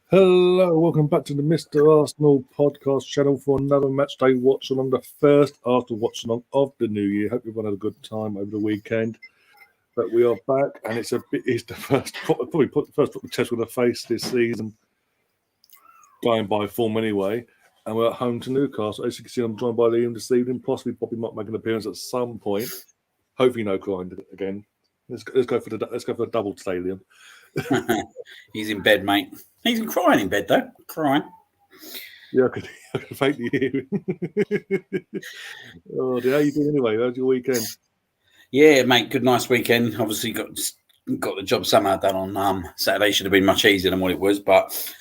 Hello, welcome back to the Mr. Arsenal podcast channel for another match day watch along, the first Arsenal watch along of the new year. Hope everyone had a good time over the weekend. But we are back, and it's the first probably put the first proper test we're going to face this season, going by form anyway. And we're at home to Newcastle. As you can see, I'm joined by Liam this evening. Possibly Bobby might make an appearance at some point. Hopefully, no crying again. Let's go for the double today, Liam. He's in bed, mate. He's been crying in bed, though. Crying. Yeah, I could faintly hear him. Oh, dear, how you doing anyway? How's your weekend? Yeah, mate. Good, nice weekend. Obviously, got the job somehow done on Saturday. Should have been much easier than what it was, but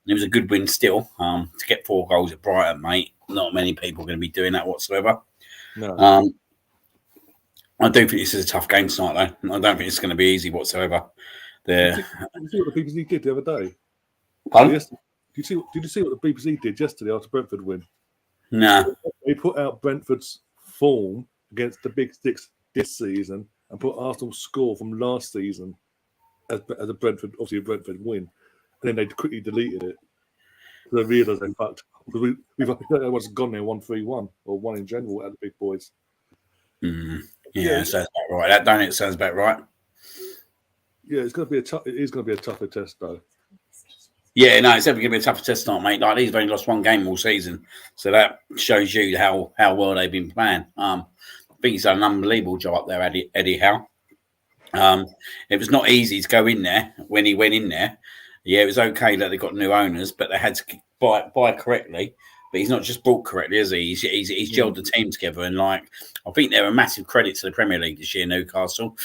it was a good win still. To get 4 goals at Brighton, mate. Not many people are going to be doing that whatsoever. No. I do think this is a tough game tonight, though. I don't think it's going to be easy whatsoever. Did you see what the BBC did the other day? Pardon? Did you see what the BBC did yesterday after Brentford win? No. They put out Brentford's form against the Big Six this season and put Arsenal's score from last season as a Brentford win. And then they quickly deleted it. So they realised they fucked. Because everyone's gone there 1-3-1 or one in general at the big boys. Yeah, sounds about right. That don't it? Sounds about right. Yeah, it's going to be it is going to be a tougher test though. Yeah, no, it's definitely going to be a tougher test tonight, mate. Like, they've only lost 1 game all season, so that shows you how well they've been playing. I think he's done an unbelievable job up there, Eddie Howe. It was not easy to go in there when he went in there. Yeah, it was okay that they got new owners, but they had to buy correctly. But he's not just bought correctly, is he? He's gelled the team together, and I think they're a massive credit to the Premier League this year, Newcastle.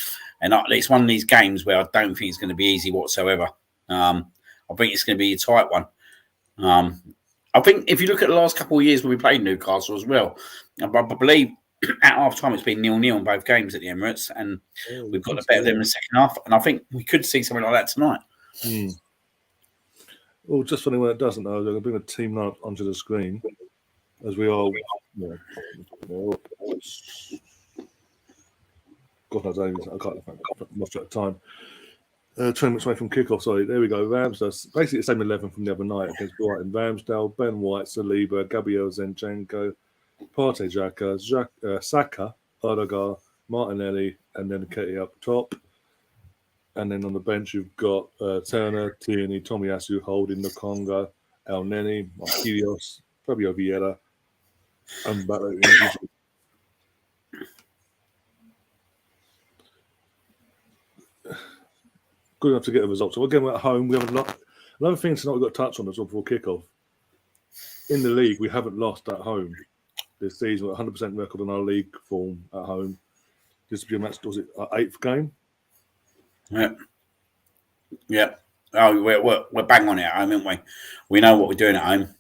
And it's one of these games where I don't think it's going to be easy whatsoever. I think it's going to be a tight one. I think if you look at the last couple of years when we played Newcastle as well, I believe at half time it's been 0-0 in both games at the Emirates, and we've got the better than the second half. And I think we could see something like that tonight. Well, just funny when it doesn't, though. They're going to bring a team now onto the screen as we are. God knows, I can't lost track of time. 20 minutes away from kickoff. Sorry, there we go. Ramsdale, basically the same 11 from the other night against Brighton. Ramsdale, Ben White, Saliba, Gabriel Zinchenko, Partey, Xhaka, Saka, Odegaard, Martinelli, and then Ketty up top. And then on the bench, you've got Turner, Tierney, Tomiyasu, Holding, Nakonga, El Neni, Marquinhos, Fabio Vieira, and good enough to get a result. So again, we're at home. We have a lot. Another thing tonight we've got to touch on as well before kickoff. In the league, we haven't lost at home this season. We're 100% record on our league form at home. This will be a match. Was it our 8th game? Yeah. Oh, we're bang on it at home, aren't we? We know what we're doing at home.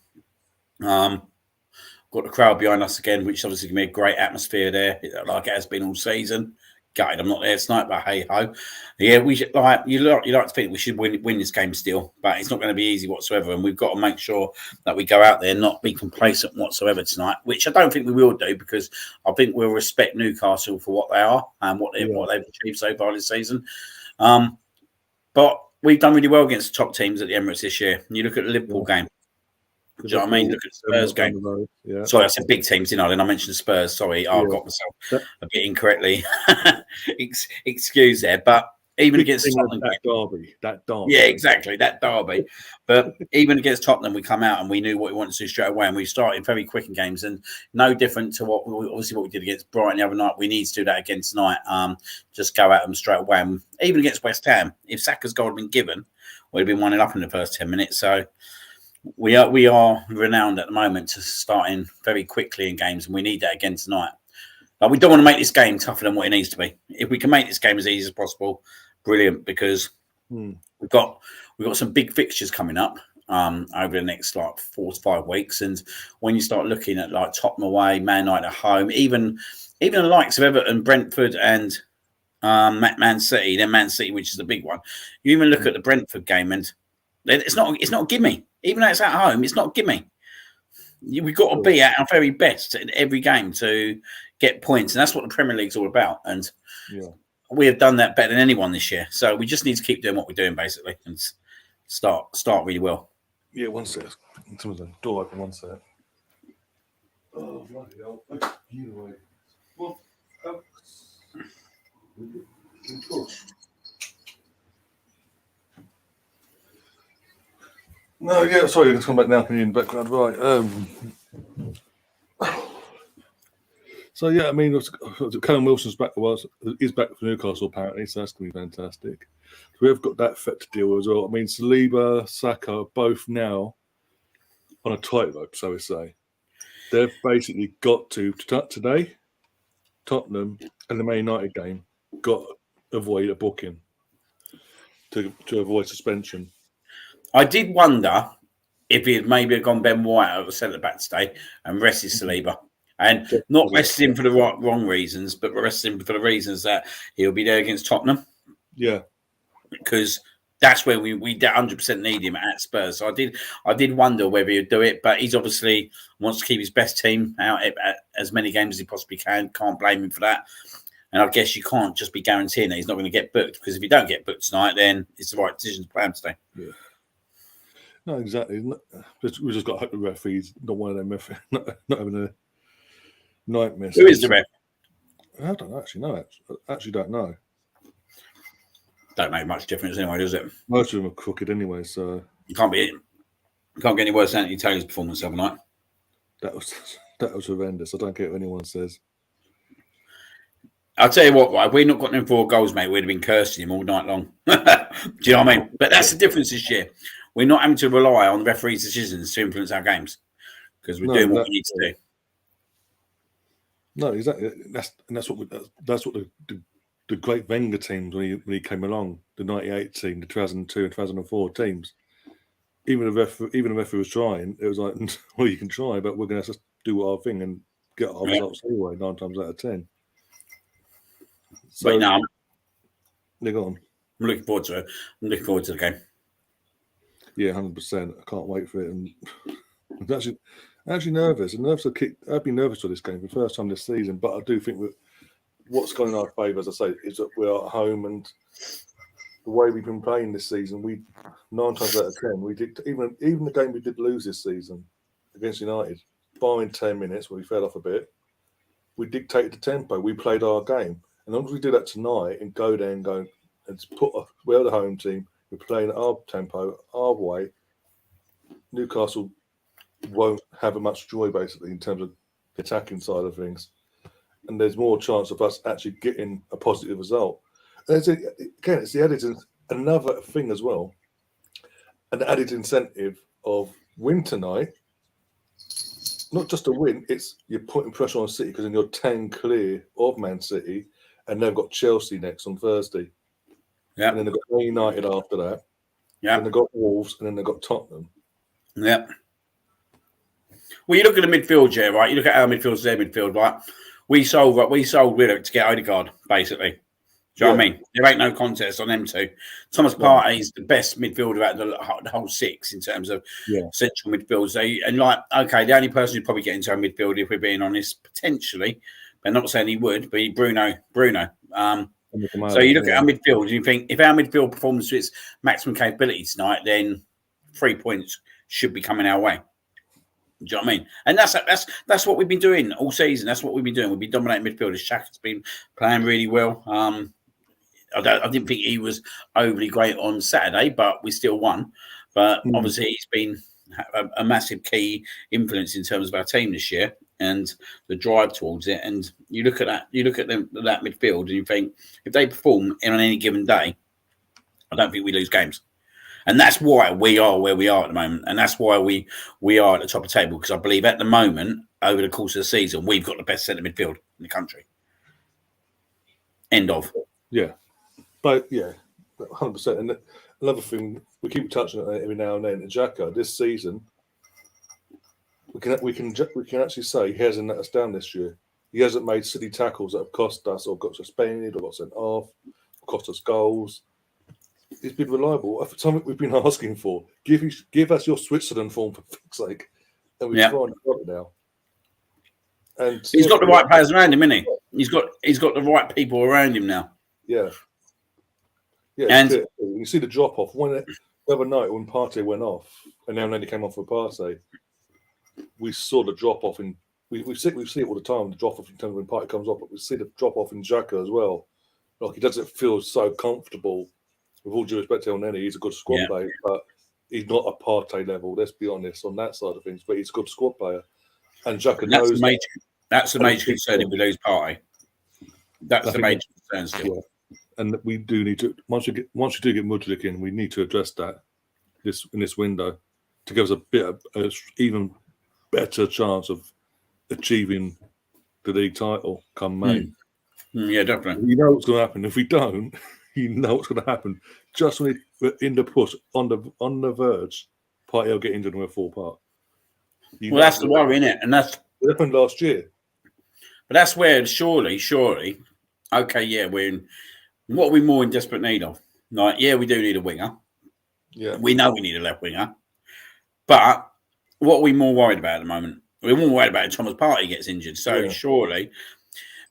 Got the crowd behind us again, which obviously can be a great atmosphere there, like it has been all season. Gutted I'm not there tonight, but hey ho. Yeah, we should you like to think we should win this game still, but it's not going to be easy whatsoever, and we've got to make sure that we go out there and not be complacent whatsoever tonight, which I don't think we will do, because I think we'll respect Newcastle for what they are and what they've achieved so far this season. But we've done really well against the top teams at the Emirates this year. And you look at the Liverpool game. Do you know what I mean? Look at the Spurs game. Yeah. Sorry, I said big teams, didn't I? Then I mentioned Spurs. Sorry, I got myself a bit incorrectly. Excuse there. But even against Tottenham, that derby. Yeah, exactly, that derby. But even against Tottenham, we come out and we knew what we wanted to do straight away, and we started very quick in games, and no different to what we did against Brighton the other night. We need to do that again tonight. Just go at them straight away. And even against West Ham, if Saka's goal had been given, we'd have been 1-0 up in the first 10 minutes. So we are renowned at the moment to starting very quickly in games, and we need that again tonight. But we don't want to make this game tougher than what it needs to be. If we can make this game as easy as possible, brilliant, because we've got some big fixtures coming up over the next 4 to 5 weeks. And when you start looking at Tottenham away, Man United at home, even the likes of Everton, Brentford, and Man City, then Man City, which is the big one. You even look at the Brentford game, and it's not a gimme. Even though it's at home, it's not a gimme. We've got to be at our very best in every game to get points, and that's what the Premier League's all about. And we have done that better than anyone this year. So we just need to keep doing what we're doing, basically, and start really well. Yeah, one sec. Someone's the door open. One sec. Oh bloody hell! You away. Well, no, yeah, sorry, let's come back now. Can you in the background, right? So yeah, I mean, Callum Wilson's back. He's back for Newcastle apparently, so that's going to be fantastic. So we have got that effect to deal with as well. I mean, Saliba, Saka are both now on a tightrope, so we say. They've basically got to today, Tottenham and the Man United game, got to avoid a booking to avoid suspension. I did wonder if he had maybe gone Ben White out of the centre back today and rested Saliba. And not rested him for the wrong reasons, but rested him for the reasons that he'll be there against Tottenham. Yeah. Because that's where we 100% need him at Spurs. So I did wonder whether he'd do it, but he's obviously wants to keep his best team out at as many games as he possibly can. Can't blame him for that. And I guess you can't just be guaranteeing that he's not going to get booked, because if you don't get booked tonight, then it's the right decision to play him today. Yeah. No, exactly. We just got to hope the referees not one of them not having a nightmare. Who is the ref? I don't actually know. I actually don't know. Don't make much difference anyway, does it? Most of them are crooked anyway, so you can't get any worse than Anthony Taylor's performance the other night. That was horrendous. I don't care what anyone says. I'll tell you what, right? If we'd not got them 4 goals, mate, we'd have been cursing him all night long. Do you know what I mean? But that's the difference this year. We're not having to rely on the referees' decisions to influence our games, because we're doing what we need to do. No, exactly. That's what the great Wenger teams when he came along, the '98 team, the 2002 and 2004 teams. Even the referee was trying. It was like, well, you can try, but we're going to have to do our thing and get our results anyway. 9 times out of 10. So, but now, go on. I'm looking forward to it. I'm looking forward to the game. Yeah, 100%. I can't wait for it. And I'm actually nervous. I've been nervous for this game for the first time this season, but I do think that what's going in our favour, as I say, is that we're at home, and the way we've been playing this season, 9 times out of 10, we did even the game we did lose this season against United, barring 10 minutes where we fell off a bit, we dictated the tempo. We played our game. And as long as we do that tonight and go there and go and we're the home team, we're playing at our tempo, our way, Newcastle won't have much joy basically in terms of the attacking side of things. And there's more chance of us actually getting a positive result. And it's the added another thing as well, an added incentive of win tonight. Not just a win, it's you're putting pressure on City, because then you're 10 clear of Man City, and they've got Chelsea next on Thursday. Yeah. And then they've got Man United after that. Yeah. And they've got Wolves, and then they've got Tottenham. Yeah. Well, you look at the midfield, yeah, right? You look at our midfield, their midfield, right? We sold Willock to get Odegaard, basically. Do you know what I mean? There ain't no contest on them two. Thomas Partey is the best midfielder out of the whole 6 in terms of central midfield. So, the only person who'd probably get into our midfield, if we're being honest, potentially, but not saying he would, be Bruno. So you look at our midfield and you think, if our midfield performs to its maximum capability tonight, then 3 points should be coming our way. Do you know what I mean? And that's what we've been doing all season. That's what we've been doing. We've been dominating midfielders. Shaq's been playing really well. I didn't think he was overly great on Saturday, but we still won. But obviously, he's been a massive key influence in terms of our team this year and the drive towards it. And you look at that midfield, and you think, if they perform on any given day, I don't think we lose games. And that's why we are where we are at the moment. And that's why we are at the top of the table, because I believe at the moment, over the course of the season, we've got the best centre midfield in the country. End of. Yeah. But, 100%. And another thing, we keep touching on it every now and then, Xhaka, this season, we can actually say he hasn't let us down this year. He hasn't made silly tackles that have cost us, or got suspended, or got sent off, cost us goals. He's been reliable. Something we've been asking for. Give us your Switzerland form, for fuck's sake. And we've got it now. And he's got the right players around him, isn't he? He's got the right people around him now. Yeah. Yeah, and you see the drop off when The other night when Partey went off, and now Lenny came off for Partey, we saw the drop off in. We see it all the time. The drop off in terms of when Partey comes off, but we see the drop off in Xhaka as well. Like he doesn't feel so comfortable. With all due respect to El Neni, he's a good squad player, but he's not a Partey level. Let's be honest on that side of things. But he's a good squad player, and Xhaka knows that's the major concern if we lose Partey. That's the major concern still. Yeah. And we do need to once you do get Mudryk in, we need to address that in this window to give us a even better chance of achieving the league title come May. Yeah, definitely. You know what's going to happen. If we don't, you know what's going to happen. Just when we're in the push on the verge, Partey will get injured and we'll fall apart. Well, that's the worry, isn't it? And that's what happened last year. But that's where surely, okay, yeah, we're in. What are we more in desperate need of? Like, yeah, we do need a winger. Yeah. We know we need a left winger. But what are we more worried about at the moment? We're more worried about if Thomas Partey gets injured. So surely.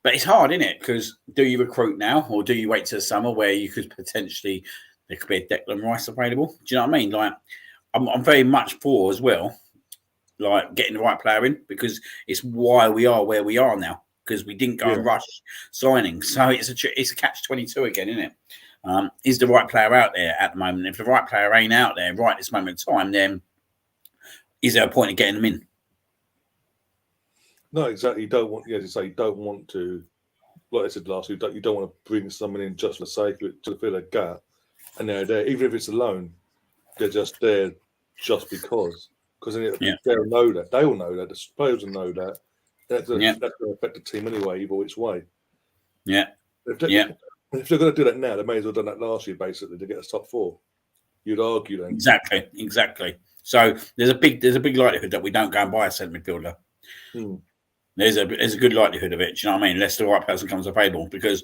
But it's hard, isn't it? Because do you recruit now or do you wait till the summer where you could potentially, there could be a Declan Rice available? Do you know what I mean? Like, I'm very much for as well, like getting the right player in because it's why we are where we are now. Because we didn't go and rush signing. So it's a catch-22 again, isn't it? Is the right player out there at the moment? If the right player ain't out there right this moment in time, then is there a point of getting them in? No, exactly. You don't want, as you say, you don't want to, like I said last week, you don't want to bring someone in just for the sake of it to fill a gap. And they're there, even if it's a loan, they're just there just because. Because they'll know that. They will know that. The players will know that. That's going to affect the team anyway, either which way. Yeah. If they're going to do that now, they may as well have done that last year, basically, to get us top four. You'd argue then. Exactly. So there's a big likelihood that we don't go and buy a centre midfielder. There's a good likelihood of it. Do you know what I mean? Unless the right person comes available. Because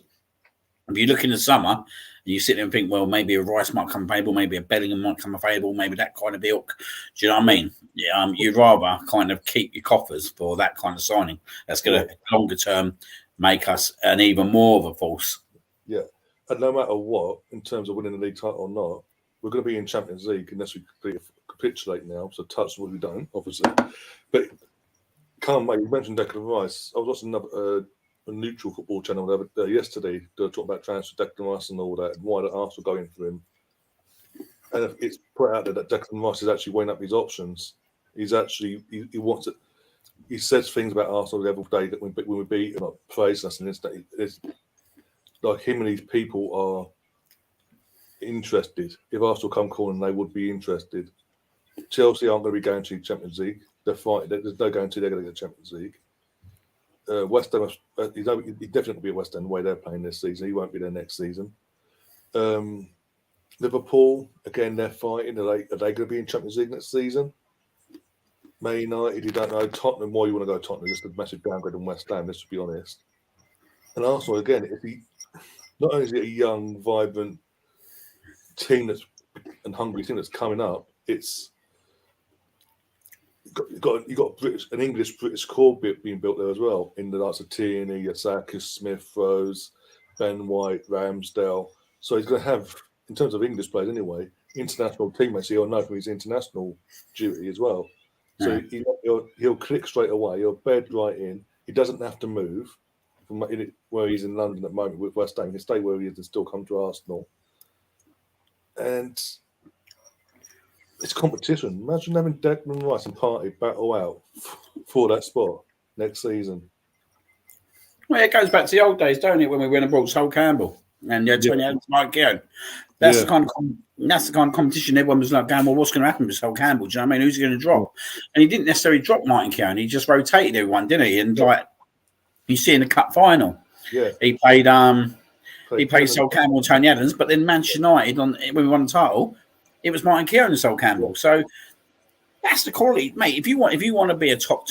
if you look in the summer and you sit there and think, well, maybe a Rice might come available, maybe a Bellingham might come available, maybe that kind of ilk. Do you know what I mean? Yeah, you'd rather kind of keep your coffers for that kind of signing. That's going to longer term make us an even more of a force. Yeah, and no matter what, in terms of winning the league title or not, we're going to be in Champions League unless we capitulate now. So touch wood we don't, obviously. But come, mate, you mentioned Declan Rice. I was watching a neutral football channel yesterday. They were talking about transfer Declan Rice and all that, and why the Arsenal going for him. And it's put out there that Declan Rice is actually weighing up his options. He's actually he wants it. He says things about Arsenal every day that when we beat him, like praising us, and it's like him and these people are interested. If Arsenal come calling, they would be interested. Chelsea aren't going to be going to Champions League. They're fighting. There's no guarantee they're going to get Champions League. West Ham, he definitely will be at West Ham the way they're playing this season. He won't be there next season. Liverpool, again, they're fighting. Are they going to be in Champions League next season? Man United, you don't know. Tottenham, why you want to go to Tottenham? Just a massive downgrade in West Ham, let's be honest. And Arsenal, again, not only is it a young, vibrant team and hungry team that's coming up, it's you got an English-British core being built there as well, in the likes of Tierney, Yasaka, Smith, Rose, Ben White, Ramsdale. So he's going to have, in terms of English players anyway, international teammates. He'll know from his international duty as well. So he'll click straight away. He'll bed right in. He doesn't have to move from where he's in London at the moment with West Ham. He can stay where he is and still come to Arsenal. And it's competition. Imagine having Declan Rice and Partey battle out for that spot next season. Well, it goes back to the old days, don't it? When we went and brought Sol Campbell and Tony Adams, Mike Keown. That's the kind of competition. Everyone was like going, well, what's going to happen with Sol Campbell? Do you know what I mean? Who's he going to drop? And he didn't necessarily drop Martin Keown. He just rotated everyone, didn't he? And like you see in the cup final, he played Sol Campbell and Tony Adams, but then Manchester United when we won the title, it was Martin Keown and Sol Campbell. So that's the quality, mate. If you want to be a top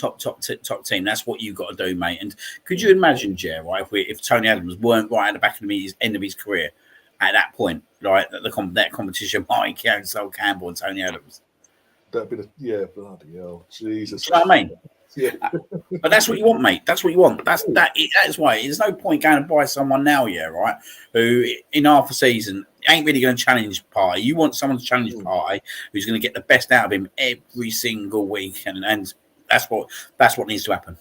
team, that's what you've got to do, mate. And could you imagine, Jer, right, if Tony Adams weren't right at the back of the end of his career at that point, right, that competition, Martin Keown, Sol Campbell, and Tony Adams. That'd be bloody hell, Jesus. Do you know what I mean? Yeah. But that's what you want, mate. That's what you want. That's why there's no point going to buy someone now, right? Who in half a season ain't really going to challenge Partey. You want someone to challenge Partey who's going to get the best out of him every single week, and that's what needs to happen.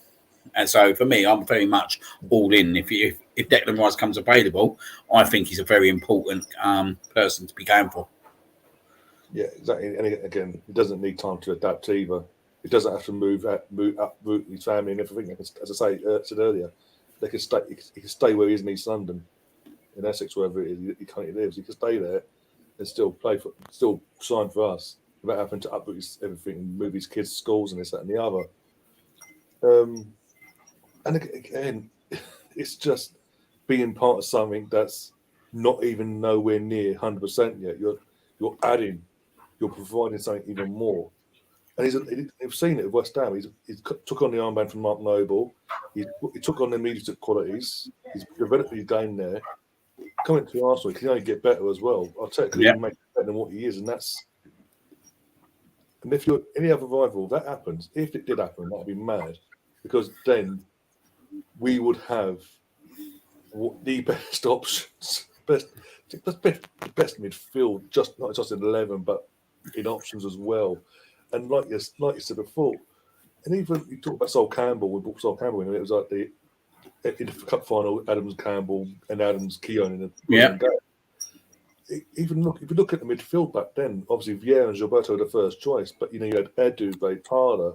And so for me, I'm very much all in. If Declan Rice comes available, I think he's a very important person to be going for. Yeah, exactly. And again, he doesn't need time to adapt either. He doesn't have to move uproot his family and everything. As I said earlier, they can stay. He can stay where he is in East London, in Essex, wherever it is he currently lives. He can stay there and still still sign for us without having to uproot everything and move his kids to schools and this, that, and the other. And again, it's just being part of something that's not even nowhere near 100% yet. You're adding, you're providing something even more. And we've seen it with West Ham. He's took on the armband from Mark Noble. He took on the immediate qualities. He's developed his game there. Coming to Arsenal, he can only get better as well. I'll take it and make it better than what he is, and that's. And if you're any other rival, that happens. If it did happen, that'd be mad, because then we would have the best options, best midfield, not just in 11, but in options as well. And like you said before, and even you talk about Sol Campbell, we brought Sol Campbell in, it was like in the cup final, Adams Campbell and Adams Keown in the game. Even if you look at the midfield back then, obviously Vieira and Gilberto were the first choice, but you had Edu, Parler.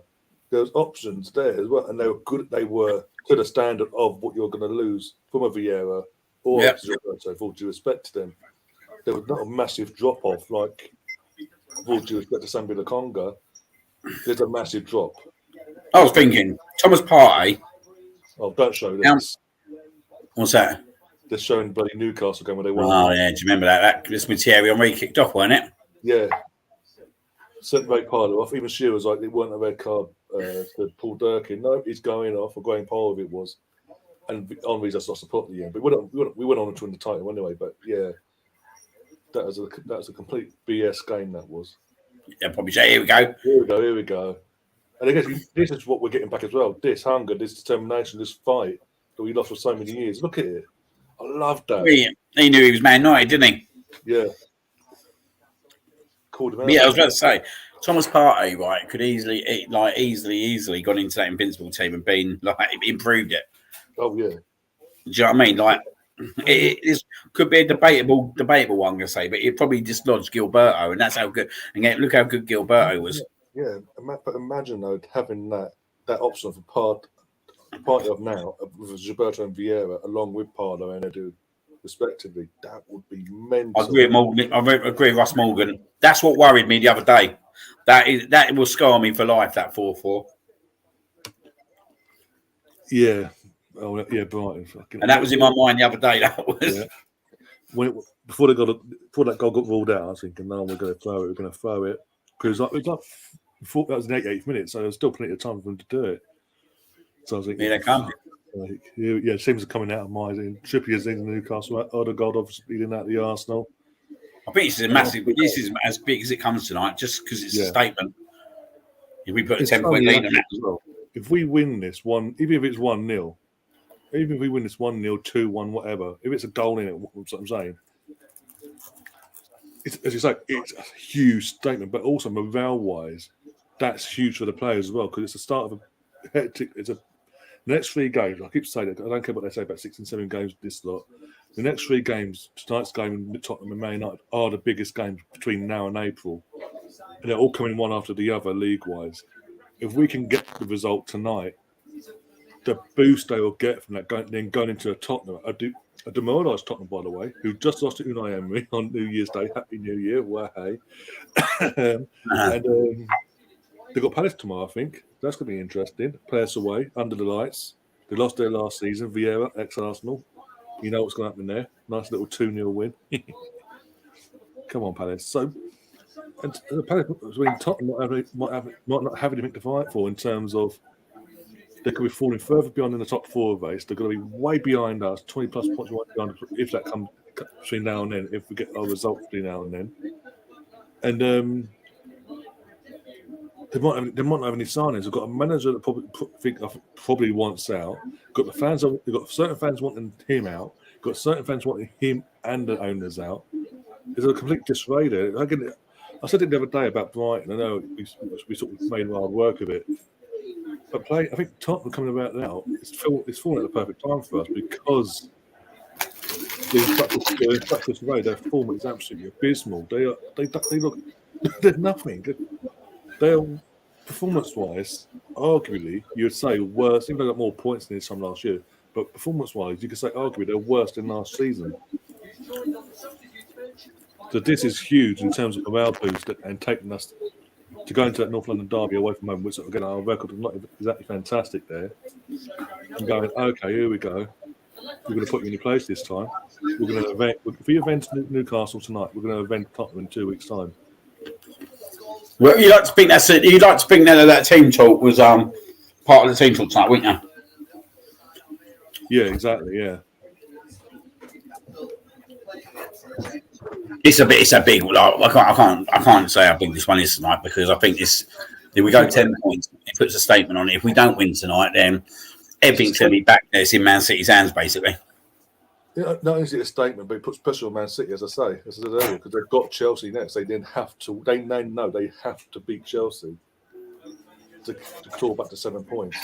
There was options there as well, and they were good. They were to the standard of what you're going to lose from a Vieira or Gilberto. With all due respect to them, there was not a massive drop off like. With all due respect to Sambi Lokonga, there's a massive drop. I was thinking Thomas Partey. Oh, don't show this. What's that? They're showing bloody Newcastle game where they won. Oh yeah, do you remember that? This was Thierry Henry kicked off, wasn't it? Yeah. Sent Ray Parler off. Even she was like, it wasn't a red card to Paul Durkin. No, he's going off, or going Paul if it was. And Henry's just lost support at the end. But we went on to win the title anyway. But yeah, that was a complete BS game. That was. Yeah, probably say, here we go. Here we go. And I guess this is what we're getting back as well. This hunger, this determination, this fight that we lost for so many years. Look at it. I love that. He knew he was Man United, didn't he? Yeah. Called him out. Yeah, I was about to say, Thomas Partey, right, could easily gone into that Invincible team and been improved it. Oh yeah. Do you know what I mean? Like, it could be a debatable one, I'm gonna say, but it probably dislodged Gilberto, and that's how good. And look how good Gilberto was. Yeah, but imagine though having that option of a party of now with Gilberto and Vieira along with Parlo and Edu, respectively. That would be mental. I agree with Morgan. I agree with Russ Morgan. That's what worried me the other day. That will scar me for life. That 4-4. Yeah. Oh yeah, Brighton. And that was in my mind the other day. That was. Yeah. Before that goal got ruled out, I was thinking, no, we're going to throw it. We're going to throw it because it was before that was in the 88th minute, so there was still plenty of time for them to do it. So I was thinking, here they come. Yeah, teams are coming out of my end. Trippier's in Newcastle. Odegaard obviously leading out the Arsenal. I think this is a massive. This is as big as it comes tonight, just because it's a statement. If we put a 10-point lead on that as well. If we win this one, even if it's 1-0, even if we win this 1-0, 2-1, whatever, if it's a goal in it, that's what I'm saying. As you say, it's a huge statement, but also morale-wise, that's huge for the players as well because it's the start of a hectic. The next 3 games. I keep saying that. I don't care what they say about 6 and 7 games. This lot. The next 3 games, tonight's game in Tottenham and Man United, are the biggest games between now and April, and they're all coming one after the other league-wise. If we can get the result tonight, the boost they will get from that going into a Tottenham, a demoralised Tottenham, by the way, who just lost to Unai Emery on New Year's Day. Happy New Year, wow, hey! And they've got Palace tomorrow, I think. That's going to be interesting. Palace away, under the lights. They lost their last season. Vieira, ex-Arsenal. You know what's going to happen there. Nice little 2-0 win. Come on, Palace. So, and Palace, Tottenham might not have anything to fight for in terms of they could be falling further behind in the top 4 race. They're going to be way behind us, 20 plus points behind if that comes between now and then, if we get our results between now and then. And they might not have any signings. They've got a manager that probably wants out. Got the fans. They've got certain fans wanting him out. Got certain fans wanting him and the owners out. There's a complete disarray there. I said it the other day about Brighton. I know we sort of made hard work of it. But I think Tottenham coming about now, it's fallen at the perfect time for us because they're in such disarray. Their form is absolutely abysmal. They look they're nothing. They're performance-wise, arguably, you would say worse. Even though they got more points than this time last year, but performance-wise, you could say arguably they're worse than last season. So this is huge in terms of morale boost and taking us to go into that North London derby away from home, which again our record is not exactly fantastic there. And going, okay, here we go. We're going to put you in your place this time. We're going to event. If we event Newcastle tonight, we're going to event Tottenham in 2 weeks' time. Well, you'd like to think that team talk was part of the team talk tonight, wouldn't you? Yeah, exactly. Yeah. It's a big. Like, I can't say how big this one is tonight because I think this. If we go 10 points, it puts a statement on it. If we don't win tonight, then everything's going to be back there. It's in Man City's hands, basically. Yeah, not only is it a statement, but it puts pressure on Man City, as I said earlier, because they've got Chelsea next. They then have to. They know they have to beat Chelsea to claw back to 7 points.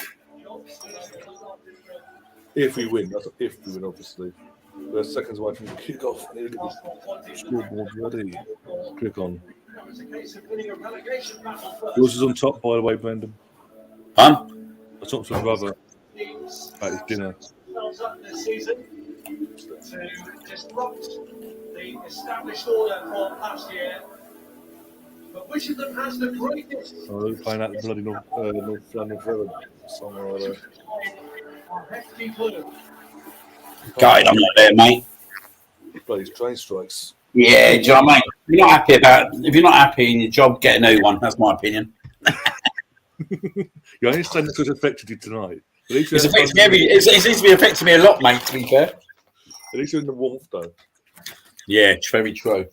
If we win, obviously. We're seconds away from the kick-off. Scoreboard ready. Click on. Yours is on top, by the way, Brendan. Huh? I talked to my brother about his dinner. To disrupt the established order from last year. But which of them has the greatest? Oh, they're playing out the bloody North London River somewhere or other. Hefty blue. God, I'm not there, mate. Bloody train strikes. Yeah, do you know what I mean? If you're not happy in your job, get a new one. That's my opinion. You're only saying this affected you tonight. It seems to be affecting me a lot, mate, to be fair. At least you're in the warmth, though. Yeah, it's very true.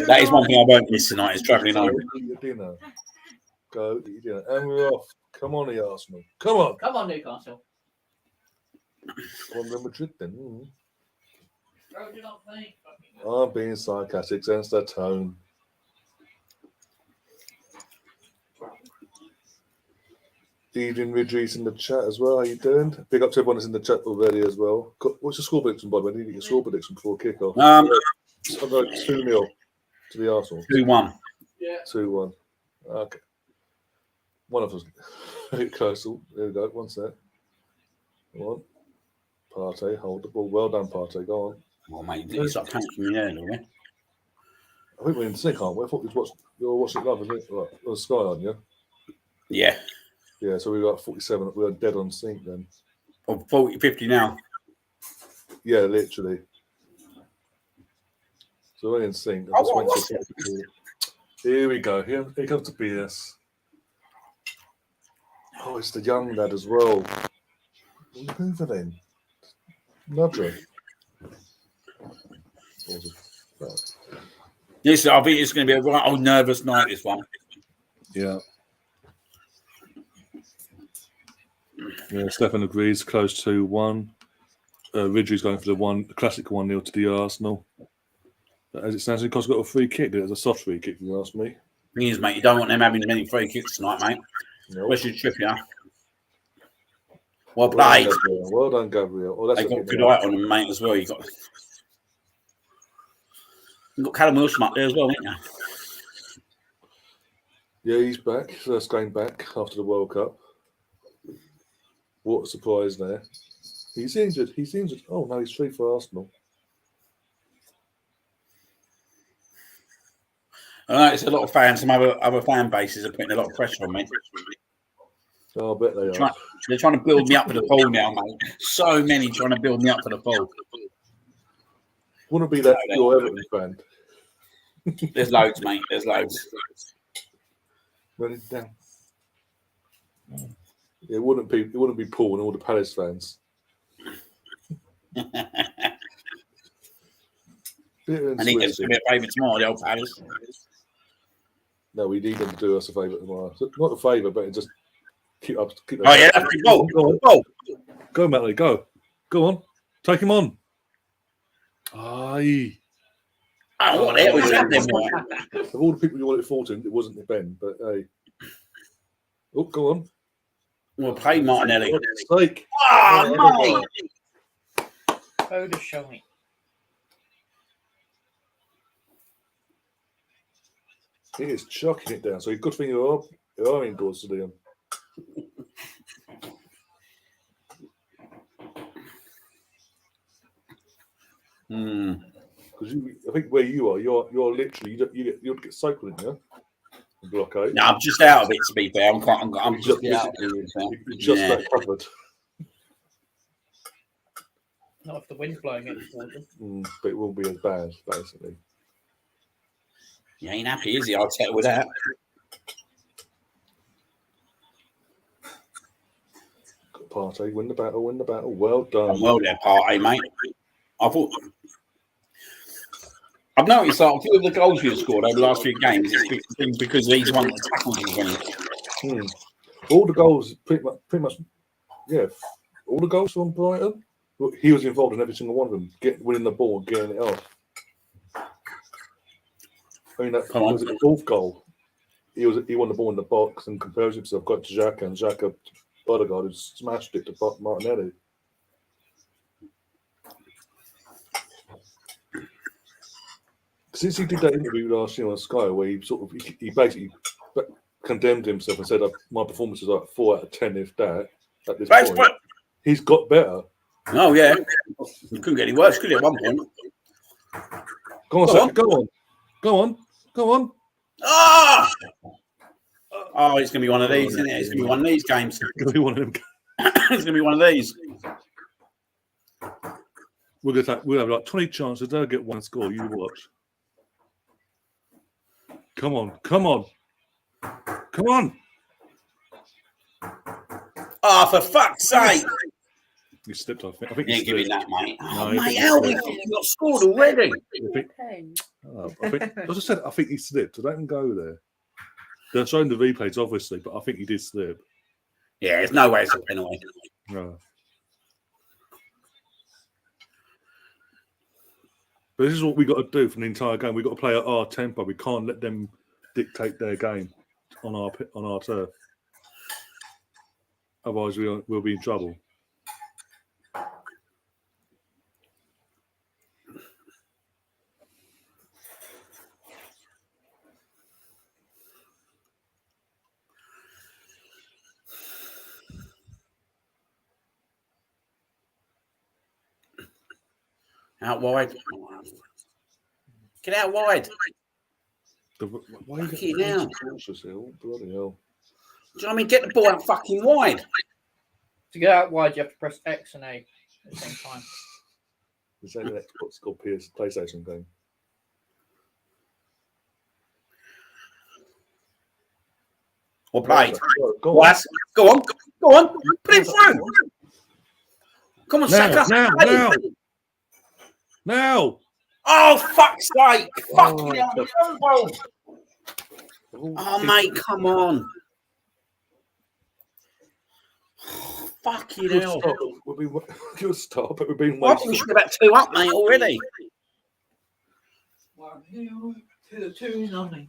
That is one thing I won't miss tonight, is travelling home. Eat your dinner. Go eat your dinner. And we're off. Come on, the Arsenal. Come on. Come on, Newcastle. Come on, Real Madrid, then. Bro, you're not playing. I'm being sarcastic, sense the tone. Evening Ridgeys in the chat as well. How you doing? Big up to everyone that's in the chat already as well. What's your score prediction, by the way? I need to get your score prediction before kick-off. Um, 2-0 to the Arsenal. 2-1. Yeah. 2-1. Okay. One of us. Close. There we go. One sec. Come on. Partey, hold the ball. Well done, Partey. Go on. Well, mate, you start counting me there, don't you? I think we're in sync, aren't we? I thought you're watching it live, isn't it? Right. On Sky, aren't you? Yeah. Yeah, so we got 47. We were dead on sync then. Or 40, 50 now. Yeah, literally. So we're in sync. Here we go. Here comes the BS. Oh, it's the young lad as well. Move it in. Nudger. Yes, I think it's going to be a right old nervous night, this one. Yeah. Yeah, Stefan agrees. Close to 1. Ridgely's going for the classic 1-0 to the Arsenal. But as it stands, Newcastle got a free kick. It's a soft free kick, if you ask me. Thing is, mate, you don't want them having many free kicks tonight, mate. Nope. Especially Trippier. Well played. Well done, Gabriel. Oh, They got good eye on them, mate, as well. You got Callum Wilson up there as well, haven't you? Yeah, he's back. First game back after the World Cup. What a surprise there. He's injured. Oh, no, he's free for Arsenal. I know it's a lot of fans. Some other fan bases are putting a lot of pressure on me. Oh, I bet they are. They're trying to build me up for the poll now, mate. So many trying to build me up for the poll. Wouldn't be that your Everton fan. There's loads, mate. There's loads. Run it down. It wouldn't be Paul and all the Palace fans. I need them to do me a favour tomorrow, the old Palace. No, we need them to do us a favour tomorrow. Not a favour, but just keep up. Oh, yeah, that's the goal. Go, Matley, go. Go on. Take him on. Aye. Oh, what the hell is that then, mate? Of all the people you wanted 14, it wasn't Ben, but hey. Oh, go on. We'll play Martinelli. For God's sake. Oh, mate. Oh, the shite. He is chucking it down. So good thing you are indoors today. Because I think where you are, you're literally you get cycling, yeah. Blockade. No, I'm just out of it. To be fair, I'm just out of it. You're just that covered. Not if the wind's blowing it towards them. But it won't be as bad, basically. He ain't happy, is he? I'll tell you with that. Good party, win the battle, win the battle. Well done. Well there, party, mate. I've noticed that a few of the goals we've scored over the last few games it's because he's won the tackles he's winning. All the goals, pretty much, yeah. All the goals from Brighton, he was involved in every single one of them, winning the ball and getting it off. I mean, that was the fourth goal. He won the ball in the box and composed himself, got to Xhaka, and Xhaka, Odegaard, who smashed it to Martinelli. Since he did that interview last year on Sky, where he basically condemned himself and said, "My performance is like 4 out of 10, if that." At this point, he's got better. Oh yeah, he couldn't get any worse, could he? At one point. Go on. Oh, it's going to be one of these, isn't it? It's going to be one of these games. It's going to be one of them. It's going to be one of these. We'll have like 20 chances. They'll get one score. You watch. Come on. Oh, for fuck's sake! He slipped, I think You ain't giving that, mate. No, Oh, mate, how we got scored already? As I said, I think he slipped. I don't even go there. They're showing the replays, obviously, but I think he did slip. Yeah, there's no way it's a penalty. No. But this is what we got to do for the entire game. We've got to play at our tempo. We can't let them dictate their game on our turf. Otherwise, we'll be in trouble. Out wide. Get out wide. Why are you Fucking getting hell. cautious here? Oh, bloody hell. Do you know what I mean? Get the ball out fucking wide. To get out wide, you have to press X and A at the same time. Is that an Xbox called PlayStation game? Or play. Go on. Go on. Put it through. Come on, Saka. Now! Oh, fuck's sake. Oh, Fucking hell. Oh, mate, come on. Fucking hell. Good stop, but we've been I think we should have about 2 up, mate, already. 1-0 to the 2-0.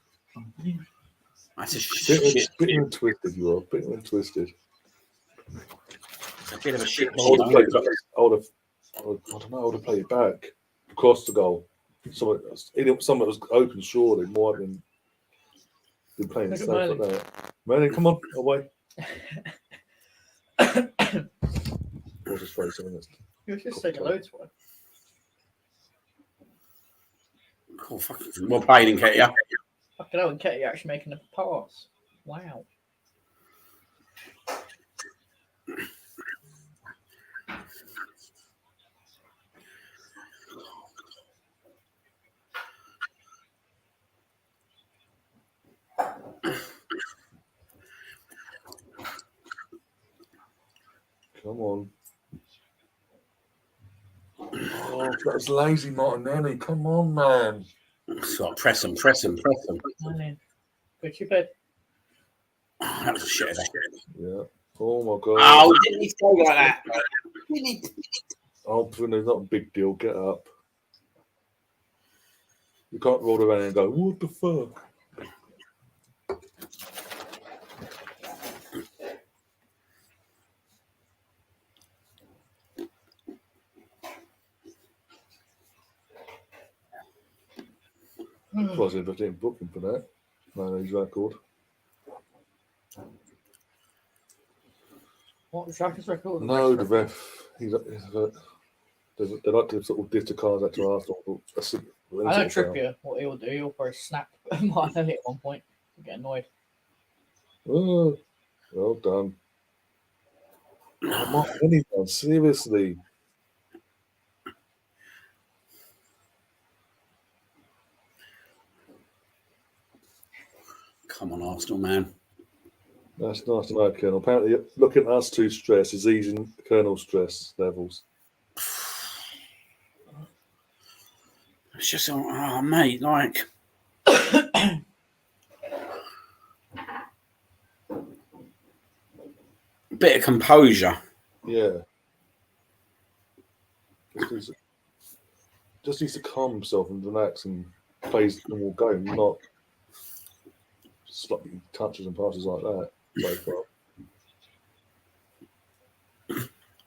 That's a shit. Bit and twisted, you are. Bit and twisted. It's a bit of a shit. I would have played it back. Across the goal. Something that was open, surely, more than been playing safe like that. Manny, come on, away. What's his face? You're just saying loads one. Cool, fucking. Well played in Ketia. Fucking hell, and Ketty actually making a pass. Wow. Come on. Oh, that was lazy Martinelli. Come on, man. So press him. Go to bed. Oh, that was a shit. Yeah. Oh my god. Oh, didn't he go like that? Didn't he? Oh, Bruno, not a big deal. Get up. You can't roll around and go, what the fuck? Was if I didn't book him for that. No, his record. What was Shaka's record? No, the ref. They like to sort of dish the cards out to Arsenal. I know Trippier, what he'll do, he'll probably snap my head at one point and get annoyed. Oh, well done. I'm not anyone, seriously. Come on, Arsenal, man. That's nice to know, Colonel. Apparently, looking at us two stress is easing Colonel's stress levels. It's just, oh, mate, like. Bit of composure. Yeah. Just needs to calm himself and relax and plays the normal game, not sloppy touches and passes like that. So far.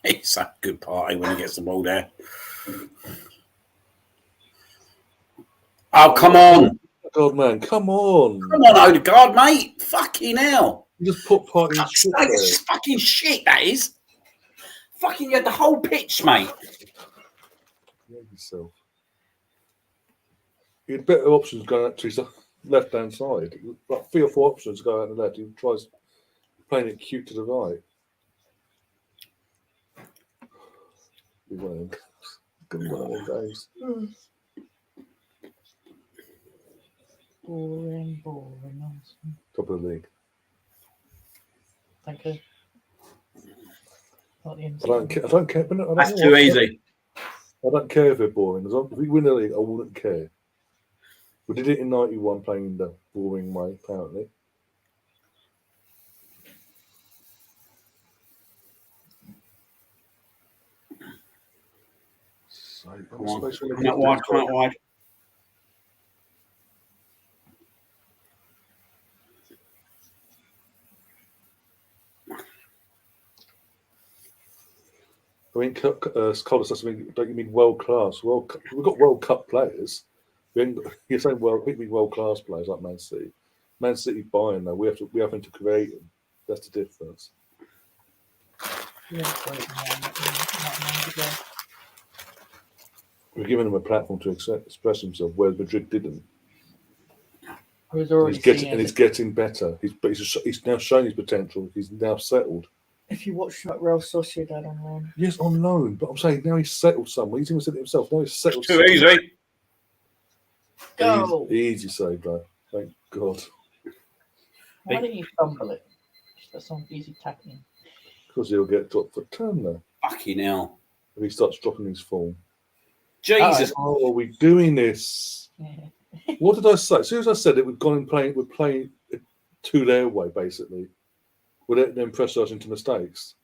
It's a good party when he gets the ball there. Oh, come on. God, man, come on. Come on, Odegaard, mate. Fucking hell. You just put party in shit there. It's just fucking shit, that is. Fucking, you had the whole pitch, mate. Yeah, yourself. He had better options going out to his left-hand side. Like 3 or 4 options go out to the left. He tries playing it cute to the right. He's one of them. Good one of them games. Boring. Top of the league. Thank you. Not the I don't care. That's too easy. I don't care if they're boring. As long as we win the league, I wouldn't care. We did it in 91 playing in the boring way, apparently. So, Come out wide, come out wide. I mean, Collis, don't you mean world class? We've got World Cup players. You're saying we mean world class players like Man City. Man City buying though, we have to create them. That's the difference. Yeah, We're giving them a platform to express himself, whereas Madrid didn't. He's getting better. He's now shown his potential. He's now settled. If you watch like Real Sociedad on loan. Yes, on loan, but I'm saying now he's settled somewhere. He's even said it himself. Now he's settled. Too easy. Go. Easy save, though. Thank God. Why didn't you fumble it? That's some easy tackling. Because he'll get dropped for turn there. Fucking hell. If he starts dropping his form. Jesus. Oh, are we doing this? What did I say? As soon as I said it, we're playing it to their way, basically. We're letting them pressure us into mistakes.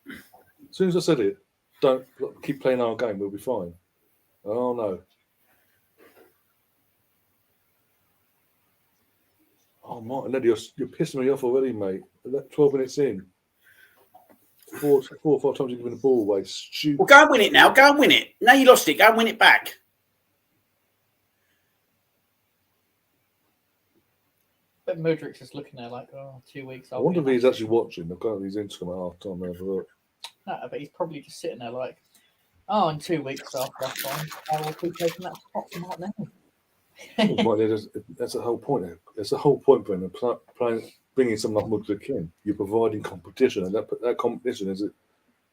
As soon as I said it, don't keep playing our game, we'll be fine. Oh, no. Oh, Martin, you're pissing me off already, mate. 12 minutes in. 4 or 5 times you're giving the ball away. Stupid. Well, go and win it now. Go and win it. Now you lost it. Go and win it back. But Modric's just looking there like, 2 weeks. I wonder if he's actually watching. I've got his Instagram at half time. Have a look. No, but he's probably just sitting there like, in 2 weeks after that's fine. I will keep taking that spot from right now. That's the whole point. That's the whole point, Brendan. Bringing someone like Mudrik in, you're providing competition, and that competition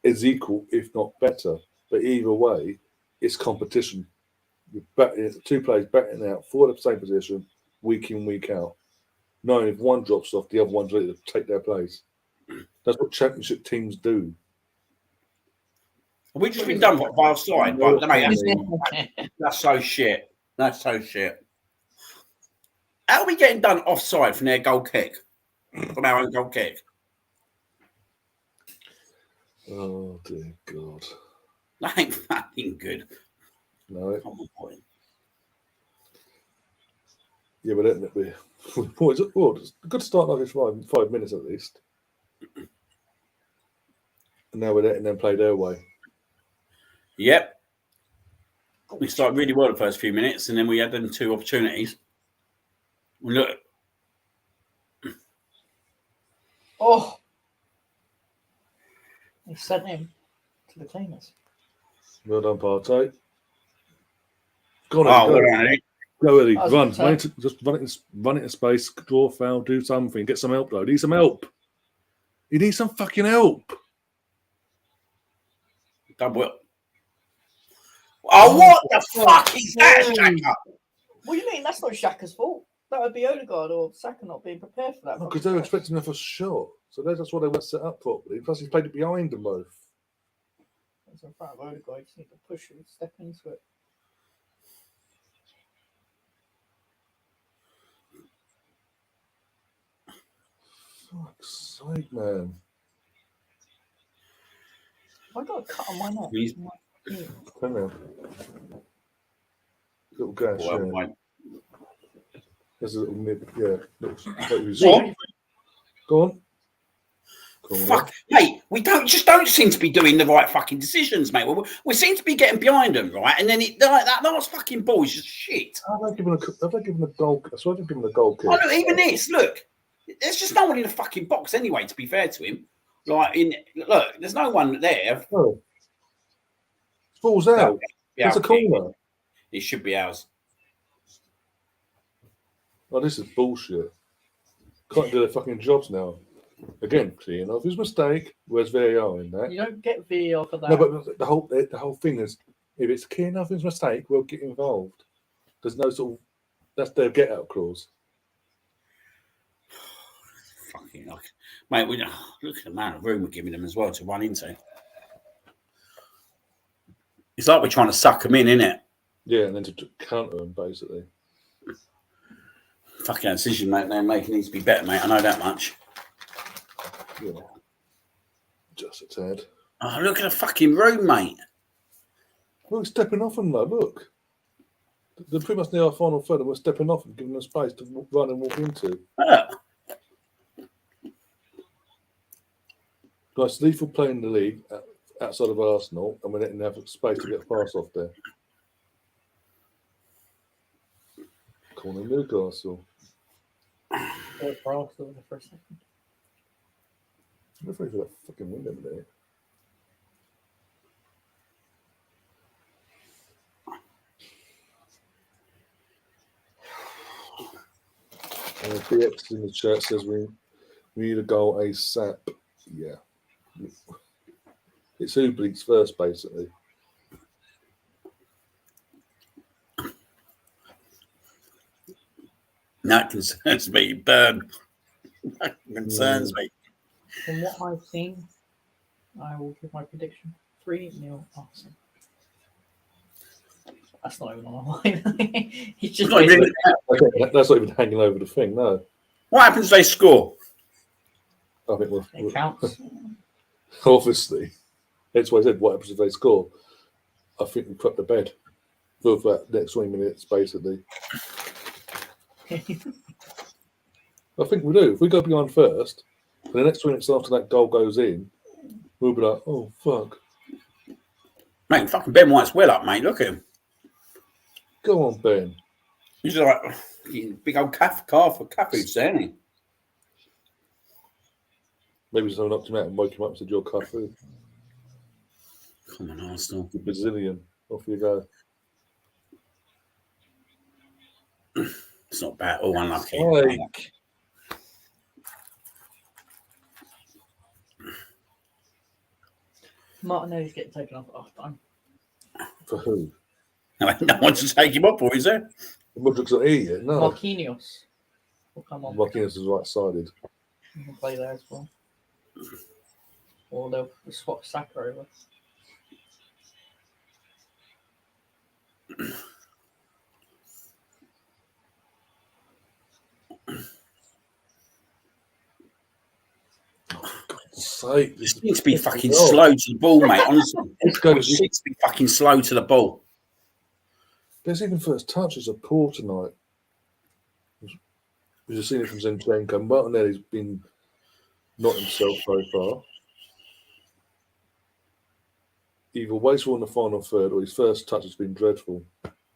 is equal, if not better. But either way, it's competition. You're 2 players batting out for the same position, week in, week out. Knowing if one drops off, the other one's ready to take their place. That's what championship teams do. We've just been done by offside, but that's so shit. That's so shit. How are we getting done offside from their goal kick? From our own goal kick? Oh, dear God. That ain't fucking good. No. Come on, boy. Yeah, but letting it be. It's a good start like this 5 minutes at least. And now we're letting them play their way. Yep. We started really well the first few minutes, and then we had them 2 opportunities. Look. Oh. They sent him to the cleaners. Well done, Partey. Go on, Oh, go. well done, Eddie. Go, Eddie. That was Run. a good Just run it in space, draw foul, do something. Get some help, though. Need some help. You need some fucking help. Done well. Oh, what the fuck is that, Xhaka? What do you mean? That's not Xhaka's fault. That would be Odegaard or Saka not being prepared for that. Because they were expecting him for a shot. So that's what they weren't set up properly. Plus, he's played it behind them both. It's in front of Odegaard. You just need to push and step into it. Fuck's sake, man. I got a cut on my neck. Please. Come on. Little gash, Well, yeah. mate. There's a little nib, yeah. Looks like he was- What? Go on. Go on. Fuck, mate, we don't seem to be doing the right fucking decisions, mate. We seem to be getting behind them, right? And then that last fucking ball is just shit. Have they given a goal? I swear they've given a goal kick. Oh, look, even this, look. There's just no one in the fucking box anyway, to be fair to him. Look, there's no one there. Oh. Falls out. Yeah, It's a corner. It should be ours. Oh, this is bullshit. Can't do their fucking jobs now. Again, clear enough. His mistake. Where's VAR in that? You don't get VAR for that. No, but the whole thing is, if it's clear enough his mistake, we'll get involved. There's no sort of that's their get out clause. Fucking like, mate. Look at the amount of room we're giving them as well to run into. It's like we're trying to suck them in, innit? Yeah, and then to counter them basically. Fucking decision they're making needs to be better, mate. I know that much. Yeah. Just a tad. Oh, look at the fucking room, mate. Well, we're stepping off them though. Look, they're pretty much near our final third, and we're stepping off and giving them space to run and walk into. Nice, lethal play in the league outside of Arsenal, and we didn't have space to get a pass off there. Corner Newcastle. For Arsenal for a second. I'm afraid for that fucking window there. BX in the chat says we need a goal ASAP. Yeah. It's who bleeds first, basically. That concerns me, Burn. That concerns me. From what I've seen, I will give my prediction 3-0 Arsenal. That's not even on the line. He's just Not even- That's not even hanging over the thing, no. What happens if they score? I think it counts. obviously. That's why I said, what happens if they score? I think we put the bed for that next 20 minutes, basically. I think we do. If we go behind first, and the next 20 minutes after that goal goes in, we'll be like, oh, fuck. Mate, fucking Ben White's well up, mate. Look at him. Go on, Ben. He's like big old calf for food, isn't he? Maybe someone knocked him out and woke him up and said, you're Cafu. Come on, Arsenal. You're Brazilian. Off you go. It's not bad. Oh, unlucky. Like, Martinelli's getting taken off at half time. for who? No one to take him up for, is there? Mudrik's not here yet, no. Marquinhos will come on. Marquinhos is right-sided. He can play there as well. Or they'll swap Saka over. Sake. Just needs to be fucking slow to the ball, mate. Honestly, This goes- just needs to be fucking slow to the ball. There's even first touches are poor tonight. We've just seen it from Zinchenko. Martinelli's been not himself so far. Either wasteful in the final third, or his first touch has been dreadful,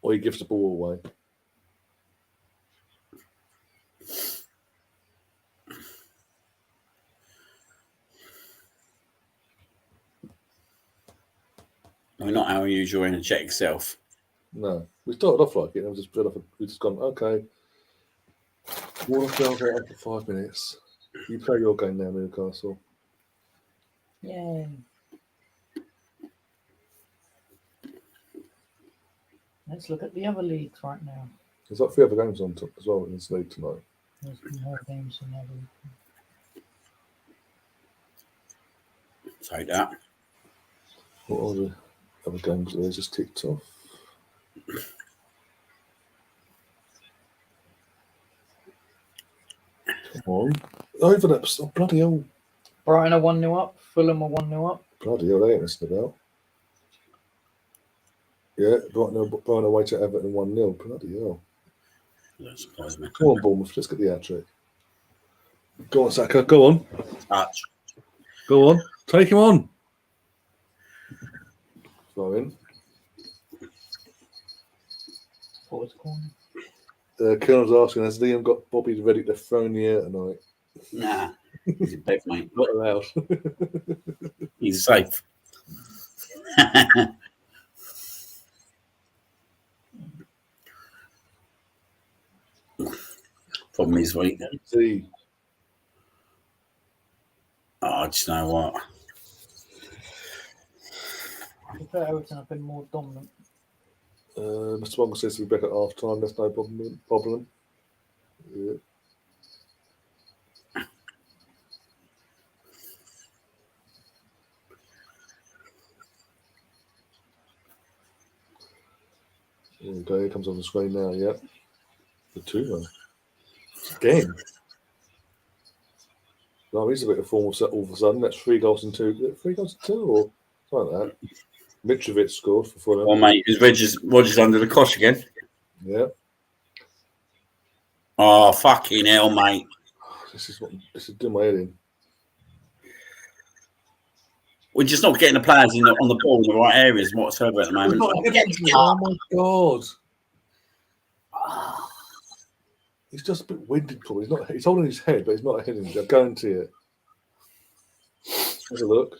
or he gives the ball away. We're not our usual in a check itself. No, we started off like it, and we've just gone, okay. Warner fell out after 5 minutes. You play your game now, Newcastle. Yay. Let's look at the other leagues right now. There's like 3 other games on top as well in this league tonight. There's more games than ever. Take that. What are the other games that they just ticked off? Come on. Over that. Oh, bloody hell. Brighton are 1-0 up. Fulham are 1-0 up. Bloody hell, they ain't messing about. Yeah, Brighton away to Everton 1-0. Bloody hell. That surprised me. Come on, Bournemouth. Let's get the hat trick. Go on, Saka. Go on. Touch. Go on. Take him on. Throw in. Forwards corner. Colonel's asking, has Liam got Bobby ready to throw in the air tonight? Nah. He's in bed, mate. Not allowed. He's safe. Problem is, wait. See. Oh, do you know what? I prefer Everton have been more dominant. Mr. Wong says to be back at half time. That's no problem. Yeah. There we go. Here comes on the screen now. Yep. The 2-1. Again. No, he's a bit of form all of a sudden. That's 3 goals and 2. 3 goals and 2 or something like that. Mitrovic scored for Fulham. Oh, mate, is Rogers under the cosh again? Yeah. Oh, fucking hell, mate. This is doing my head in. We're just not getting the players on the ball in the right areas whatsoever at the moment. Oh my god. He's just a bit winded, probably. He's holding his head, but he's not hitting it. I guarantee it. Have a look.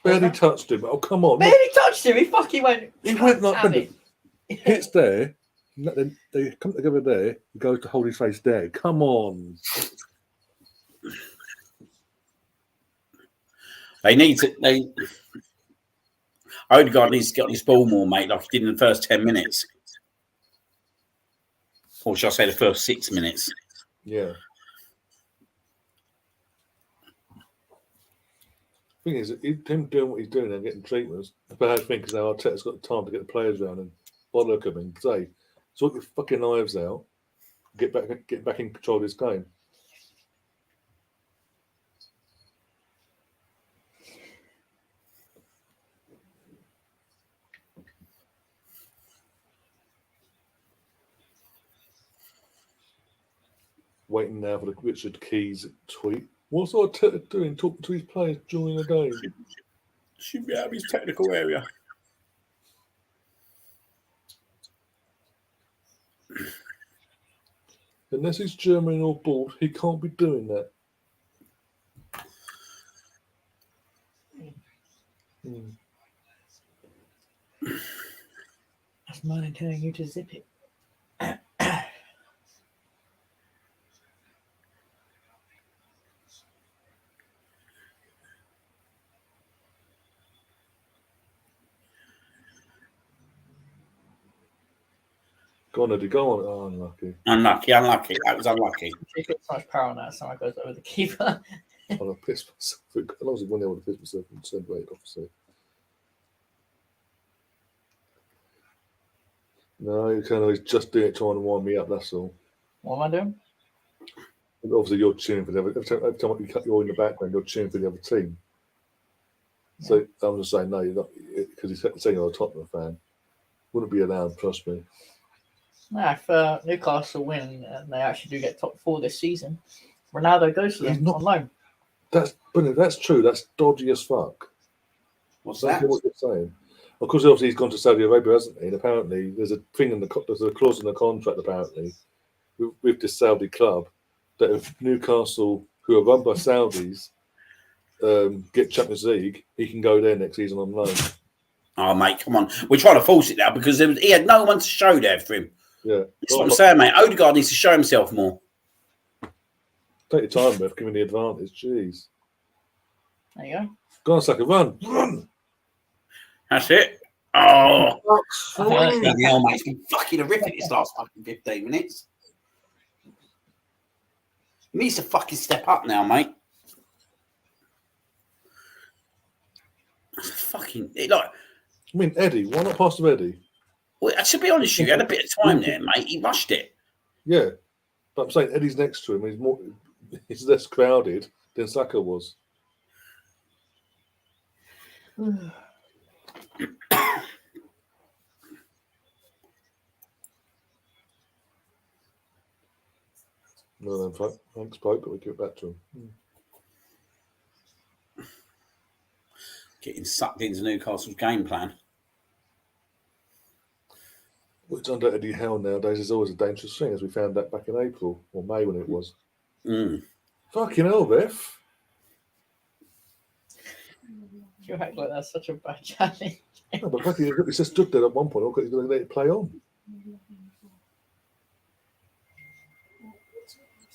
Barely touched him. Oh, come on. Barely touched him. He fucking went. He went like Damn it. hits there. Then they come together there. He goes to hold his face there. Come on. They need to. Odegaard needs to get on his ball more, mate, like he did in the first 10 minutes. Or shall I say the first 6 minutes? Yeah. Thing is, him doing what he's doing and getting treatments, the bad thing because now Arteta's got the time to get the players around and bollock them and say, sort your fucking knives out, get back in control of this game. Waiting now for the Richard Keys tweet. What's Arteta doing? Talking to his players during the game. Should be out of his technical area. Unless he's German or bald, he can't be doing that. That's mine telling you to zip it. Go on, Eddie, go on. Oh, unlucky. Unlucky. That was unlucky. She puts so much power on that, someone goes over the keeper. I'll piss myself. As long as he won, I would have pissed myself and said, wait, obviously. No, he's just doing it trying to wind me up, that's all. What am I doing? And obviously, you're cheering for the other. Every time you're in the background, you're cheering for the other team. Yeah. So I'm just saying, no, you're not, because he's saying you're a Tottenham fan. Wouldn't be allowed, trust me. Now, if Newcastle win and they actually do get top 4 this season, Ronaldo goes to He's them not- on loan. That's true. That's dodgy as fuck. What's That's that? what you're saying. Of course, obviously he's gone to Saudi Arabia, hasn't he? And apparently, there's a clause in the contract apparently with this Saudi club that if Newcastle, who are run by Saudis, get Champions League, he can go there next season on loan. Oh, mate, come on. We're trying to force it now because he had no one to show there for him. Yeah, That's what I'm saying, mate. Odegaard needs to show himself more. Take your time, Beth. Give him the advantage. Jeez, There you go. go on, Saka, run. That's it. Oh, That's bloody hell, mate. It's been fucking horrific this last fucking 15 minutes. He needs to fucking step up now, mate. Like, I mean, Eddie. Why not pass to Eddie? well, to be honest, you had a bit of time there, mate. He rushed it. Yeah, but I'm saying Eddie's next to him. He's less crowded than Saka was. No, then, thanks, Pope, but we give it back to him. Getting sucked into Newcastle's game plan. What's under Eddie Howe nowadays is always a dangerous thing, as we found that back in April or May when it was. Mm. Fucking hell, Biff. You act like that's such a bad challenge. No, but fucking, he just stood there at one point. He's going to let it play on.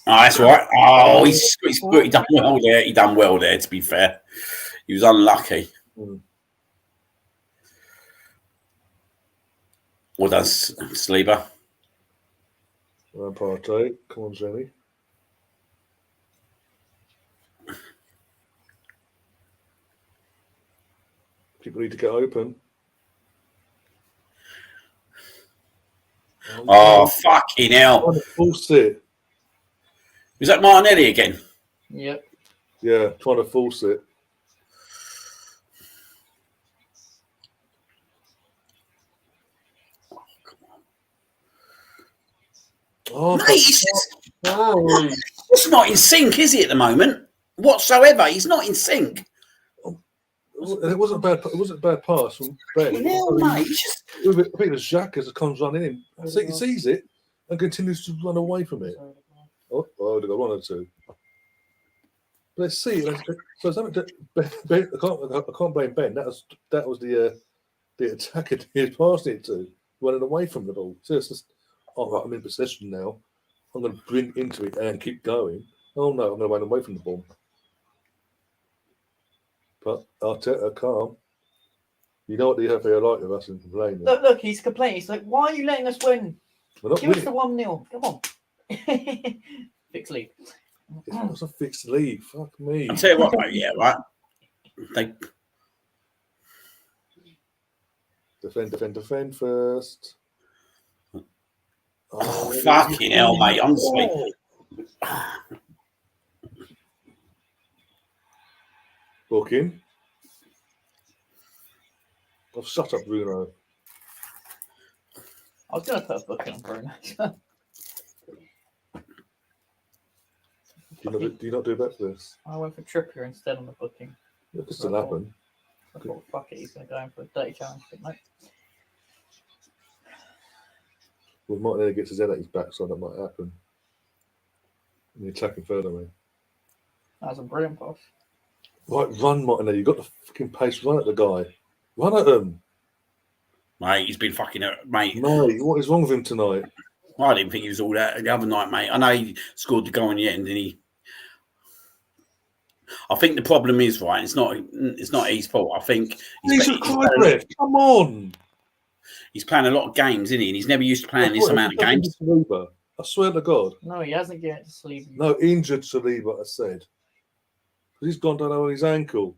Oh, that's right. Oh, he's he done well there. He done well there, to be fair. He was unlucky. Mm. Well done, Saliba. Partey. Come on, Jenny. People need to get open. Oh, fucking hell. Force it. Was that Martinelli again? Yep. Yeah, trying to force it. Oh, Mate, he's just not in sync, is he, at the moment? Whatsoever. He's not in sync. it wasn't a bad pass from Ben. Hell, mate. He's just... I think it was Xhaka as it comes running in. He sees it and continues to run away from it. Oh, I would have got 1 or 2. But let's see. So something to Ben, I can't blame Ben. That was the attacker he was passing it to, running away from the ball. So it's just, right, I'm in possession now. I'm going to bring into it and keep going. Oh no, I'm going to run away from the ball. But Arteta calm. You know what the FA are like with us and complaining. Look, he's complaining. He's like, why are you letting us win? We're not Give us winning. the 1-0. Come on. Fix lead. It's a fixed league. Fuck me. I'll tell you what, mate, yeah, right? They... Defend first. Oh, fucking hell, mate, honestly. Booking. Oh, shut up, Bruno. I was going to put a booking on Bruno. Do you not do that for this? I went for Trippier instead on the booking. It could still happen. I thought, fuck it, he's going to go in for a dirty challenge. But no. Well, Martinelli gets his head at his back, so that might happen. And the attacking third, I mean. That was a brilliant pass. Right, run, Martinelli. You've got the fucking pace. Run at the guy. Run at him. Mate, he's been fucking... Mate, Mate, what is wrong with him tonight? I didn't think he was all that the other night, mate. I know he scored the goal in the end, and he... I think the problem is, right, it's not his fault. I think Come on. he's playing a lot of games, isn't he? And he's never used to playing this amount of games. Saliba. I swear to God. No, he hasn't given it to Sleeve. No, injured Saliba, I said. He's gone down on his ankle.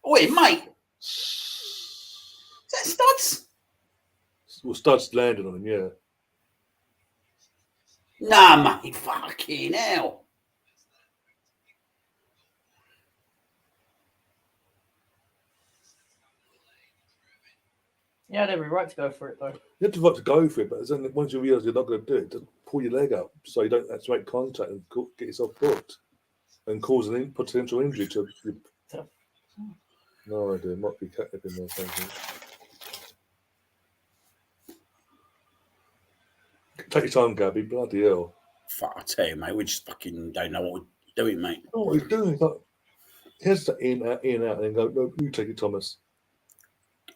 Oi, mate. Is that Studs? Well, Studs landed on him, yeah. Nah, mate. Fucking hell. You had every right to go for it, though. You have the right to go for it, but then once you realise you're not going to do it, just pull your leg up so you don't have to make contact and get yourself booked and cause an potential injury to your... No idea. Might be catnip in there something. Take your time, Gabby. Bloody hell. Fuck, I tell you, mate, we just fucking don't know what we're doing, mate. Oh, what he's doing. He's like, here's the in, out, and then go, no, you take it, Thomas.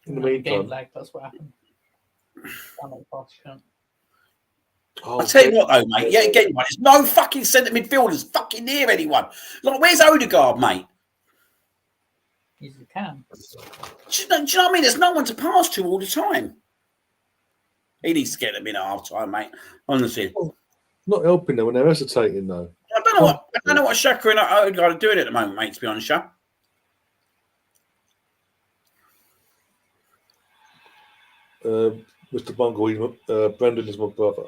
In the Game meantime... lag, that's what happened. Oh, I'll tell you what, though, mate. Yeah, again, mate, there's no fucking centre midfielders fucking near anyone. Like, where's Odegaard, mate? Easily can. Do you know what I mean? There's no one to pass to all the time. He needs to get them in at half time, mate. Honestly. Not helping them when they're hesitating, though. I don't know what Xhaka and Odegaard are doing at the moment, mate, to be honest, yeah. Mr. Bungle, Brendan is my brother.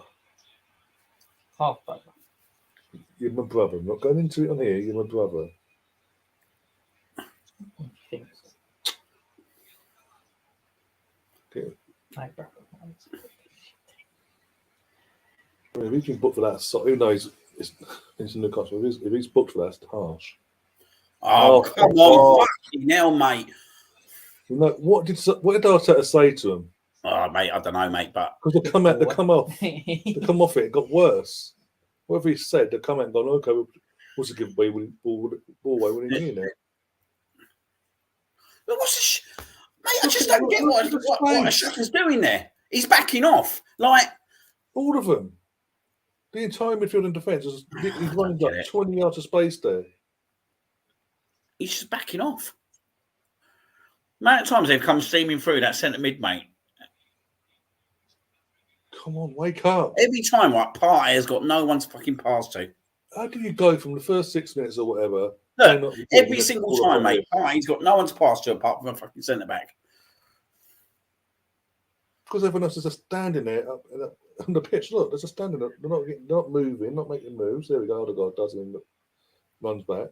Half brother. You're my brother. I'm not going into it on here. You're my brother. I think so. Okay. My brother. I mean, if he's been booked for that, so who knows? It's Newcastle. If he's booked for that, it's harsh. Oh, come on, fucking hell, mate. You know what did Arteta say to him? Oh, mate, I don't know, mate, but Because they come off it. It got worse. Whatever he said, they come out and gone, okay, we'll just give away ball away when he's in there. But mate, I just don't get what Xhaka's doing there. He's backing off. Like, all of them. The entire midfield and defence, he's running like 20 yards of space there. He's just backing off. Amount of times they've come steaming through that centre mid, mate. Come on, wake up. Every time, like, Partey has got no one to fucking pass to. How do you go from the first 6 minutes or whatever? Look, every single time, mate, Partey's got no one to pass to apart from a fucking centre back. Because everyone else is just standing there on the pitch. Look, they're just standing there. They're not moving, not making moves. There we go. Odegaard does it and runs back.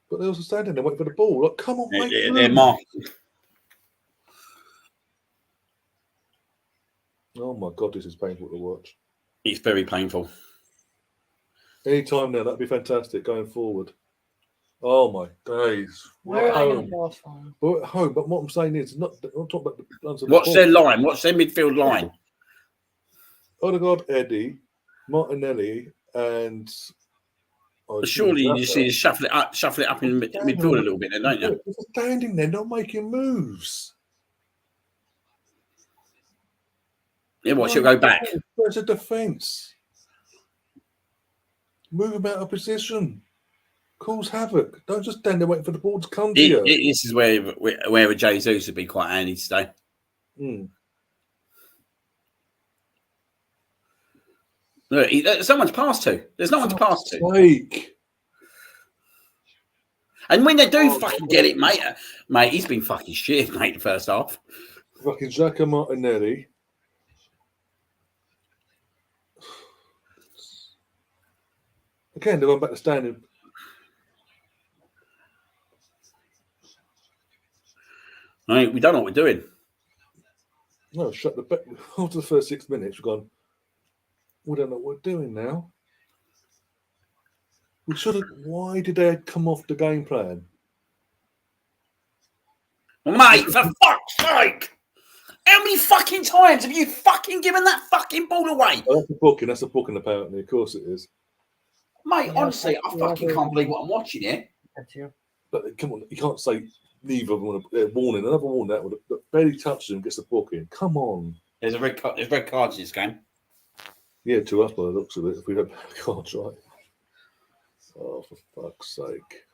But they're also standing there waiting for the ball. Like, come on, mate. They're marked. Oh my God, this is painful to watch. It's very painful. Any time now, that'd be fantastic going forward. Oh my days. We're at home. home. We're at home, but what I'm saying is, I'm not talking about the runs of the What's ball. their line? What's their midfield line? Odegaard, Eddie, Martinelli, and... But surely you just need to shuffle it up in midfield a little bit, then, don't you? They're standing there, not making moves. Yeah, what? She'll go back. There's a defence. Move them out of position. Cause havoc. Don't just stand there waiting for the ball to come to you. This is where a Jesus would be quite handy today. Look, someone's passed to. There's no one to pass to. And when they do fucking get it, mate, he's been fucking shit, mate, the first half. Fucking Xhaka, Martinelli. Again, they're going back to standing. I mean, we don't know what we're doing. No, shut the back. After the first 6 minutes, we've gone, we don't know what we're doing now. We should have. Why did they come off the game plan? Mate, for fuck's sake! How many fucking times have you fucking given that fucking ball away? Oh, that's a booking. That's a booking, apparently. Of course it is. Mate, honestly, I fucking can't believe what I'm watching here. But come on, you can't say neither of them want a warning. Another warning that would have barely touched him, gets the booking. Come on. There's red cards in this game. Yeah, to us by the looks of it, if we don't have cards right. Oh, for fuck's sake.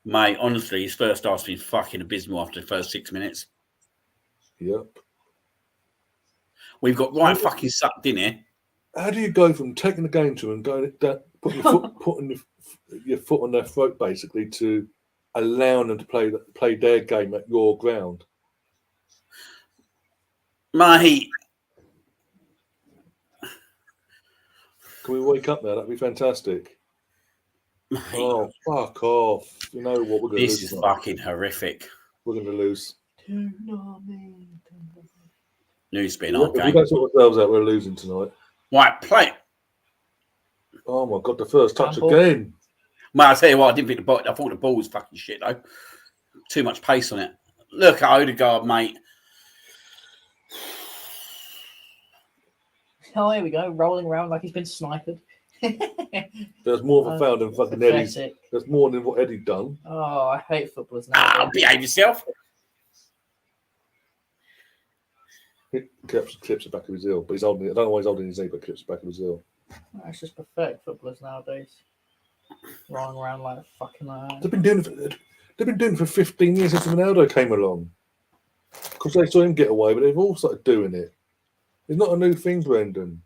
Mate, honestly, his first half's been fucking abysmal after the first 6 minutes. Yep. We've got right fucking sucked in here. How do you go from taking the game to and going down, putting your foot on their throat, basically, to allowing them to play their game at your ground? Mate. Can we wake up now? That'd be fantastic. Mate. Oh, fuck off. You know what? We're going to lose. This is fucking horrific. We're going to lose. News spin If our we game. don't sort ourselves out, we're losing tonight. Right, play it. Oh my god, the first touch Handball. again. Well, I'll tell you what, I didn't think the ball. I thought the ball was fucking shit though. Too much pace on it. Look at Odegaard, mate. Oh, here we go, rolling around like he's been sniped. There's more of a foul than fucking Eddie. Pathetic. There's more than what Eddie done. Oh, I hate footballers now. Behave yourself. He clips the back of his heel, but he's holding it. I don't know why he's holding his knee, but clips the back of his heel. That's just pathetic footballers nowadays. Rolling around like a fucking They've been doing it for 15 years since Ronaldo came along. Because they saw him get away, but they've all started doing it. It's not a new thing, Brendan.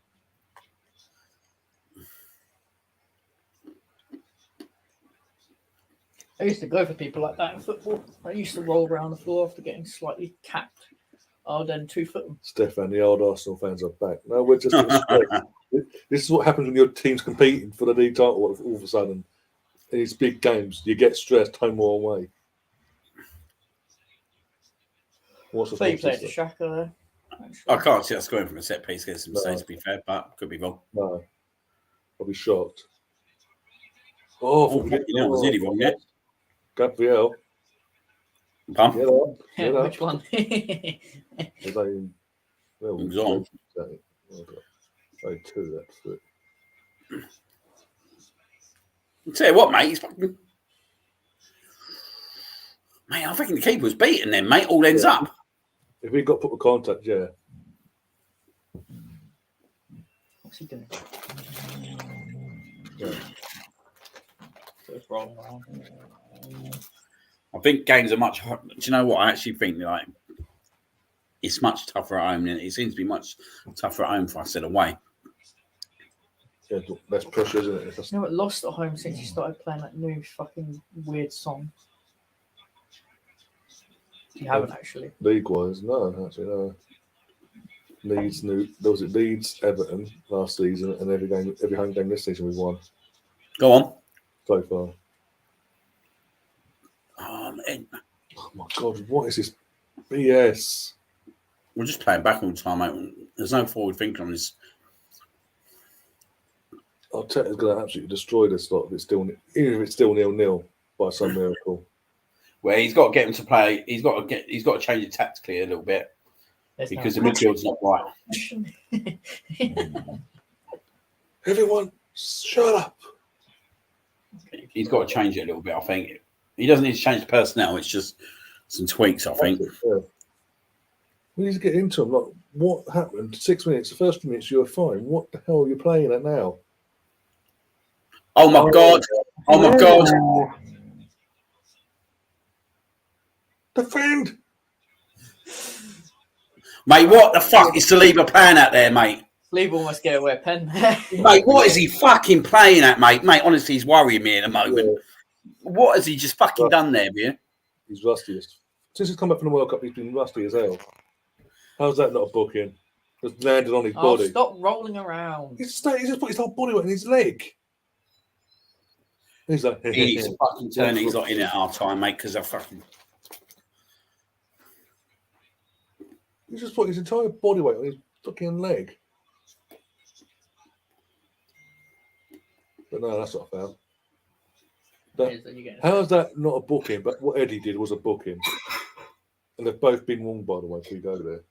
I used to go for people like that in football. I used to roll around the floor after getting slightly capped. I'll then 2-foot them. Stefan, the old Arsenal fans are back. No, we're just. This is what happens when your team's competing for the league title all of a sudden. In these big games, you get stressed home or away. What's the So you score? played the Shaka there. I can't see us scoring from a set piece against some No. mistakes, to be fair, but could be wrong. No. I'll be shocked. Oh, I thought we did- You know, it was nearly wrong, yeah. Gabriel, Pump. get up. Get up. Which one? There's only- well, He was on. Only two, that's it. I'll tell you what, mate, he's fucking. Mate, I reckon the keeper was beaten then, mate. All ends up. If we got put with contact, yeah. What's he doing? Yeah. So it's rolling around. I think games are much. Do you know what? I actually think like it's much tougher at home. It seems to be much tougher at home for us than away. Yeah, less pressure, isn't it? It's just- You know what? Lost at home since you started playing that new fucking weird song. You haven't actually. League-wise, no, actually, no. Leeds, there was it Leeds, Everton last season, and every home game this season we've won Go on. so far. Man. Oh my god, what is this BS? We're just playing back all the time, mate. There's no forward thinking on this. Arteta's going to absolutely destroy this lot if it's still, even if it's still 0-0 by some miracle. Where he's got to get him to play. He's got to change it tactically a little bit There's because no the midfield's not right. Everyone, shut up! He's got to change it a little bit. I think he doesn't need to change the personnel. It's just some tweaks. I think. Yeah. We need to get into them. Like, what happened? 6 minutes. The first 2 minutes you were fine. What the hell are you playing at now? Oh my god! Oh my god! Defend! Mate, what the fuck is Saliba playing out there, mate? Leave almost get away a pen there. Mate, what is he fucking playing at, mate? Mate, honestly, he's worrying me at the moment. What has he just fucking done there, man? He's rustiest. Since he's come back from the World Cup, he's been rusty as hell. How's that not a booking? Just landed on his Oh, body. stop rolling around. He's just put his whole body weight in his leg. He's like, He needs to fucking turn. He's not in at half time, mate, because I fucking. He just put his entire body weight on his fucking leg. But no, that's not a foul. How's that not a booking? But what Eddie did was a booking. And they've both been wrong, by the way, if we go there.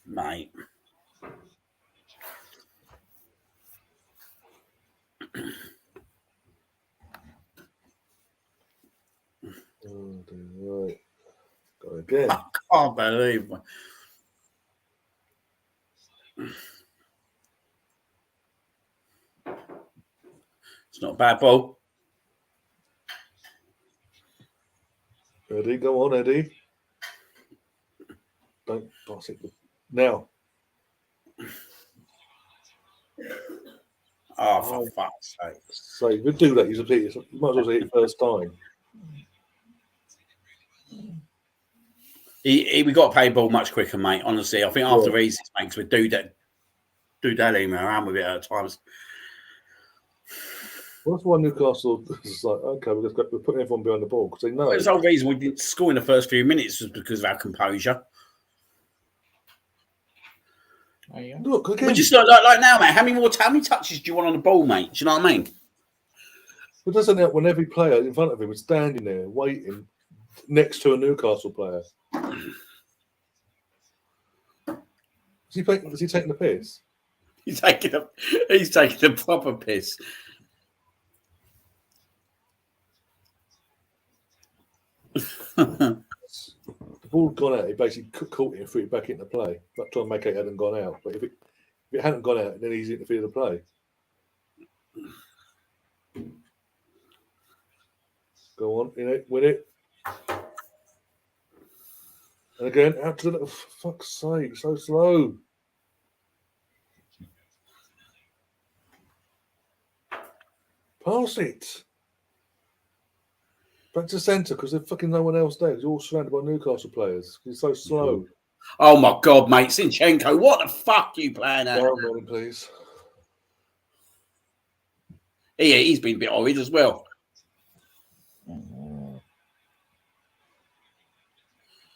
Mate. Oh, dear, right. Go again. I can't believe it. It's not a bad ball. Eddie, go on, Eddie. Don't pass it. Now. Oh, for fuck's sake. So if you do that, you might as well say it first time. We got to play the ball much quicker, mate. Honestly, I think after Reese, mate, because we do that around with it at times. Well, that's why Newcastle is like, okay, we're putting everyone behind the ball because they know. The whole reason we didn't score in the first few minutes was because of our composure. There you go. Look, again, We're just like now, mate. How many touches do you want on the ball, mate? Do you know what I mean? but doesn't it when every player in front of him is standing there waiting next to a Newcastle player? Is he taking the piss? He's taking a proper piss. The ball gone out. He basically caught it and threw it back into play. Not trying to make it hadn't gone out, but if it hadn't gone out, then he's interfered the play. Go on, win it. And again, out to the for fuck's sake, so slow. Pass it. Back to centre because there's fucking no one else there. You're all surrounded by Newcastle players. He's so slow. Oh my God, mate, Zinchenko, what the fuck are you playing at? Down on him, please. Yeah, he's been a bit horrid as well.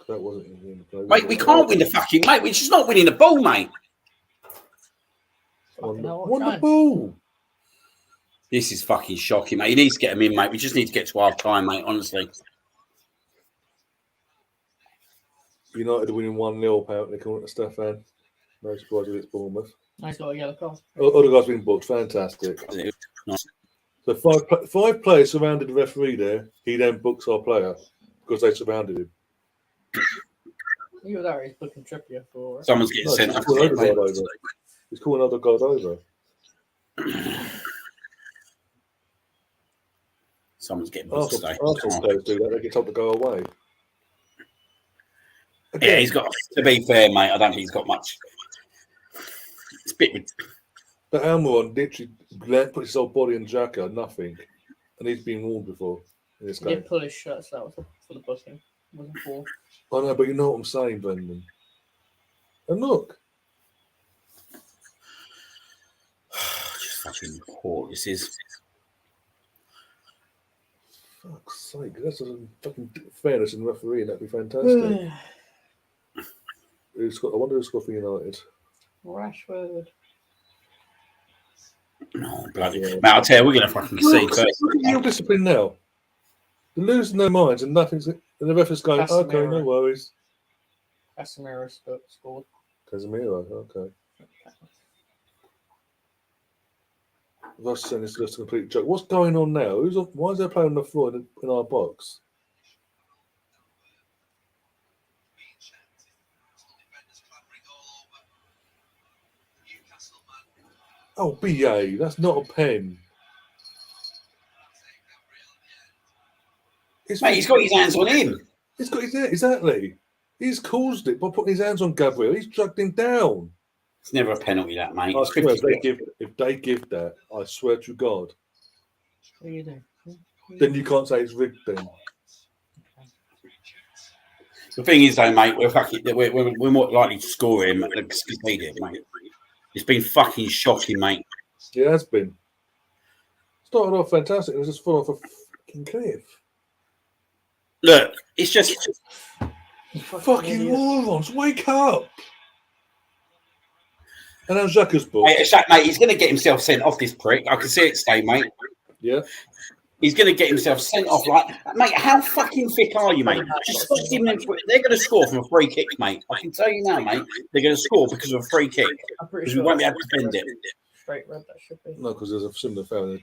That wasn't in the play. Mate, we can't win the fucking mate. We're just not winning the ball, mate. Won the ball. This is fucking shocking, mate. You need to get him in, mate. We just need to get to half time, mate, honestly. United winning 1-0, apparently, according to Stefan. No surprise if it's Bournemouth. Nice got a yellow card. Other guys been booked. Fantastic. Nice. So five players surrounded the referee there. He then books our player because they surrounded him. Either that or he's booking Trippier for. Someone's getting sent off. He's calling another guard over. Someone's getting booked today. Arsenal players do that. They get told to go away. Yeah, he's got. To be fair, mate, I don't think he's got much. It's a bit. But Almiron literally put his whole body in Xhaka, nothing, and he's been warned before in this He game. did pull his shirt, so that was for the booking. Wasn't for. I know, but you know what I'm saying, Brendan. And look, Just fucking poor. This is. fuck's sake, that's a fucking fairness in refereeing. That'd be fantastic. I wonder who's scored for United. Rashford. No, bloody. Mate, I'll tell you, we're going to fucking see first. Look at your discipline now. They're losing their minds and nothing's. And the ref is going, Casemiro. okay, no worries. Casemiro scored. Casemiro, okay. That's saying it's just a complete joke. What's going on now? Why is there a player on the floor in our box? Oh, BA, that's not a pen. Mate, he's got his hands on him. He's got his hands, exactly. He's caused it by putting his hands on Gabriel. He's dragged him down. It's never a penalty, that, mate. I It's swear, 50. if they give that, I swear to God, What are you doing? then you can't say it's rigged then. The thing is, though, mate, we're more likely to score him than concede it, mate. It's been fucking shocking, mate. It has been. Started off fantastic and it's just fallen off a fucking cliff. Look, it's just. Fucking morons, wake up! And now Xhaka's book. Mate, he's going to get himself sent off, this prick. I can see it today, mate. Yeah. He's going to get himself sent off. Like, mate, how fucking thick are you, mate? Just stop giving them. They're going to score from a free kick, mate. I can tell you now, mate. They're going to score because of a free kick. I'm pretty Because sure we won't be able to defend it. Straight red, that should be. No, because there's a similar foul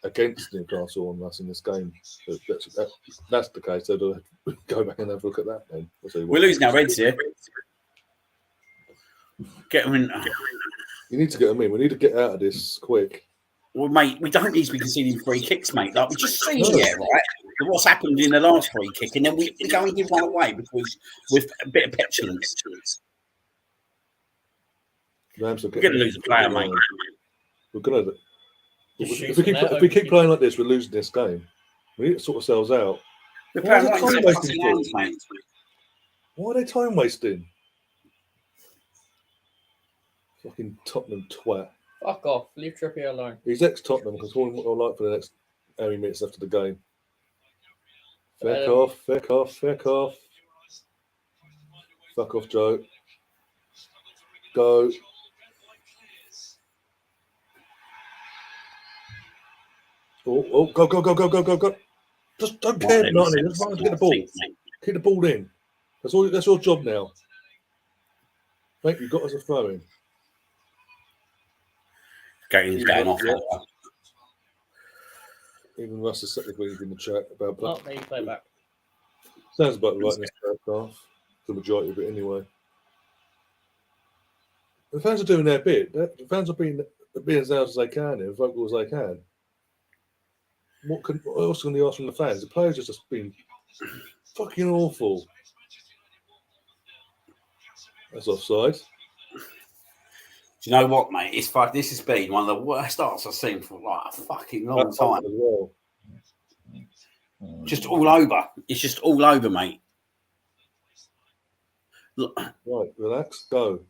against Newcastle on us in this game. That's the case. So go back and have a look at that then. We're losing our reds here. Get them in. You need to get them in. We need to get out of this quick. Well, mate, we don't need to be conceding free kicks, mate. Like, we just seen it, right? What's happened in the last free kick, and then we go and give one away because with a bit of petulance. We're going to lose a player, mate. We're going to. If we keep playing like this, we're losing this game. We need to sort ourselves out. We're playing right into their fucking hands, mate. Why are they time wasting? Fucking Tottenham twat. Fuck off. Leave Trippier alone. He's ex-Tottenham because all I like for the next how many minutes after the game. Feck off. Fuck off, Joe. Go. Oh, go. Just don't care, Martin. Just run to get the ball. Keep the ball in. That's your job now. Mate, you got us a throw in. Game's going off. Yeah. Even Russ has said in the chat about Oh, there you play back. sounds about right in this first half. The majority of it anyway. The fans are doing their bit. The fans are being as loud as they can and vocal as they can. What else can they ask from the fans? The players have just been fucking awful. That's offside. Do you know what, mate? This has been one of the worst starts I've seen for like a fucking long time. As well. Just all over. It's just all over, mate. Look. Right, relax, go.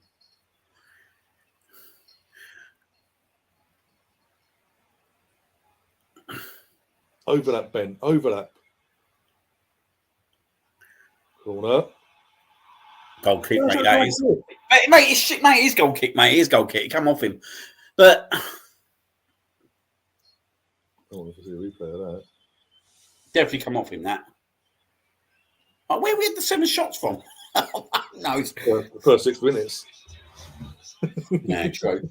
Overlap, Ben. Overlap. Corner. Goal kick, mate. That is. Mate, it's shit, mate. It is goal kick, mate. It is goal kick. Come off him. But. I want to see a replay of that. Definitely come off him, that. Oh, where we had the 7 shots from? No. The first 6 minutes. Yeah, true.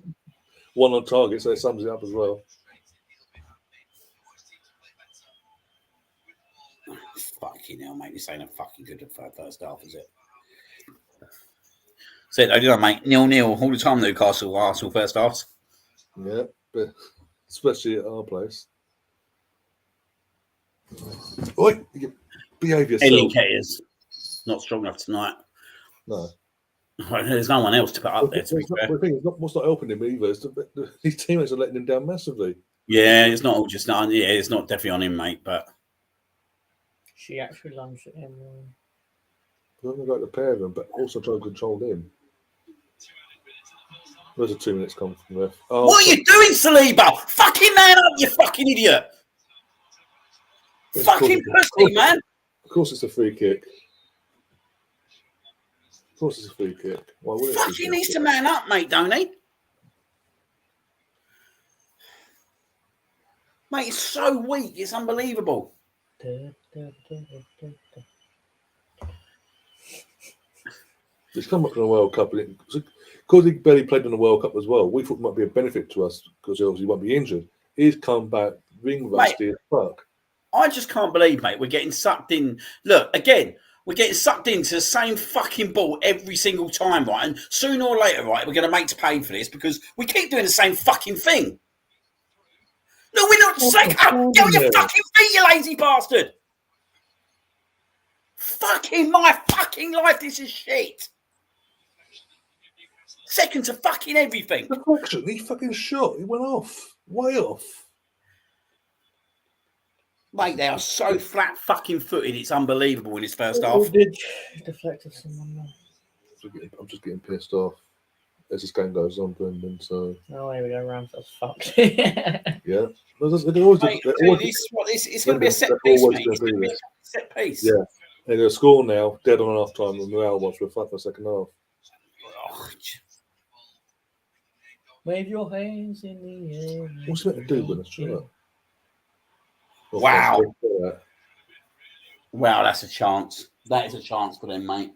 One on target, so it sums it up as well. Fucking hell, mate. This ain't a fucking good first half, is it? Said I did, mate. 0-0 all the time. Newcastle, Arsenal first halves. Yeah, but especially at our place. Oi, behave yourself. Indicators not strong enough tonight. No. There's no one else to put up there. To be fair. The thing is, what's not helping him either is his teammates are letting him down massively. Yeah, it's not all just on. Yeah, it's not definitely on him, mate. But She actually lunged at him. I'm going to go to pair of them, but also try to control him. There's a 2 minutes come from ref. Oh, what are you doing, Saliba? Fucking man up, you fucking idiot! Fucking pussy, man! Of course, it's a free kick. Of course, it's a free kick. Why would it? Fucking needs to man up, mate, don't he? Mate, it's so weak. It's unbelievable. He's come up from the World Cup, and because he barely played in the World Cup as well, we thought it might be a benefit to us because he obviously won't be injured. He's come back ring rusty as fuck. I just can't believe, mate, we're getting sucked in. Look, again, we're getting sucked into the same fucking ball every single time, right? And sooner or later, right, we're going to make to pay for this because we keep doing the same fucking thing. No, we're not sick up. Get on your fucking feet, you lazy bastard. Fucking my fucking life, this is shit. Second to fucking everything. Deflection, he fucking shot. He went off. Way off. Mate, they are so flat fucking footed. It's unbelievable in his first half. Deflected someone. I'm just getting pissed off as this game goes on, Brendan. So. Oh, here we go. Ramsdale's fucked. Yeah. It's going to be a set piece, mate. It's going to be a set piece. Yeah. And they're scoring now, dead on half time, and Real wants to fight for the second half. Oh, wave your hands in the air. What's he meant to do with us? Shut up. Wow. Wow, that's a chance. That is a chance for them, mate.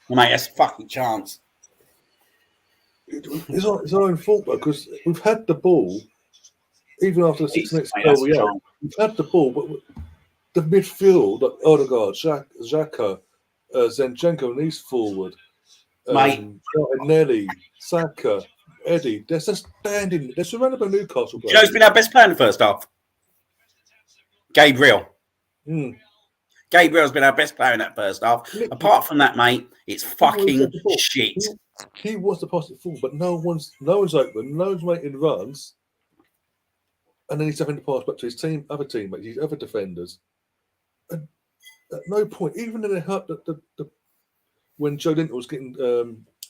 Well, mate, that's a fucking chance. It's our own fault, though, because we've had the ball, even after the 6 minutes ago, we've had the ball, but the midfield, like Odegaard, Xhaka, Zinchenko, and he's forward. Mate. Nelly, Saka, Eddie, they're just standing. They're surrounded by Newcastle. You know who's been our best player in the first half? Gabriel. Gabriel's been our best player in that first half. Apart from that, mate, it's fucking shit. He wants to pass it forward, but no one's open. No one's making runs. And then he's having to pass back to his other teammates, his other defenders. And at no point, even in the when Joe Linton was getting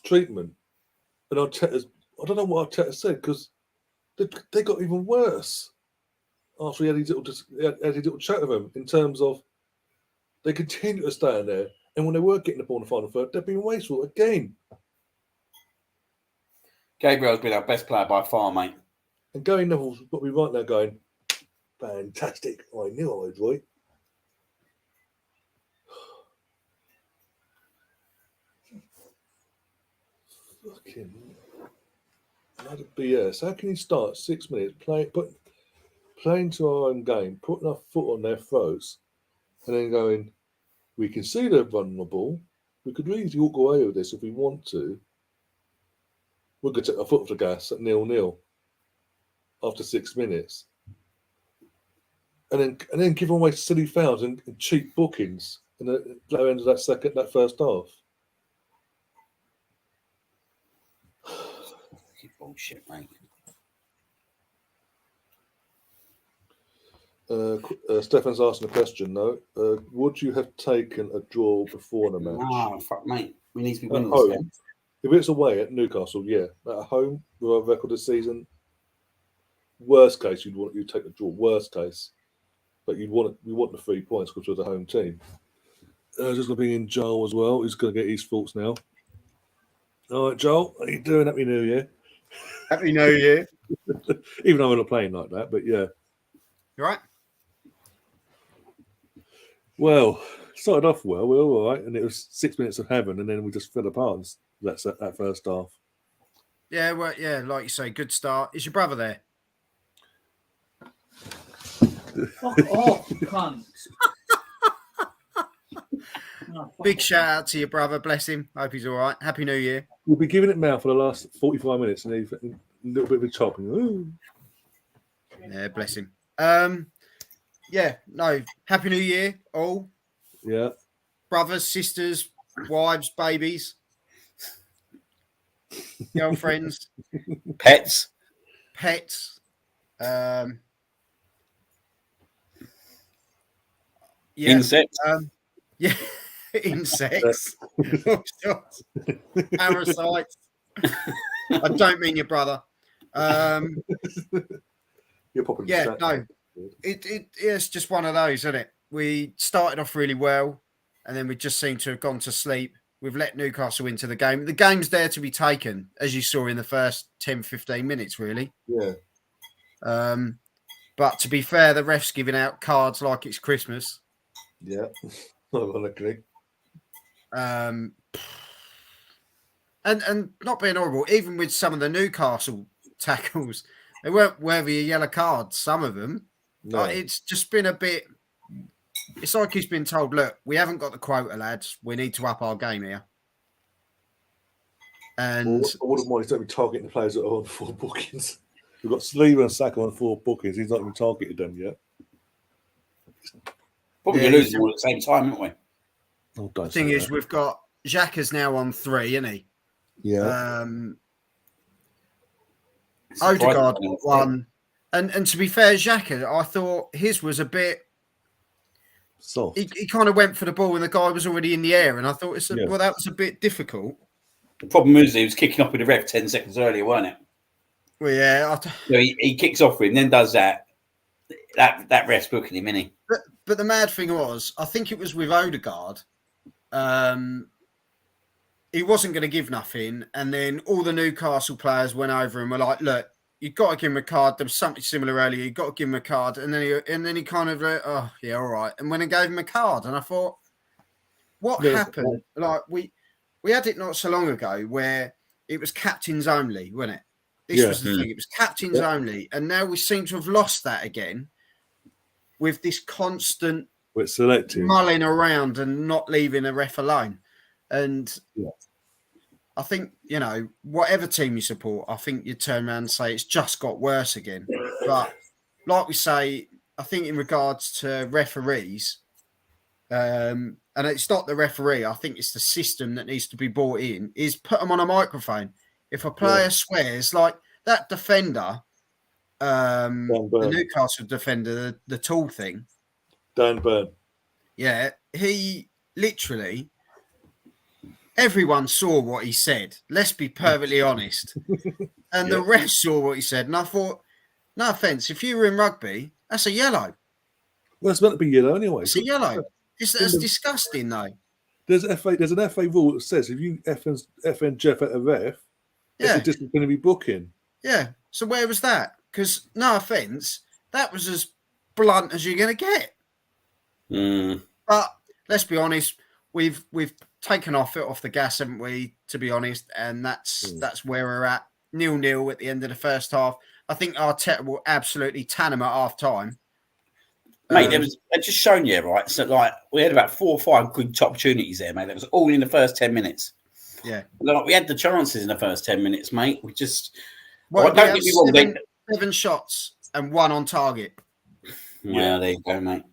treatment, and Arteta's, I don't know what Arteta said because they got even worse after he had his little chat with him in terms of they continue to stay in there, and when they were getting the ball in the final third, they're being wasteful again. Gabriel's been our best player by far, mate. And Gary Neville's got me right now going, fantastic. I knew I was right. Fucking load of BS. How can you start 6 minutes playing to our own game, putting our foot on their throats, and then going, we can see they're vulnerable. We could really walk away with this if we want to. We're going to take our foot off the gas at 0-0 after 6 minutes. And then give away silly fouls and cheap bookings in the low end of that first half. Bullshit, mate. Stefan's asking a question, though. Would you have taken a draw before the match? Oh, fuck, mate. We need to be winning home, this game. If it's away at Newcastle, yeah. At home, with our record this season, worst case, you'd take a draw. Worst case. But we want the 3 points because we're the home team. Just going to bring in Joel as well. He's going to get his thoughts now. All right, Joel, how you doing? Happy New Year. Happy New Year. Even though we're not playing like that, but yeah. You right? Well, started off well. We were all right, and it was 6 minutes of heaven, and then we just fell apart. That's that first half. Yeah, well, yeah, like you say, good start. Is your brother there? Fuck off, cunt. No, fuck Big off. shout out to your brother. Bless him. Hope he's all right. Happy New Year. We'll be giving it mouth for the last 45 minutes, and a little bit of a chop. Ooh. Yeah, bless him. Yeah, no. Happy New Year, all. Yeah. Brothers, sisters, wives, babies, girlfriends, Pets. pets. Yeah. Insects. Yeah. Insects. Parasites. I don't mean your brother. You're probably Yeah, no. It's just one of those, isn't it? We started off really well, and then we just seem to have gone to sleep. We've let Newcastle into the game. The game's there to be taken, as you saw in the first 10, 15 minutes, really. Yeah. But to be fair, the ref's giving out cards like it's Christmas. Yeah. Ironically. And not being horrible, even with some of the Newcastle tackles, they weren't worthy of yellow cards, some of them. No. It's just been a bit... It's like he's been told, look, we haven't got the quota, lads. We need to up our game here. And I wouldn't mind. He's not even targeting the players that are on 4 bookings. We've got Sleever and Saka on 4 bookings. He's not even targeted them yet. Probably Yeah, losing all at the same time, haven't we? Oh, the thing is, we've got Xhaka's now on 3, isn't he? yeah. Odegaard got 1. And to be fair, Xhaka, I thought his was a bit... Soft. He kind of went for the ball and the guy was already in the air. And I thought, well, that was a bit difficult. The problem is he was kicking off with the ref 10 seconds earlier, wasn't it? Well, yeah. So he kicks off with him, then does that. That ref's booking him, isn't he? But the mad thing was, I think it was with Odegaard. He wasn't going to give nothing. And then all the Newcastle players went over and were like, look, you've got to give him a card. There was something similar earlier. You've got to give him a card. And then he kind of, oh, yeah, all right. And when I gave him a card, and I thought, what happened? Like, we had it not so long ago where it was captains only, wasn't it? This was the thing. It was captains only. And now we seem to have lost that again with this constant mulling around and not leaving a ref alone. And I think, whatever team you support, I think you turn around and say it's just got worse again. But like we say, I think in regards to referees, and it's not the referee, I think it's the system that needs to be brought in, is put them on a microphone. If a player swears, like that defender, the Newcastle defender, the tall thing. Dan Burn. Yeah, he literally everyone saw what he said. Let's be perfectly honest. And the rest saw what he said. And I thought, no offence, if you were in rugby, that's a yellow. Well, it's meant to be yellow anyway. It's a yellow. That's disgusting, though. There's an FA rule that says if you FN Jeff at a ref, it's a disciplinary booking. Yeah. So where was that? Because no offence, that was as blunt as you're going to get. But let's be honest, we've taken our foot off the gas, haven't we? To be honest, and that's where we're at. 0-0 at the end of the first half. I think Arteta will absolutely tan him at half time. Mate, they've just shown you, right? So, like, we had about 4 or 5 good opportunities there, mate. That was all in the first 10 minutes. Yeah. Like, we had the chances in the first 10 minutes, mate. We just... Well, don't get me wrong, 7 shots and 1 on target. Well, there you go, mate.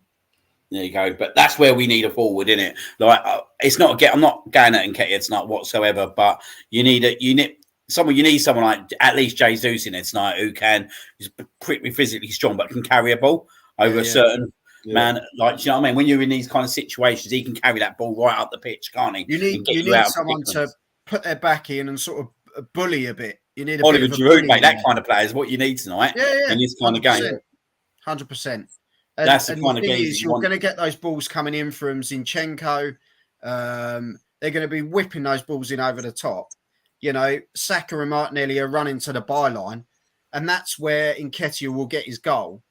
There you go. But that's where we need a forward, isn't it? Like, it's not... I'm not going at Nketiah tonight whatsoever, but you need someone like at least Jesus in there tonight who's pretty physically strong but can carry a ball over a certain man. Like, do you know what I mean? When you're in these kind of situations, he can carry that ball right up the pitch, can't he? You need someone to put their back in and sort of bully a bit. You need Oliver Giroud, mate. That kind of player is what you need tonight. In this kind of game. 100%. That's the kind of game you're going to get those balls coming in from Zinchenko. They're going to be whipping those balls in over the top. You know, Saka and Martinelli are running to the byline, and that's where Nketiah will get his goal,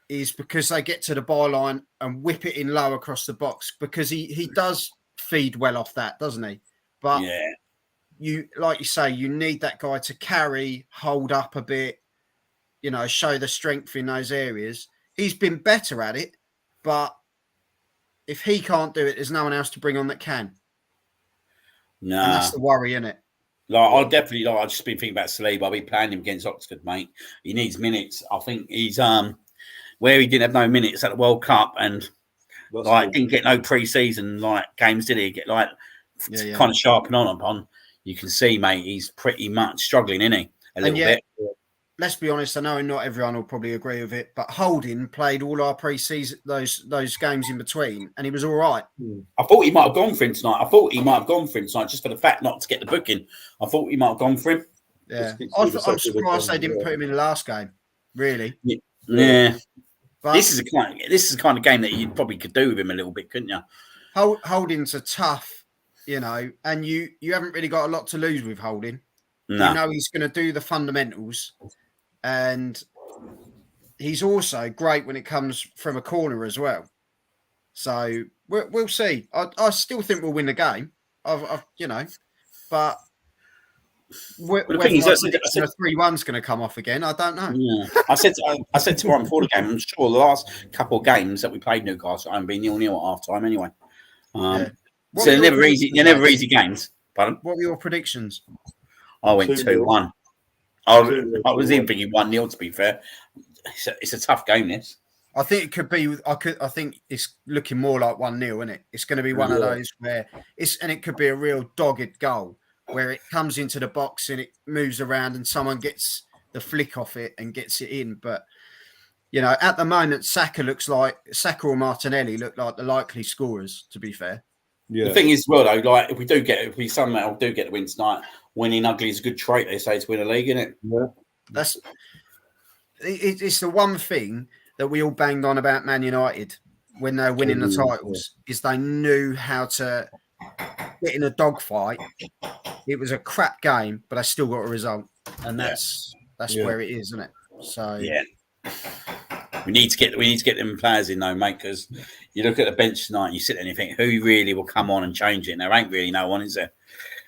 is because they get to the byline and whip it in low across the box, because he does feed well off that, doesn't he? But you, like you say, you need that guy to carry, hold up a bit, you know, show the strength in those areas. He's been better at it, but if he can't do it, there's no one else to bring on that can. No, and that's the worry, isn't it? Like, I've just been thinking about Saliba. I'll be playing him against Oxford, mate. He needs minutes. I think he's where he didn't have no minutes at the World Cup, and didn't get no pre-season games, did he? Get kind of sharpen on upon. You can see, mate, he's pretty much struggling, isn't he? A little bit. Let's be honest. I know not everyone will probably agree with it, but Holding played all our pre-season those games in between, and he was all right. I thought he might have gone for him tonight. Just for the fact not to get the booking. I thought he might have gone for him. Yeah, I'm surprised they didn't put him in the last game. Really? Yeah. But this is the kind of game that you probably could do with him a little bit, couldn't you? Holding's a tough, you know, and you haven't really got a lot to lose with Holding. No. You know he's going to do the fundamentals, and he's also great when it comes from a corner as well. So we'll see. I still think we'll win the game. But whether the 3-1's going to come off again, I don't know. Yeah. I said to Warren before the game, I'm sure the last couple of games that we played Newcastle haven't been 0-0 at half time anyway. So they're never easy games. Pardon? What were your predictions? I went 2-1. I was even thinking 1-0, to be fair. It's a tough game, this. I think it could be. I think it's looking more like 1-0, isn't it? It's going to be one of those where it could be a real dogged goal where it comes into the box and it moves around and someone gets the flick off it and gets it in. But you know, at the moment, Saka or Martinelli look like the likely scorers. To be fair, The thing is, well, though, like if we somehow do get the win tonight, winning ugly is a good trait. They say to win a league, isn't it? Yeah, it's the one thing that we all banged on about Man United when they're winning the titles is they knew how to get in a dogfight. It was a crap game, but they still got a result, and that's where it is, isn't it? So we need to get them players in though, mate. Because you look at the bench tonight, and you sit there and you think, who really will come on and change it? And there ain't really no one, is there?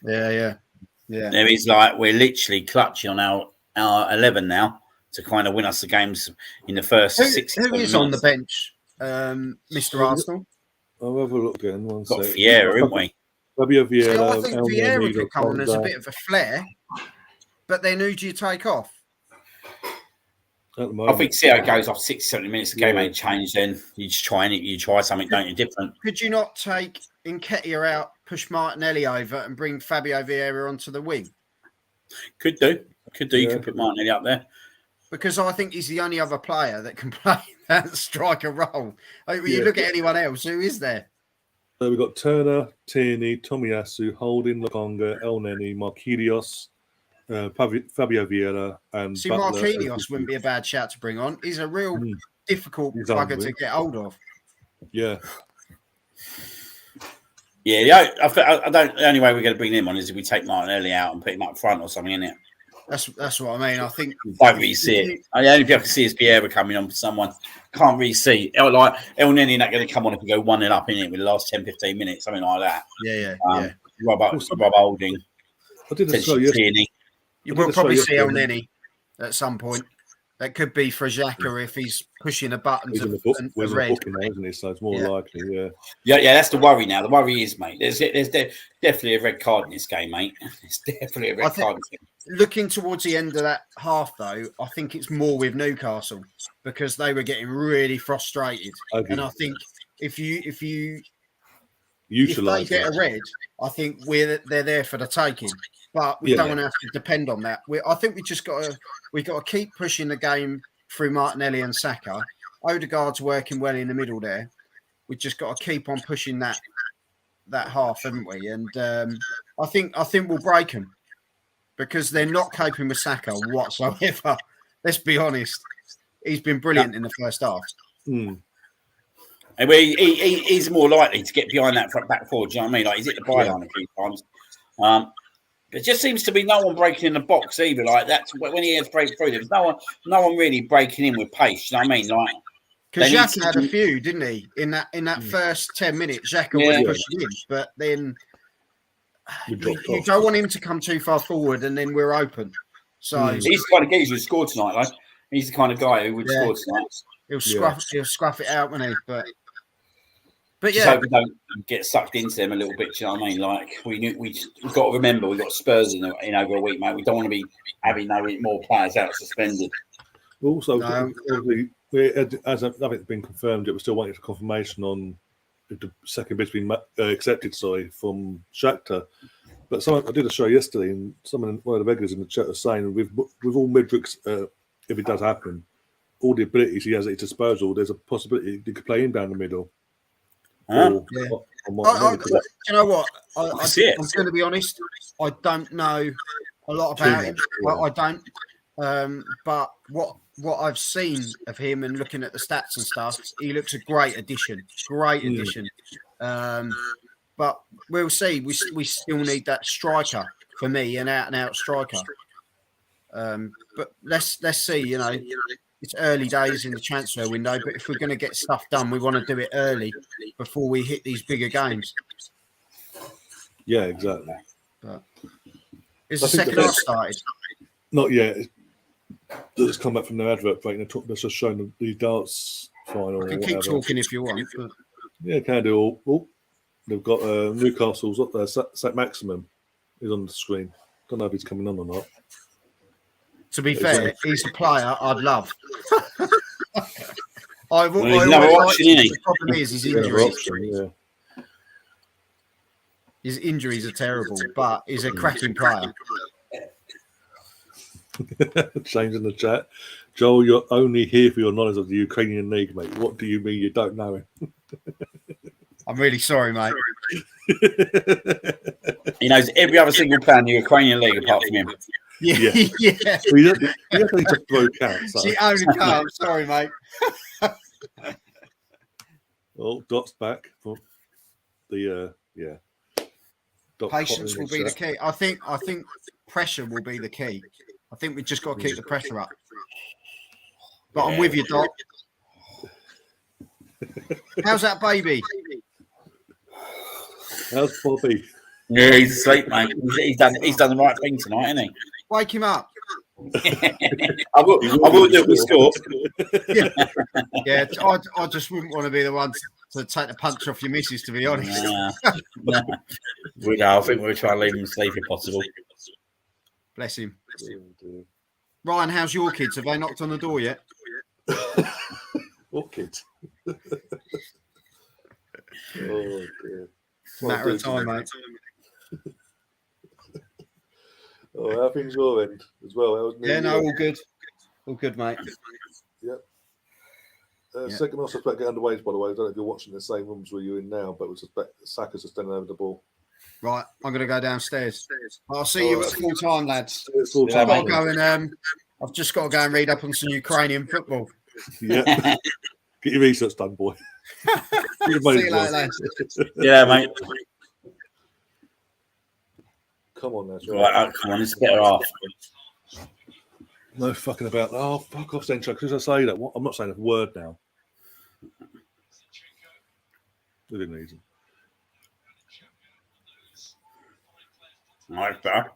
Yeah. There is we're literally clutching on our 11 now to kind of win us the games in the first 6. Who is on the bench, Mr. Arsenal? I'll have a look again. Got Vieira, haven't we? Vieira. I think Vieira could come on as a bit of a flair, but then who do you take off? I think see how it goes off 60-70 minutes. The game ain't changed. Then you just try something, don't you? Different. Could you not take Nketiah out, push Martinelli over, and bring Fabio Vieira onto the wing? Could do. You could put Martinelli up there. Because I think he's the only other player that can play that striker role. You look at anyone else, who is there? So we've got Turner, Tierney, Tomiyasu, Holding, Lokonga, El Neni, Marquinhos, Fabio Vieira, and See, Butler. Marquinhos wouldn't be a bad shout to bring on. He's a real difficult He's bugger hungry. to get hold of. Yeah. Yeah, I don't. The only way we're going to bring him on is if we take Martinelli out and put him up front or something, innit? That's what I mean. I think Don't really see it. The only thing I can see is Vieira coming on for someone. Can't really see. Like El Neni not going to come on if we go 1-0 up, innit, with the last 10, 15 minutes, something like that. Yeah. Rob Holding. I did a show yesterday. Tierney. You will probably see El Neni at some point. That could be for Xhaka if he's pushing a button He's in the to book, a he's in the red. booking now, isn't he? So it's more likely, yeah. Yeah, that's the worry now. The worry is, mate, there's definitely a red card in this game, mate. It's definitely a red card. Looking towards the end of that half, though, I think it's more with Newcastle because they were getting really frustrated. Okay. And I think if they Utilise get that. a red, I think they're there for the taking. But we don't want to have to depend on that. I think we just got to keep pushing the game through Martinelli and Saka. Odegaard's working well in the middle there. We just got to keep on pushing that half, haven't we? And I think we'll break them because they're not coping with Saka whatsoever. Let's be honest. He's been brilliant in the first half. Mm. And he's more likely to get behind that back forward. Do you know what I mean? Like he's hit the byline a few times. There just seems to be no one breaking in the box either. Like that's when he has break through. There's no one really breaking in with pace. Do you know what I mean? Like because Xhaka had a few, didn't he? In that first 10 minutes, Xhaka was pushing in, but then you don't want him to come too far forward, and then we're open. So he's the kind of guy who would score tonight. Like he's the kind of guy who would score tonight. He'll scruff it out, won't he? But just hope we don't get sucked into them a little bit. Do you know what I mean? Like we've got to remember we've got Spurs in over a week, mate. We don't want to be having more players out suspended. Also, as nothing's been confirmed, it was still waiting for confirmation on if the second bid's been accepted. From Shakhtar. But I did a show yesterday, and one of the regulars in the chat was saying with all Midrik's, if it does happen, all the abilities he has at his disposal, there's a possibility he could play him down the middle. You know what? I'm going to be honest. I don't know a lot about him. I don't. But what I've seen of him and looking at the stats and stuff, he looks a great addition. But we'll see. We still need that striker for me, an out-and-out striker. But let's see. You know, it's early days in the transfer window, but if we're going to get stuff done, we want to do it early before we hit these bigger games. Yeah, exactly. But is the second half started? Not yet. It's come back from their advert break. That's just showing the darts final. I can keep talking if you want. But... Yeah, can do. They've got Newcastle's up there. St. Maximum is on the screen. Don't know if he's coming on or not. To be fair, he's a player I'd love. The problem is his injuries. His injuries are terrible, but he's a cracking player. James in the chat. Joel, you're only here for your knowledge of the Ukrainian league, mate. What do you mean you don't know him? I'm really sorry, mate. He knows every other single player in the Ukrainian league apart from him. Yeah. You don't need to throw counts. She only counts. Sorry, mate. Well, Dot's back for the Dot patience will be the key. I think pressure will be the key. I think we just got to keep the pressure up. But I'm with you, Dot. How's that baby? How's Bobby? Yeah, he's asleep, mate. He's done the right thing tonight, hasn't he? Wake him up. I will do it with score. Yeah, I just wouldn't want to be the one to take the punch off your missus, to be honest. Nah. I think we'll try and leave him asleep if possible. Bless him. Ryan, how's your kids? Have they knocked on the door yet? What kids? Oh, dear. Matter of time, mate. Oh, how things your end as well? Yeah, no, all good. All good, mate. Yep. Second, I suspect get underway, by the way. I don't know if you're watching the same rooms where you're in now, but we suspect Saka's just standing over the ball. Right, I'm going to go downstairs. I'll see you at full time, lads. It's full Yeah, time. I'll go and I've just got to go and read up on some Ukrainian football. Yeah. Get your research done, boy. See you later, lads. Yeah, mate. Come on, now. Right, come on, let's get her off. No fucking about. Oh, fuck off, Centro. Because I say that, I'm not saying a word now. We didn't need him. Right, back.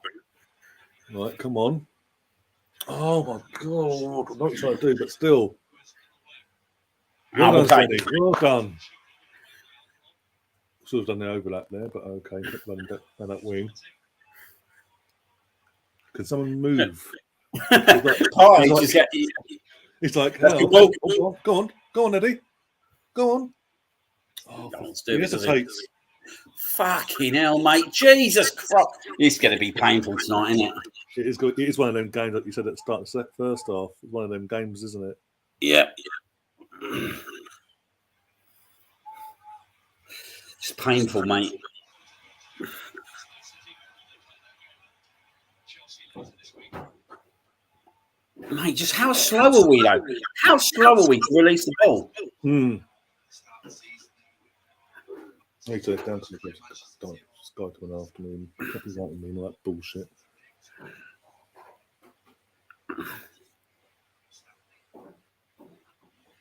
Right, come on. Oh my god! I know what you're trying to do, but still. Well done, Steady. Well done. Should have done the overlap there, but okay. Run that wing. Can someone move? It's like, oh, go on, Eddie. Go on. Oh, he hesitates. Fucking hell, mate. Jesus Christ. It's going to be painful tonight, isn't it? It is good. It is one of them games, like you said at the start of the first half. It's one of them games, isn't it? Yeah. It's painful, mate. Mate, just how slow are we, though? How slow are we to release the ball? I need to down to the Sky to an afternoon. Copyrighting me and all that bullshit.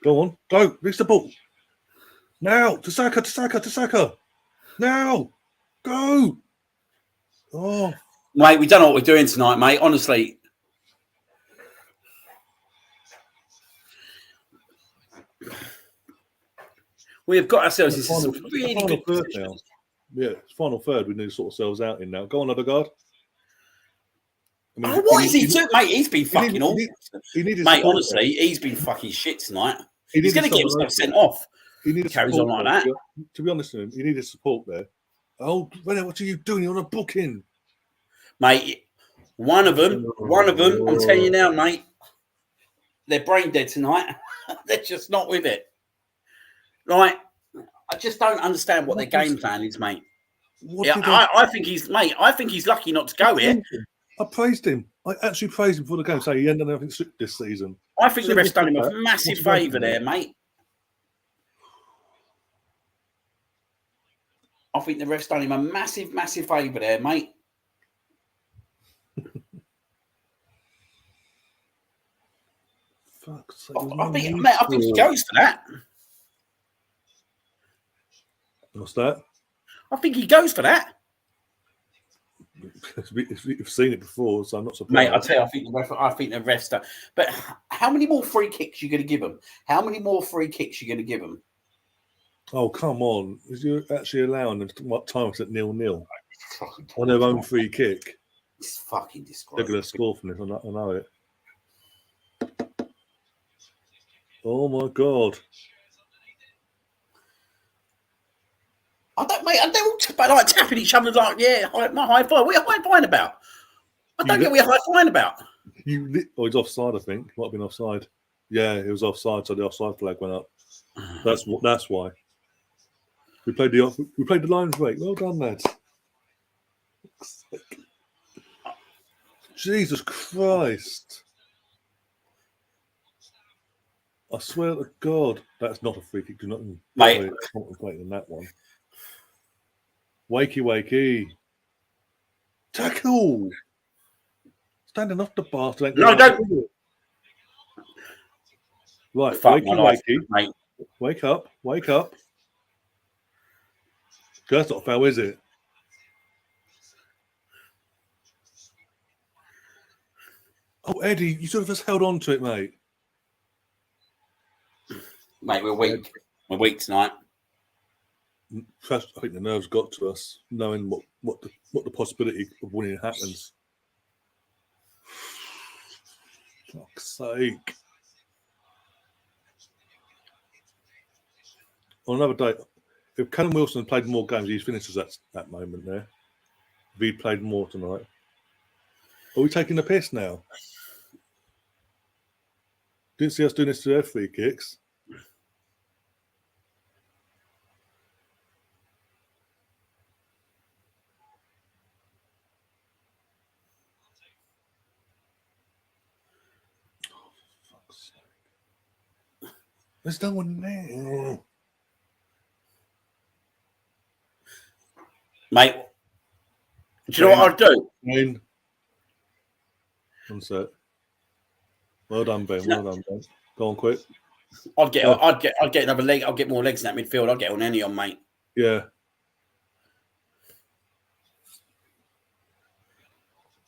Go on, go, release the ball. Now, to Saka. Now, go. Oh. Mate, we don't know what we're doing tonight, mate, honestly. We have got ourselves into some really good now. Yeah, it's final third. We need to sort ourselves out in now. Go on, Odegaard. I mean, what is he doing, mate? He's been fucking awful. Mate, honestly, he's been fucking shit tonight. He's going to get himself sent off. He carries on like that. To be honest with him, he needed support there. Oh, what are you doing? You're on a booking. Mate, one of them, I'm telling you now, mate, they're brain dead tonight. They're just not with it. Right? I just don't understand what their game plan is, mate. I think he's lucky not to go here. I praised him. I actually praised him before the game. Say he ended up this season. I think the ref's done him a massive favour there, mate. I think the ref's done him a massive, massive favour there, mate. Fuck's sake. I think he goes for that. What's that? I think he goes for that. You've seen it before, so I'm not surprised. Mate, I tell you, I think the ref's done. But how many more free kicks are you going to give him? How many more free kicks are you going to give him? Oh, come on. You're actually allowing them to what time was it 0-0 on their own free kick. It's fucking disgraceful. They're going to score from this. I know it. Oh, my God. I don't, mate. They're all like tapping each other like, yeah, my high five. What are you high-fiving about? I don't get what you're high-fiving about. He's offside, I think. Might have been offside. Yeah, he was offside, so the offside flag went up. That's why. We played the lines right. Well done, lads. Jesus Christ. I swear to God, that's not a free kick. Do not contemplate on that one. Wakey. Tackle. Standing off the bar. No, don't. Right, wakey. Mate. Wake up. That's not a foul, is it? Oh, Eddie, you sort of just held on to it, mate. Mate, we're weak. We're weak tonight. I think the nerves got to us, knowing what the possibility of winning happens. Fuck's sake. On another day, if Callum Wilson played more games, he's finished at that moment there. If he'd played more tonight. Are we taking the piss now? Didn't see us doing this to their free kicks. There's no one there. Mate, do you know what I'd do? Wayne. One sec. Well done, Ben. Well done, Ben. Go on, quick. I'd get another leg. I'll get more legs in that midfield. I'll get on any on, mate. Yeah.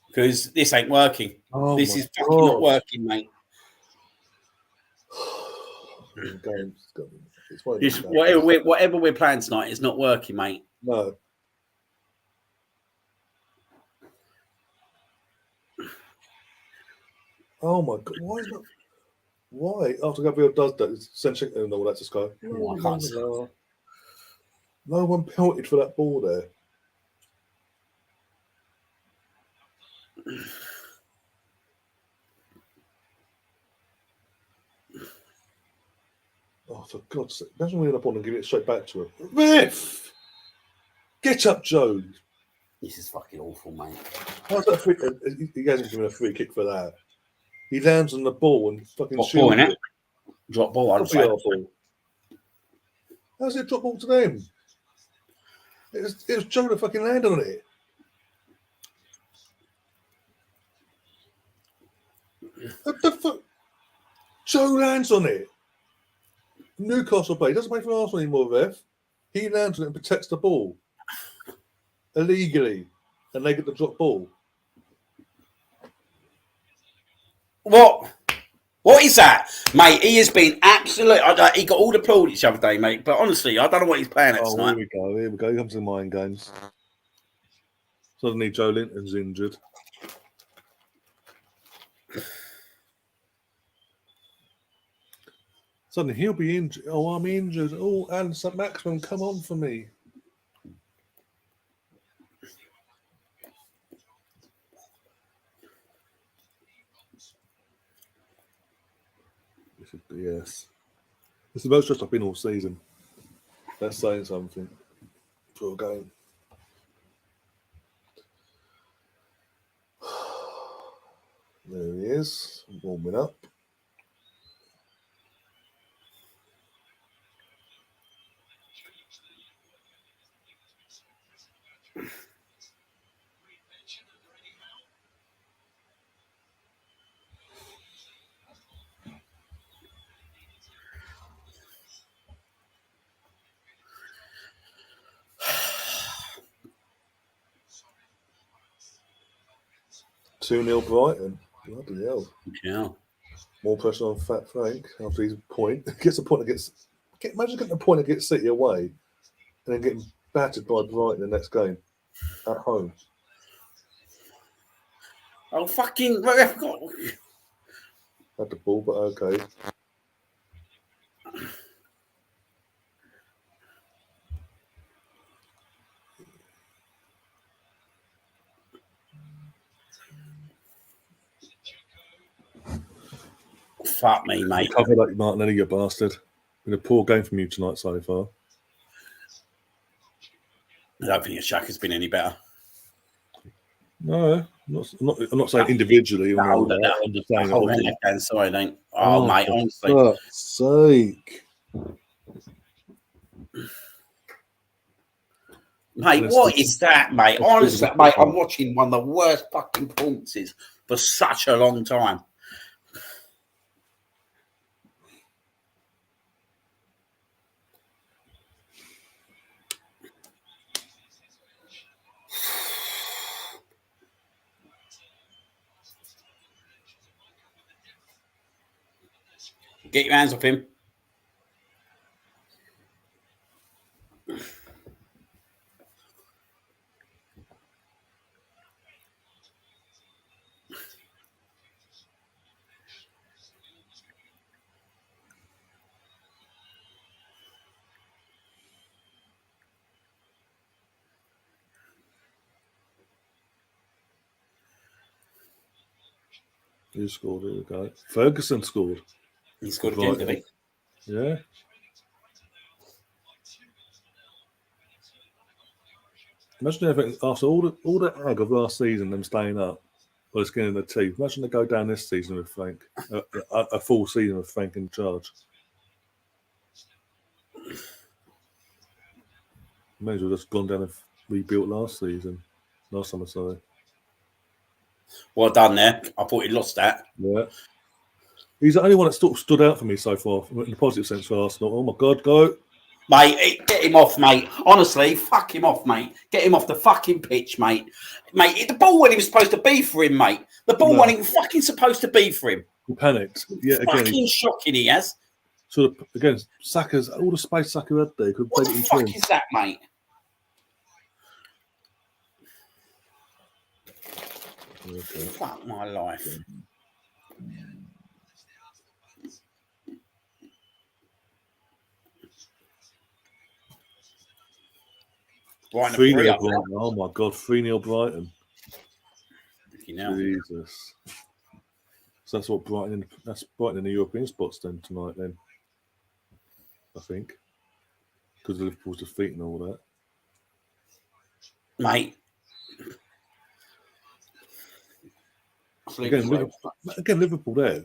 Because this ain't working. Oh, This my is fucking God. not working, mate. It's Whatever we're playing tonight is not working, mate. No. Oh my God! Why is that? Why after Gabriel does that, it's sending and all that to Sky? Oh, I can't see. No one pelted for that ball there. Oh, for God's sake! Imagine we end up on and give it straight back to her. Ref, get up, Joe. This is fucking awful, mate. How's that free? He hasn't given a free kick for that. He lands on the ball and fucking Drop shoots ball, innit? Drop ball, I'd say. Ball. How's it drop ball to them? It was Joe that fucking landed on it. What the fuck? Joe lands on it. Newcastle play. He doesn't play for Arsenal anymore, Ref. He lands on it and protects the ball. Illegally. And they get the drop ball. What? What is that? Mate, he has been absolute. He got all the plaudits the other day, mate. But honestly, I don't know what he's playing at tonight. Here we go. Here comes the mind games. Suddenly Joe Linton's injured. Suddenly he'll be injured. Oh, I'm injured. Oh, and St. Maximum, come on for me. This is BS. It's the most stressed I've been all season. That's saying something for a game. There he is, warming up. Two 0 Brighton. Bloody hell. Yeah. More pressure on Fat Frank after his point. Gets a point against. Imagine getting a point against City away and then getting battered by Brighton the next game at home. Oh, fucking. Had the ball, but okay. Fuck me, mate. Cover that, Martinelli, you bastard. Been a poor game from you tonight so far. I don't think Xhaka's been any better. No, I'm not saying individually. I'm just saying. Oh, left hand side, ain't. Oh, mate, honestly. For fuck's sake. Mate, what is that, mate? Honestly, mate, I'm watching one of the worst fucking performances for such a long time. Get your hands off him. Who scored? Here we go. Ferguson scored. He scored again, did he? Yeah. Imagine everything after all the ag of last season, them staying up, or skin in the teeth. Imagine they go down this season with Frank, a full season with Frank in charge. May as well just gone down and rebuilt last summer, sorry. Well done there. I thought he lost that. Yeah. He's the only one that sort of stood out for me so far, in the positive sense for Arsenal. Oh my God, go. Mate, get him off, mate. Honestly, fuck him off, mate. Get him off the fucking pitch, mate. Mate, the ball wasn't even supposed to be for him, mate. The ball wasn't even fucking supposed to be for him. He panicked. Yeah, again. Fucking shocking he has. Sort of, again, Saka's, all the space Saka had there, could What play the it in fuck twin. is that, mate? Okay. Fuck my life. Brighton 3-0 Brighton. Oh my God, 3-0 Brighton. You know. Jesus. So that's what Brighton in the European spots then tonight then. I think. Because of Liverpool's defeat and all that. Mate. Again, Liverpool there.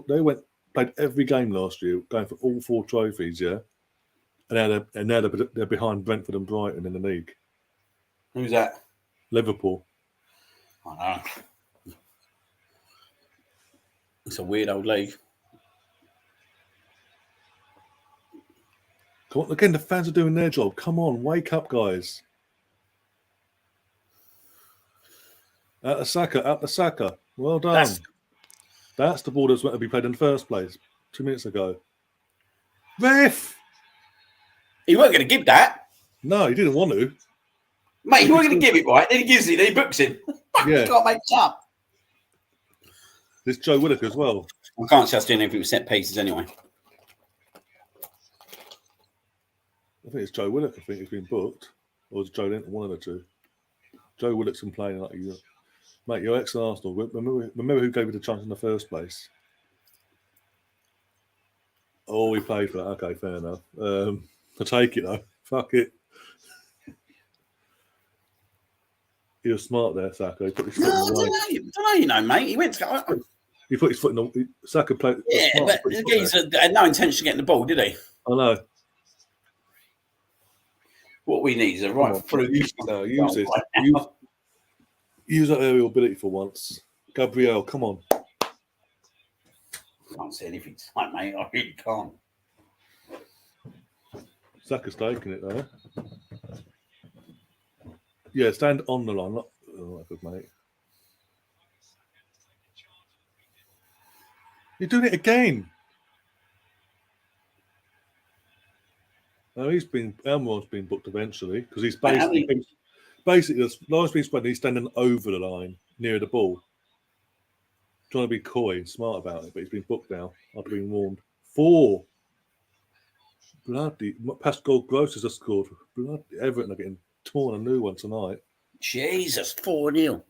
They played every game last year, going for all 4 trophies, yeah. And now they're behind Brentford and Brighton in the league. Who's that? Liverpool. I know. It's a weird old league. Come on, again, the fans are doing their job. Come on, wake up, guys. Out the Saka. Well done. That's the ball that's meant to be played in the first place 2 minutes ago. Ref! He weren't going to give that. No, he didn't want to. Mate, he wasn't going to give it, right? Then he gives it, then he books him. Yeah. You can't make it up. This Joe Willock as well. I can't see us doing anything with set pieces anyway. I think it's Joe Willock. I think he's been booked. Or is Joe Linton, one of the two? Joe Willock's complaining like you. Mate, you're ex-Arsenal. Remember who gave you the chance in the first place? Oh, he played for that. Okay, fair enough. I take it though. Fuck it. He was smart there, Saka. He put his foot in the I don't know, you know, mate. He went to... He put his foot in the... Saka played... Yeah, but the geezer had no intention of getting the ball, did he? I know. What we need is a right through. Use this. Use that aerial ability for once. Gabriel, come on. I can't see anything tonight, mate. I really can't. Saka's taking it though. Yeah, stand on the line. Not good, mate. You're doing it again. No, Elmore's been booked eventually because he's basically the line's been spread. He's standing over the line near the ball, trying to be coy and smart about it. But he's been booked now after being warned. 4. Bloody Pascal Gross has just scored. Bloody Everton are getting torn a new one tonight. Jesus, 4-0.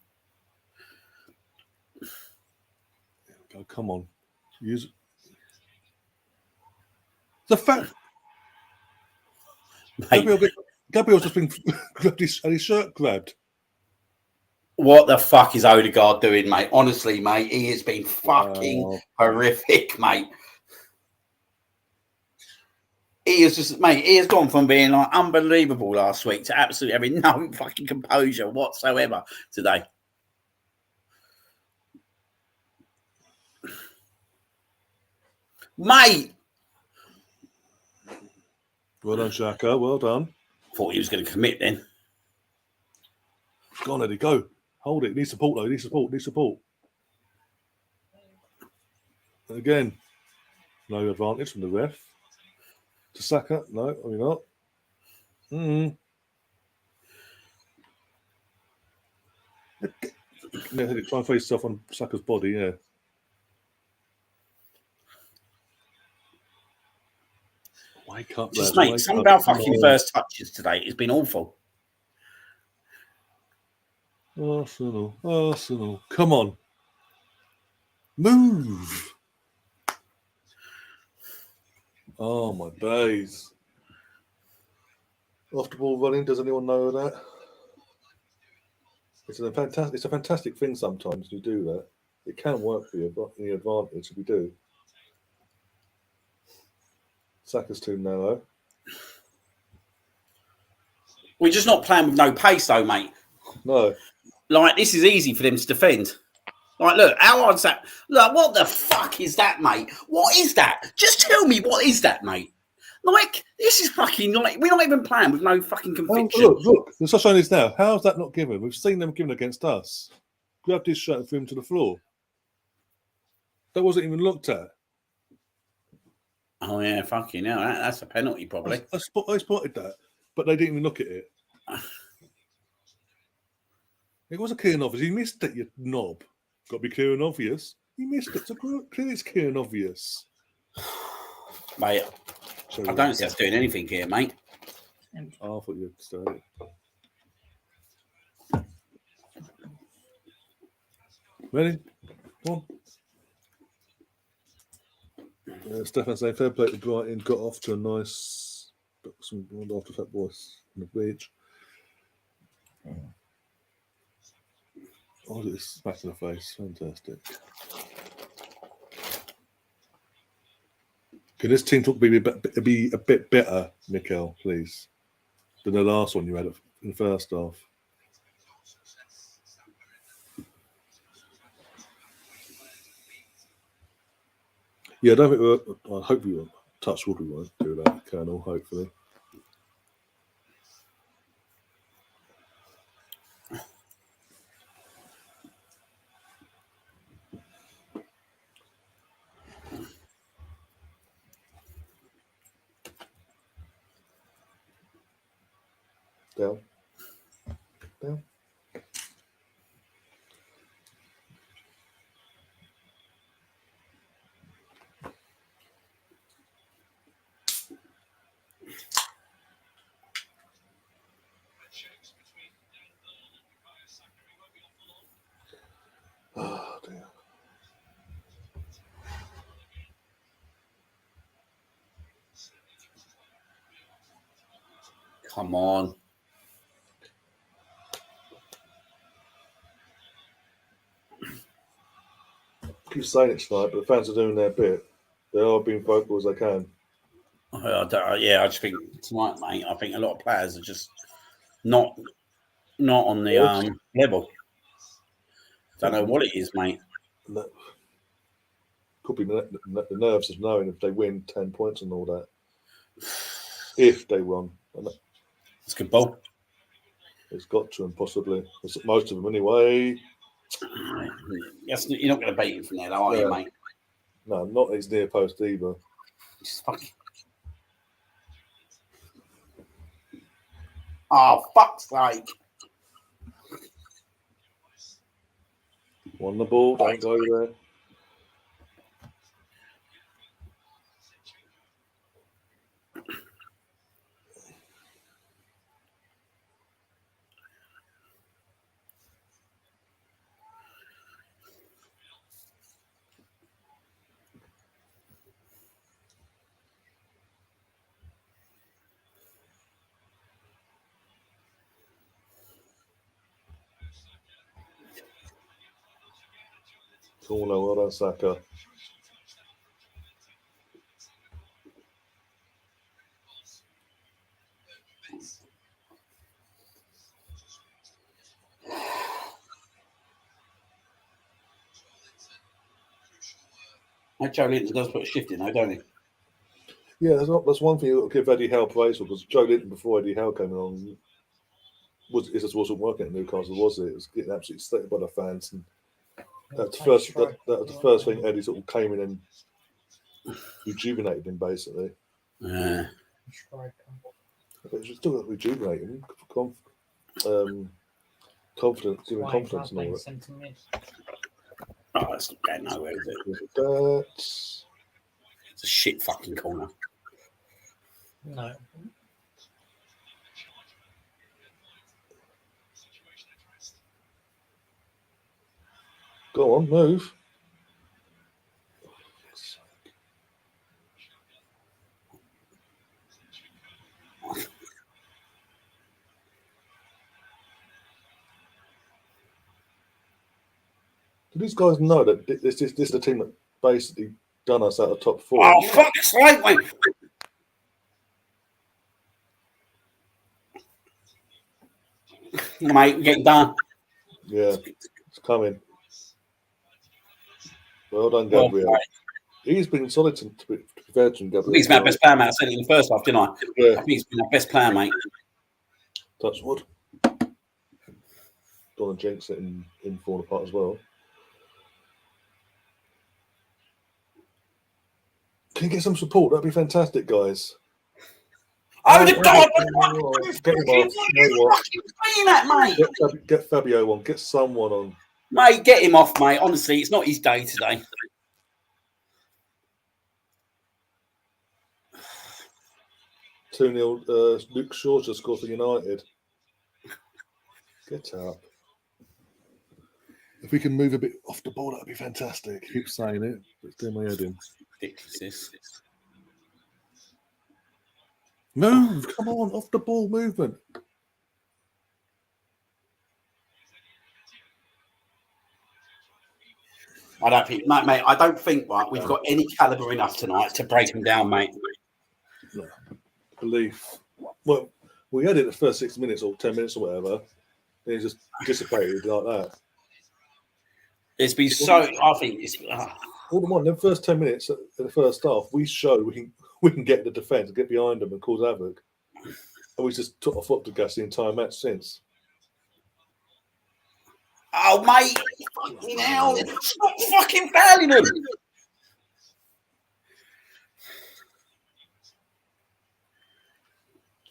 Oh, come on, use the fact. Gabriel's just been grabbed his shirt grabbed. What the fuck is Odegaard doing, mate? Honestly, mate, he has been fucking horrific, mate. He is just, mate, he has gone from being like unbelievable last week to absolutely having no fucking composure whatsoever today. Mate! Well done, Xhaka. Well done. Thought he was going to commit then. Go on, Eddie. Go. Hold it. Need support, though. Need support. And again, no advantage from the ref. To Saka. No, I mean not. Try and face yourself on Saka's body, yeah. Wake up, Just, lads. mate, some of our fucking first touches today has been awful. Arsenal. Come on. Move. Oh, my days. Off the ball running, does anyone know that? It's a fantastic thing sometimes to do that. It can work for you, but the advantage if you do. Saka's too narrow. We're just not playing with no pace, though, mate. No. Like, this is easy for them to defend. Like, look, how hard's that? Look, what the fuck is that, mate? What is that? Just tell me, what is that, mate? Like, this is fucking, like, we're not even playing with no fucking conviction. Look, the sunshine is now. How's that not given? We've seen them given against us. Grabbed his shirt and threw him to the floor. That wasn't even looked at. Oh, yeah, fucking hell. That's a penalty, probably. I spotted that, but they didn't even look at it. It was a clear and obvious. He missed it, you knob. Got to be clear and obvious. He missed it. It's clear and obvious. Mate, I don't see us doing anything here, mate. Oh, I thought you had started. Ready? One. Stefan saying fair play to Brighton. Got off to a nice some after fat boys on the beach. Oh, look at this smack in the face. Fantastic. Can this team talk be a bit better, Mikel, please, than the last one you had in the first half? Yeah, I don't think I hope we won't. Touch wood, we won't do that, Colonel, hopefully. Down. Down. Oh, dear. Come on. I keep saying it tonight, but the fans are doing their bit. They are being vocal as they can. I just think tonight, mate, I think a lot of players are just not on the level. Don't know what it is, mate. Could be the nerves of knowing if they win 10 points and all that. If they won. It's a good ball. It's got to, and possibly. Most of them anyway. Yes, you're not going to beat him from there, though, are you, mate? No, not his near post either. Just fucking... Oh, fuck's sake. Won the ball, don't go there. Corner, well done, Saka. Joe Linton does put a shift in, though, don't he? Yeah, that's one thing you've got to give Eddie Howe praise for, because Joe Linton, before Eddie Howe came along, it just wasn't working at Newcastle, was it? It was getting absolutely stated by the fans. And that's that was the first thing Eddie sort of came in and rejuvenated him, basically. Yeah. But you still got to rejuvenate him. Confidence, giving confidence and all that. Oh, that's not going nowhere, is it? It's a shit fucking corner. No. Go on, move. Do these guys know that this is the team that basically done us out of top four? Oh, fuck's sake, mate. Mate, we're getting done. Yeah, it's coming. Well done, Well, Gabriel. He's been solid to be fair to him, I Gabriel. think he's been our best player, mate. I said it in the first half, didn't I? Yeah. I think he's been our best player, mate. Touch wood. Don't want to jinx it in falling apart as well. Can you get some support? That'd be fantastic, guys. Oh, the God! Get him off. You know what? Saying that, mate. Get Fabio on. Get someone on. Mate, get him off, mate. Honestly, it's not his day today. 2-0. Luke Shaw just scored for United. Get up. If we can move a bit off the ball, that'd be fantastic. Keep saying it, but it's doing my head in. Ridiculous. Move! Come on, off the ball movement. I don't think, mate. I don't think right, we've got any calibre enough tonight to break him down, mate. No. Belief. Well, we had it the first 6 minutes or 10 minutes or whatever. Then he just dissipated like that. It's been so. I think it's. All the more, in the first 10 minutes of the first half, we showed we can get the defence, get behind them and cause havoc. And we just took our foot to gas the entire match since. Oh, mate! Fucking hell! Stop fucking fouling him!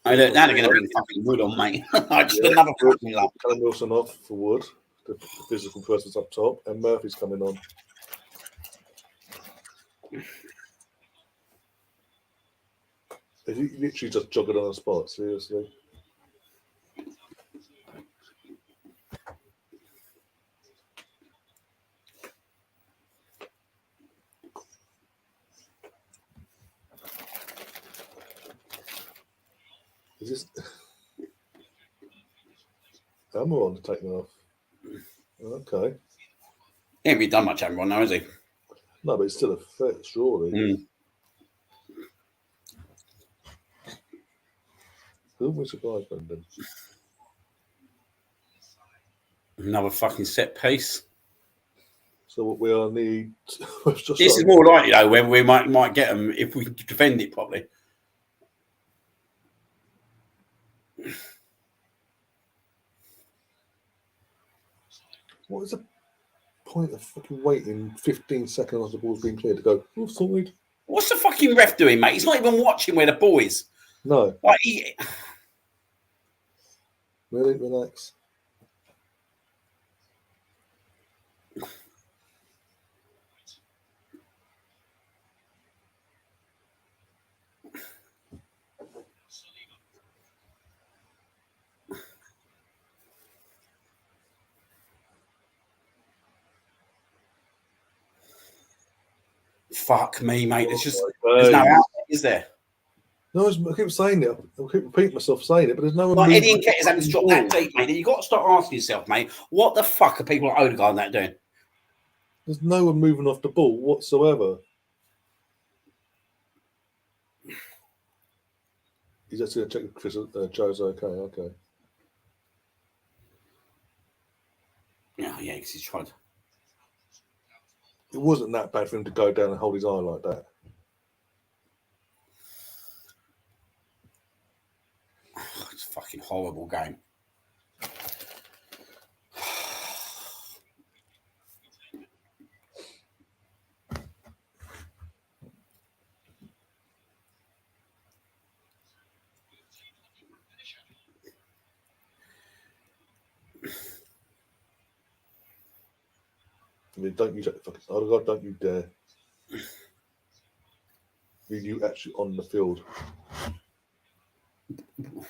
I look, now they're going to bring fucking Wood on, mate. Just another fucking lump. Callum Wilson off for Wood. The physical person's up top. And Murphy's coming on. Is he literally just jogging on the spot? Seriously? Is this Amaron taking off? Okay. He ain't really done much, Amaron, now, has he? No, but it's still a fit, surely. Who was surprised, Brendan? Another fucking set piece. So what we are need. This is more likely, though, when we might get them if we can defend it properly. What is the point of fucking waiting 15 seconds after the ball's been cleared to go offside? What's the fucking ref doing, mate? He's not even watching where the ball is. No. Like, Really? Relax. Fuck me, mate. There's no outlet, is there? No, I keep saying it. I keep repeating myself saying it, but there's no one. Like Eddie and Ketty's having to drop that deep, mate. And you've got to start asking yourself, mate, what the fuck are people like Odegaard and that doing? There's no one moving off the ball whatsoever. He's just going to check if Chris, Joe's okay. Okay. Yeah, because he's tried. It wasn't that bad for him to go down and hold his eye like that. It's a fucking horrible game. I mean, don't you fucking Odegaard, don't you dare. With you actually on the field.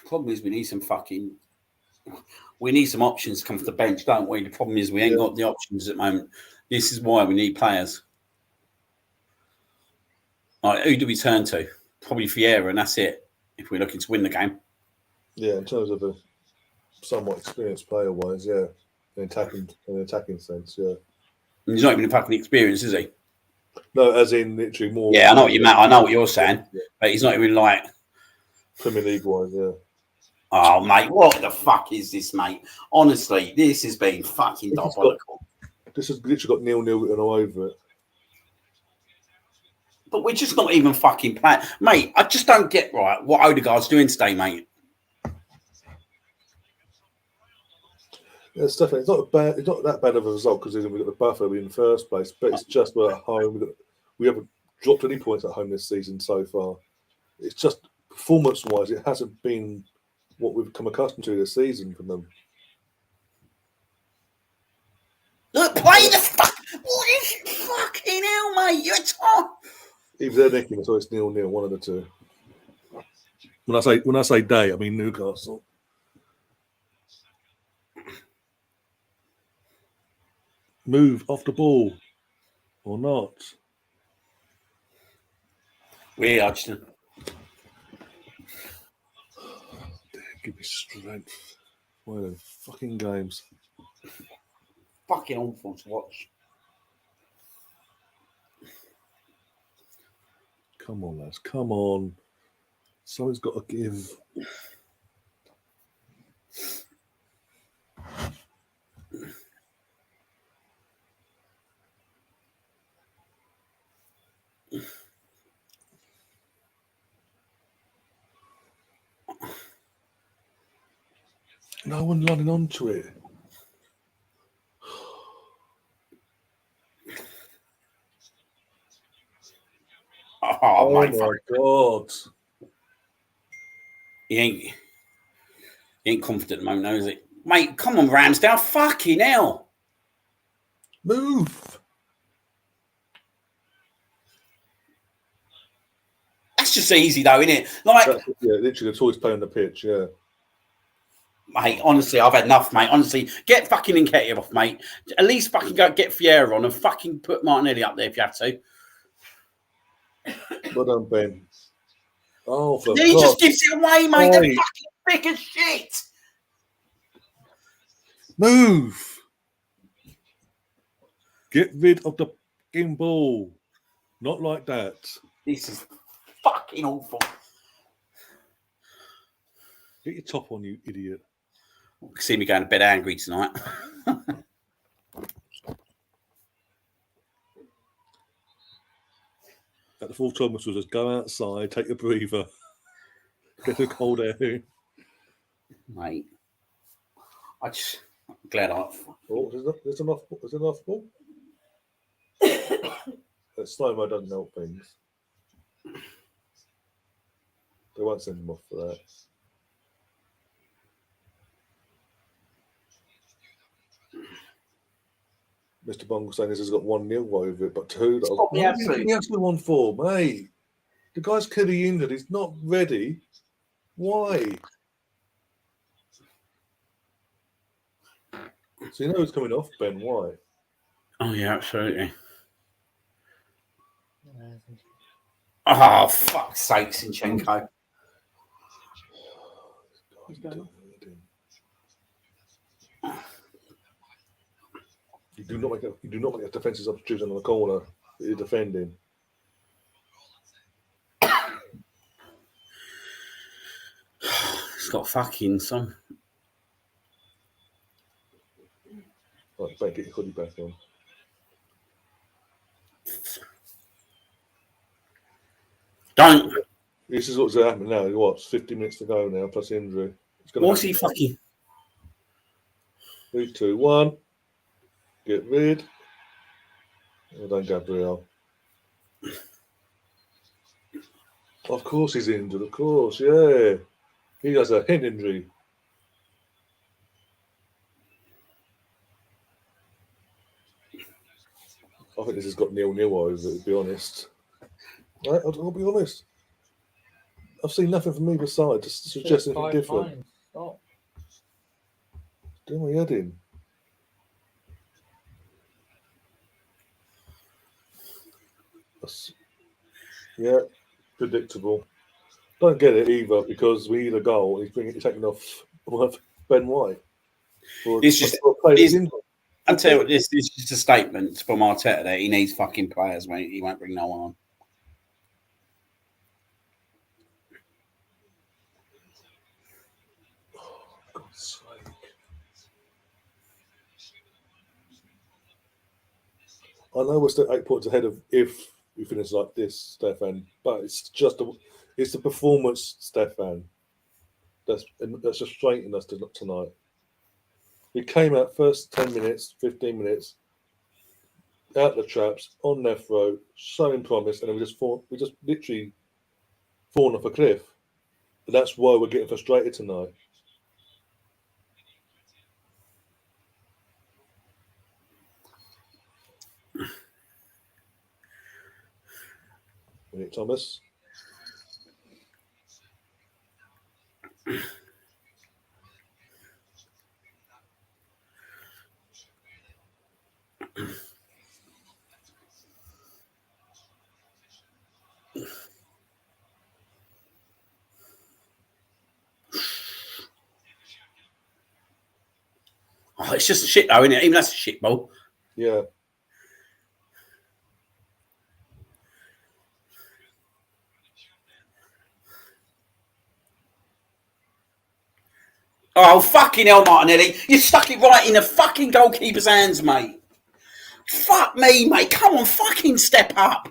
Problem is, we need some options to come to the bench, don't we? The problem is we ain't got the options at the moment. This is why we need players. Like, who do we turn to? Probably Vieira, and that's it. If we're looking to win the game. Yeah, in terms of a somewhat experienced player-wise, yeah, in an attacking sense, yeah. And he's not even fucking experienced, is he? No, as in literally more. Yeah, I know what you meant. I know what you're saying, but he's not even like Premier League-wise, yeah. Oh, mate, what the fuck is this, mate? Honestly, this has been fucking diabolical. This has literally got 0-0 written all over it. But we're just not even fucking playing. Mate, I just don't get right what Odegaard's doing today, mate. Yeah, it's definitely it's not that bad of a result because we got the buffer in the first place, but it's just we're at home. We haven't dropped any points at home this season so far. It's just performance-wise, it hasn't been what we've come accustomed to this season from them. Look, play the fuck. What is fucking hell, mate? You're top. Either they're nicking, so it's 0-0, one of the two. When I say they, I mean Newcastle. Move off the ball or not? We are just Give me strength. One of them fucking games. fucking awful to watch. Come on, lads. Come on. Someone's got to give. No one running onto it. Oh, mate, my God. He ain't confident at the moment, though, is it? Mate, come on, Ramsdale. Fucking hell. Move. That's just easy, though, isn't it? Like, Yeah, literally the tallest player on the pitch, yeah. mate, honestly, I've had enough, mate. Honestly, get fucking Nketiah off, mate. At least fucking go get Vieira on and fucking put Martinelli up there if you have to. Well done, Ben. Oh, for He God. just gives it away, mate. They're fucking thick as shit. Move. Get rid of the fucking ball. Not like that. This is fucking awful. Get your top on, you idiot. You can see me going to bed angry tonight. At the full time, was just go outside, take a breather, get the cold air in. Mate, I'm glad I. Oh, there's enough ball. That slow-mo doesn't help things. They won't send him off for that. Mr. Bongo saying this has got 1-0 over it, but two. He has to 1-4, mate. The guy's clearly injured. He's not ready. Why? So you know who's coming off, Ben? Why? Oh yeah, absolutely. Oh fuck's sake, Zinchenko. You do not make a defensive substitution on the corner that you're defending. It's got fucking some. Right, Ben, get your hoodie back on. Don't. This is what's happening now. What? 50 minutes to go now, plus injury. What's he fucking? 3, 2, 1. Get rid. Well done, Gabriel. Of course he's injured. Of course, yeah. He has a head injury. I think this has got 0-0 over it, to be honest. Right, I'll be honest. I've seen nothing from either side to suggest anything different. Stop. Do my head in. Yeah, predictable. Don't get it either because we need a goal. He's taking off Ben White. It's just. I'll tell you what, this is just a statement from Arteta that he needs fucking players, mate. He won't bring no one on. I know we're still 8 points ahead of if we finish like this, Stefan, but it's the performance, Stefan. That's just straightened us tonight. We came out first 10 minutes, 15 minutes, out the traps, on their throat, showing promise, and then we just literally fallen off a cliff. But that's why we're getting frustrated tonight. Minute, Thomas. Oh, it's just a shit though, isn't it? Even that's a shit ball. Yeah. Oh, fucking hell, Martinelli. You stuck it right in the fucking goalkeeper's hands, mate. Fuck me, mate. Come on, fucking step up.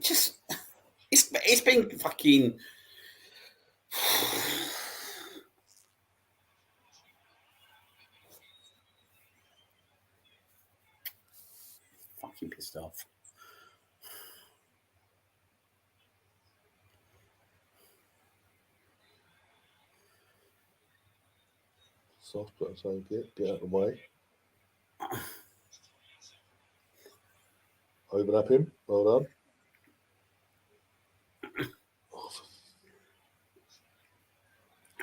Just, it's been fucking... fucking pissed off. Soft, but take it. Get out of the way. Overlap him. Well done. Oh,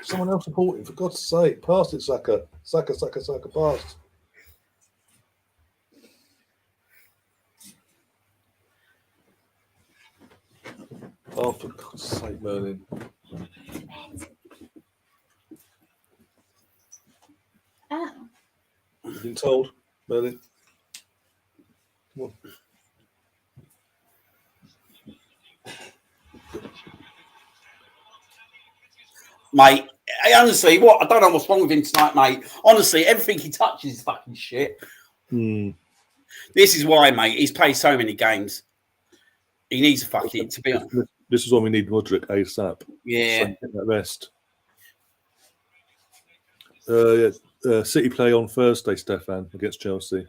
someone else supporting, for God's sake. Pass it, Saka. Saka, pass. Oh, for God's sake, Merlin. Oh. You've been told, Merlin. Come on. Mate, honestly, I don't know what's wrong with him tonight, mate. Honestly, everything he touches is fucking shit. This is why, mate, he's played so many games. He needs a fucking, to be honest. This is why we need Mudryk ASAP. Yeah. So get that rest. City play on Thursday, Stefan, against Chelsea.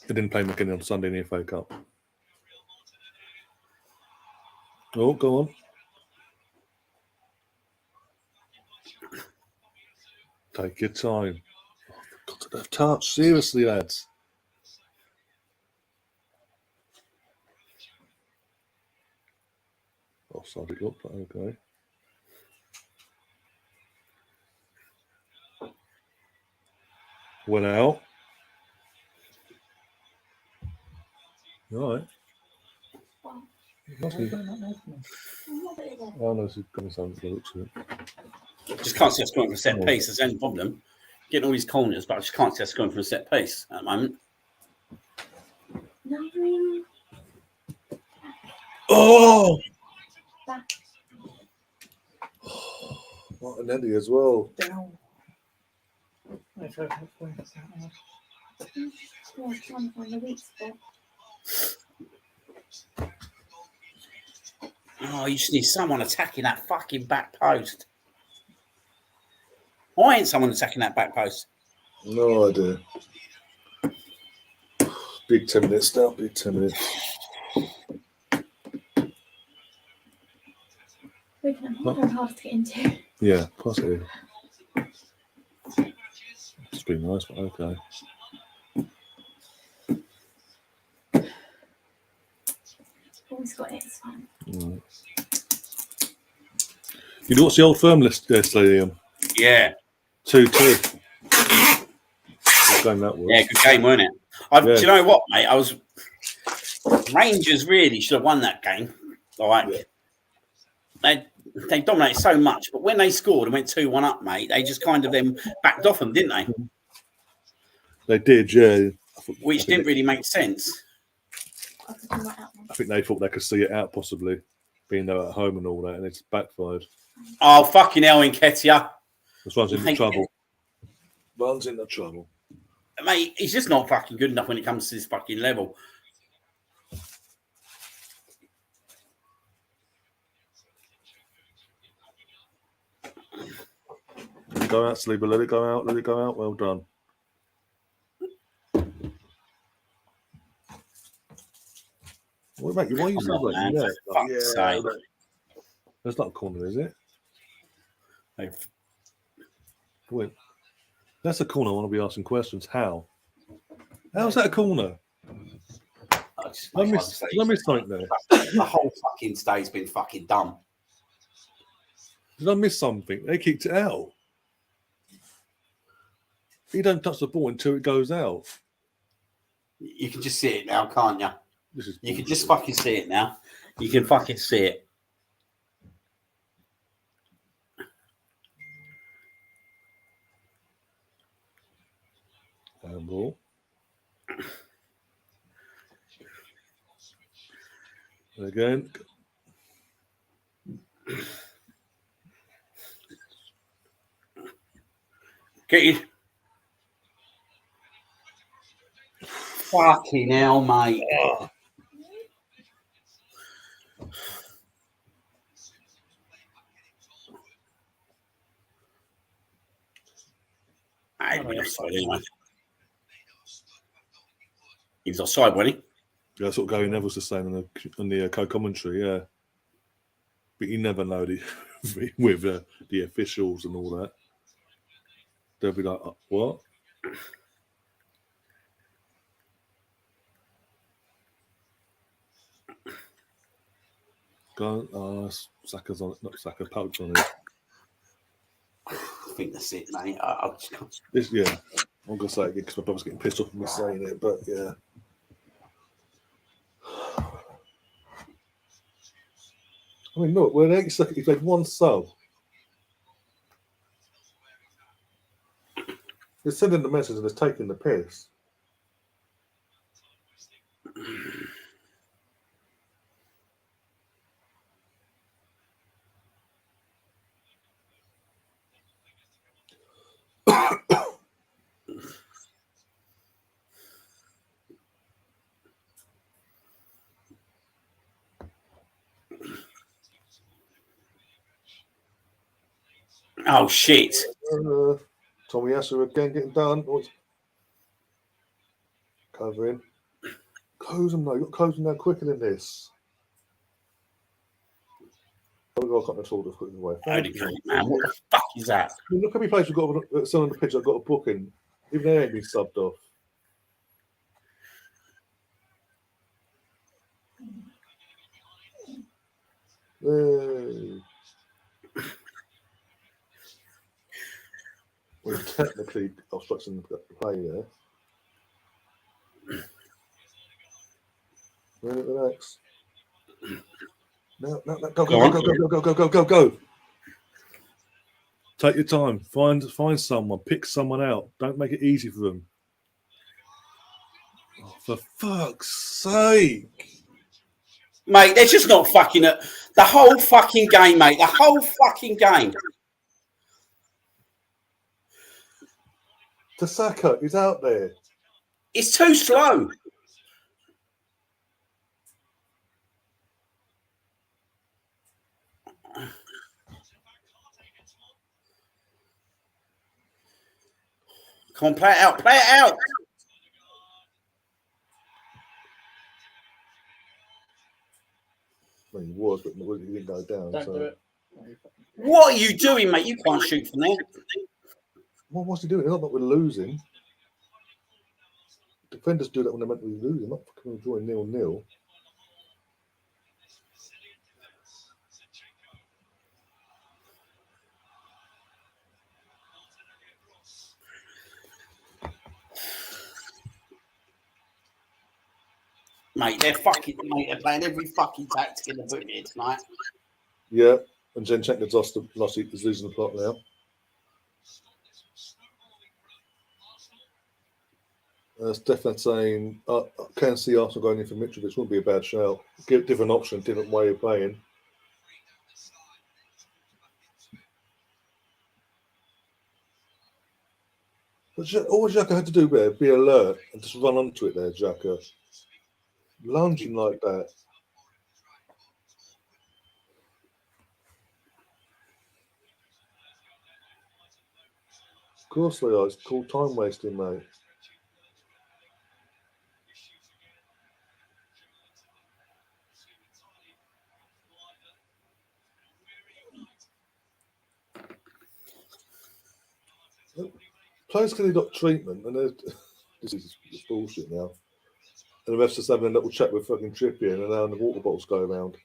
They didn't play McKinney on Sunday in the FA Cup. Oh, go on. Take your time. Oh, got to have touch. Seriously, lads. Offside it up, but okay. Well out. All right. Nothing. Oh, no, it's got something to look to it. Just can't see us going for a set piece. That's the only problem. Getting all these corners, but I just can't see us going for a set piece at the moment. No. Oh! Back. Martinelli as well. Down. I'm just trying to find the weak spot. Oh, you just need someone attacking that fucking back post. Why ain't someone attacking that back post? No idea. Big 10 minutes now. Big 10 minutes. We're harder and harder to get into. Yeah, pass it in. It's been nice, but okay. Always got it, it's fine. Right. You know what's the old firm list yesterday, Liam? Yeah. 2-2. What game that was. Yeah, good game, weren't it? Do you know what, mate? Rangers really should have won that game. Like, they dominated so much, but when they scored and went 2-1 up, mate, they just kind of then backed off them, didn't they? They did, yeah. Which didn't really make sense. I put them right out. I think they thought they could see it out, possibly being there at home and all that, and it's backfired. Oh, fucking hell, Nketiah. This one's in the Mate. trouble. One's in the trouble. Mate, he's just not fucking good enough when it comes to this fucking level. Go out, Sleeper. Let it go out. Let it go out. Well done. What about you? Why are you Come on, celebrating? man, for fuck's sake. That's not a corner, is it? Like, Wait. That's a corner. I want to be asking questions. How? How's that a corner? I just- Let me something there. The whole fucking day's been fucking dumb. Did I miss something? They kicked it out. You don't touch the ball until it goes out. You can just see it now, can't you? This is You can just fucking see it now. You can fucking see it. handball. Again. Get you. Fucking hell, mate. I didn't offside anyway. He was offside, wasn't he? Yeah, that's what Gary Neville's just saying on the co-commentary, yeah. But you never know with the officials and all that. They'll be like, what? Go, Saka's on it, not Saka, Pope's on it. I think that's it, mate. I just can't. Yeah, I'm going to say it again because my brother's getting pissed off with me saying it, but yeah. I mean, look, we're 80 seconds. He's made one sub. He's sending the message and he's taking the piss. Oh, shit. Tommy Asher again getting done. Covering. Close them now. You've got to close them down quicker than this. I can't talk this quickly away. Holy crap, man. What the fuck is that? I mean, look how many players we've got still on the pitch. I've got a booking. Even they ain't been subbed off. Hey. We're technically obstructing the play there. Relax. No, go. Take your time. Find someone. Pick someone out. Don't make it easy for them. Oh, for fuck's sake. Mate, they're just not fucking it. The whole fucking game, mate. The whole fucking game. Tasaka is out there. It's too slow. Come on, play it out. Play it out. I mean, he was, but he didn't go down. Don't So. do it. What are you doing, mate? You can't shoot from there. Well, what's he doing? It's not that we're losing. Defenders do that when they're meant to be losing, not fucking drawing 0-0. Mate, they're playing every fucking tactic in the book here tonight. Yeah, and Zinchenko's is losing the plot now. Stefan saying, I can see Arsenal going in for Mitrovic. Wouldn't be a bad shout. Give different option, different way of playing. But all Xhaka had to do there, be alert and just run onto it there, Xhaka. Lunging like that. Of course they are. It's called time wasting, mate. Players clearly got treatment, and this is bullshit now. And the refs just having a little chat with fucking Trippier, and now the water bottles go around.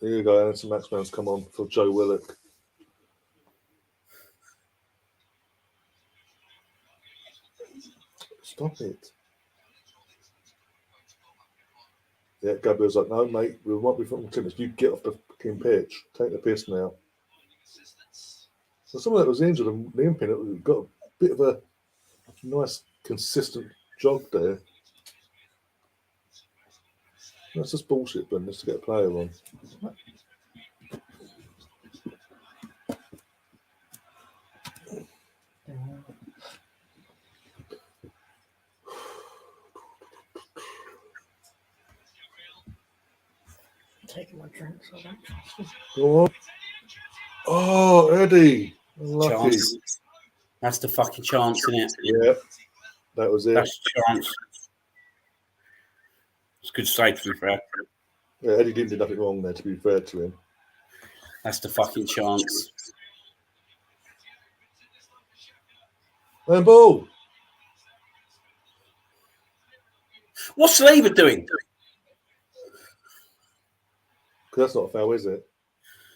There you go, Anderson Maxman's come on for Joe Willock. Stop it. Yeah, Gabriel's like, no, mate, we won't be fucking tennis. You get off the fucking pitch. Take the piss now. So someone that was injured and limping, it got a bit of a nice, consistent jog there. That's just bullshit, Ben, just to get a player on. Taking my drink, so I don't trust him. Go on. Oh, Eddie. Unlucky. Chance. That's the fucking chance, isn't it? Yeah, that was it. That's the chance. It's good save, to be fair. Yeah, Eddie didn't do nothing wrong there, to be fair to him. That's the fucking chance. And ball. What's Labour doing? That's not a foul, is it?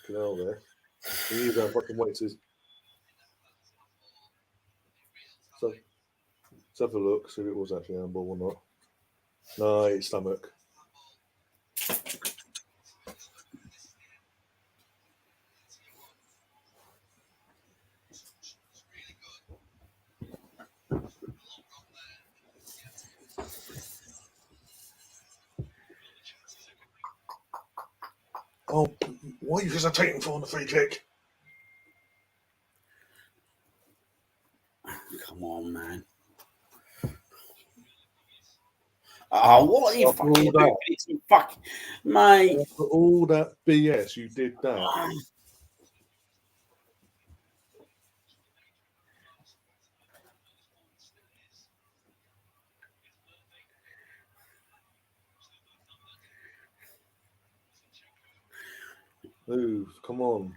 Canal there. He's going fucking wait to. So, let's have a look, see if it was actually handball or not. No, it's stomach. Oh, what are you hesitating for on the free kick? Come on, man. Oh, what are you After all fucking that. doing? It's fucking, mate. For all that BS, you did that. Move, come on.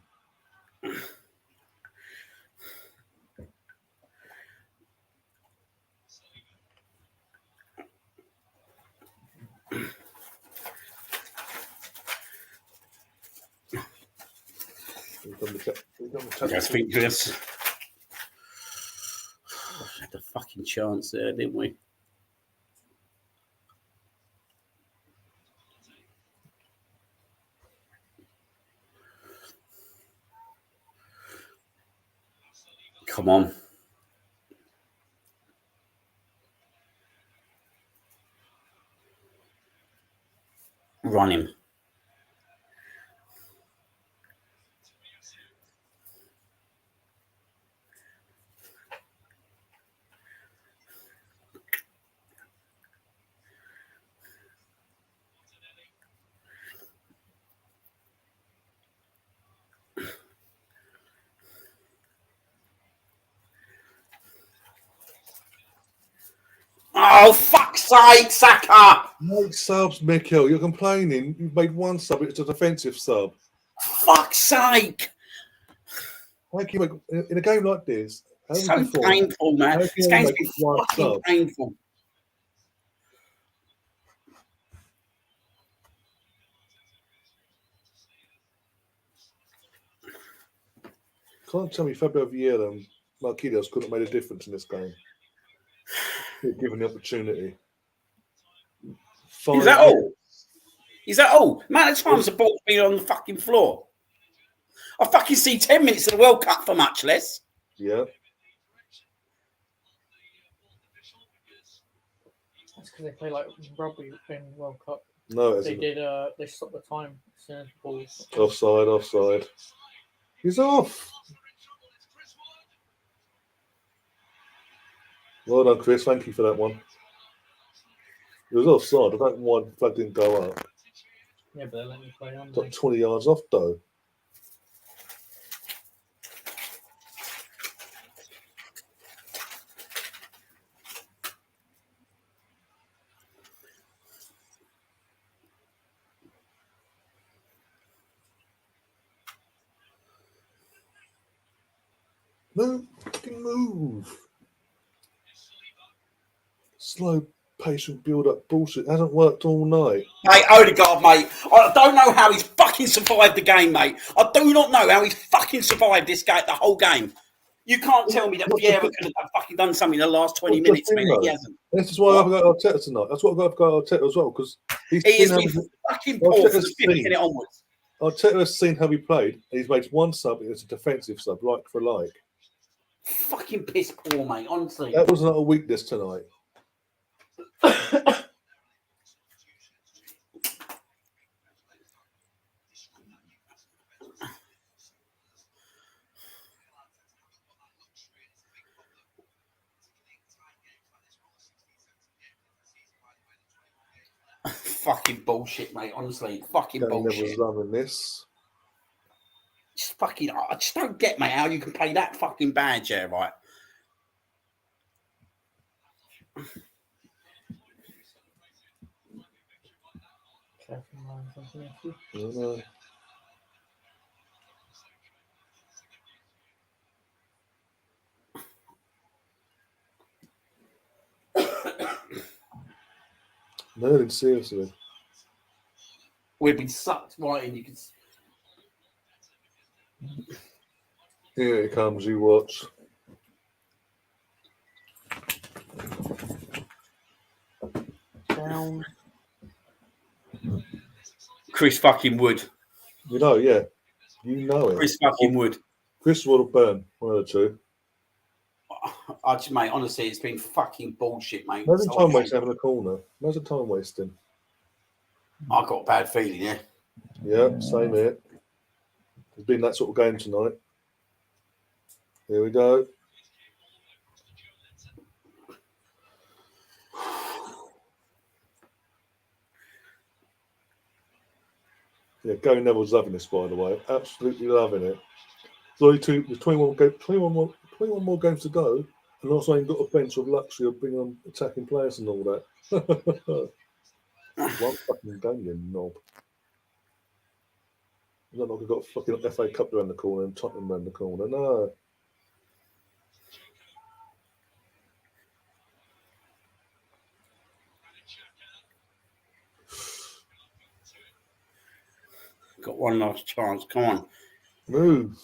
I think this. Had a fucking chance there, didn't we? Come on. Run him. Oh, fuck's sake, Saka! Make subs, Mikel. You're complaining. You've made one sub. It's a defensive sub. Fuck's sake! Thank you. In a game like this, So painful, man. This game's been fucking painful. Can't tell me Fabio Vieira and Marquinhos couldn't have made a difference in this game. Given the opportunity. Is that all? He's like, oh, amount of times the ball's been on the fucking floor. I fucking see 10 minutes of the World Cup for much less. Yeah. That's because they play like rugby in World Cup. No, it They isn't. did. They stopped the time as soon as the ball was. Offside. He's off. Well done, Chris. Thank you for that one. It was offside. I don't know why the flag didn't go up. Yeah, but they let me play on. Got 20 yards off, though. No, fucking move. Slow, patient build-up bullshit. Hasn't worked all night. Mate, Odegaard, mate. I don't know how he's fucking survived the game, mate. I do not know how he's fucking survived this game, the whole game. You can't tell me that Vieira could have fucking done something in the last 20 minutes, mate. He hasn't. This is why I've got Arteta tonight. That's what I've got to go Arteta as well, because He has been fucking poor from the 50 minute onwards. Arteta has seen how he played, and he's made one sub. It's a defensive sub, like for like. Fucking piss poor, mate, honestly. That was not a weakness tonight. Fucking bullshit, mate, honestly. Fucking Gary bullshit. Neville's loving this. Just fucking, I just don't get, mate, how you can play that fucking bad, yeah, right? No. No, seriously. We've been sucked right in. You can. Here it comes, you watch. Down. Chris fucking Wood. You know, yeah. You know it. Chris fucking Wood. Chris would have burned, one of the two. I just, mate, honestly, it's been fucking bullshit, mate. Imagine time wasting having a corner. Imagine time wasting. I got a bad feeling, yeah. Yeah, same here. There's been that sort of game tonight. Here we go. Yeah, Gary Neville's loving this, by the way. Absolutely loving it. There's 21 more games to go, and also ain't got a bench of luxury of bringing on attacking players and all that. One fucking game, you knob. It's not like we've got a fucking FA Cup around the corner and Tottenham around the corner. No. Got one last chance. Come on. Move.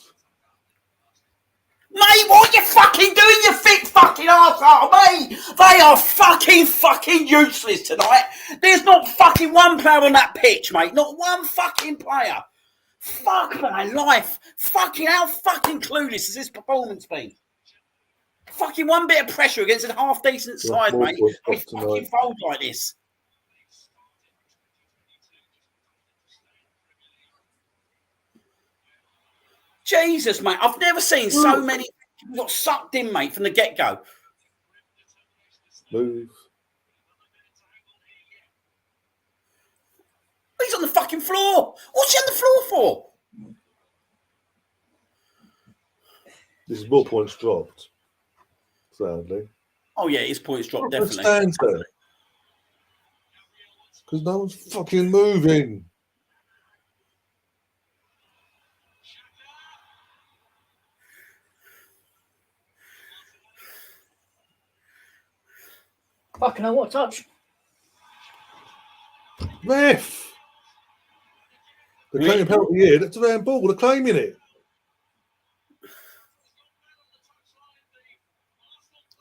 Mate, what are you fucking doing, you thick fucking arsehole, mate? They are fucking useless tonight. There's not fucking one player on that pitch, mate. Not one fucking player. Fuck my life. Fucking how fucking clueless has this performance been? Fucking one bit of pressure against a half decent side, mate. We fucking fold like this. Jesus, mate. I've never seen so many people got sucked in, mate, from the get-go. Move. He's on the fucking floor. What's he on the floor for? This is more points dropped. Sadly. Oh, yeah, his points dropped, definitely. Stands there. Because no one's fucking moving. Fucking hell, what touch? Ref! They're claiming penalty here. That's a round ball. They're claiming it.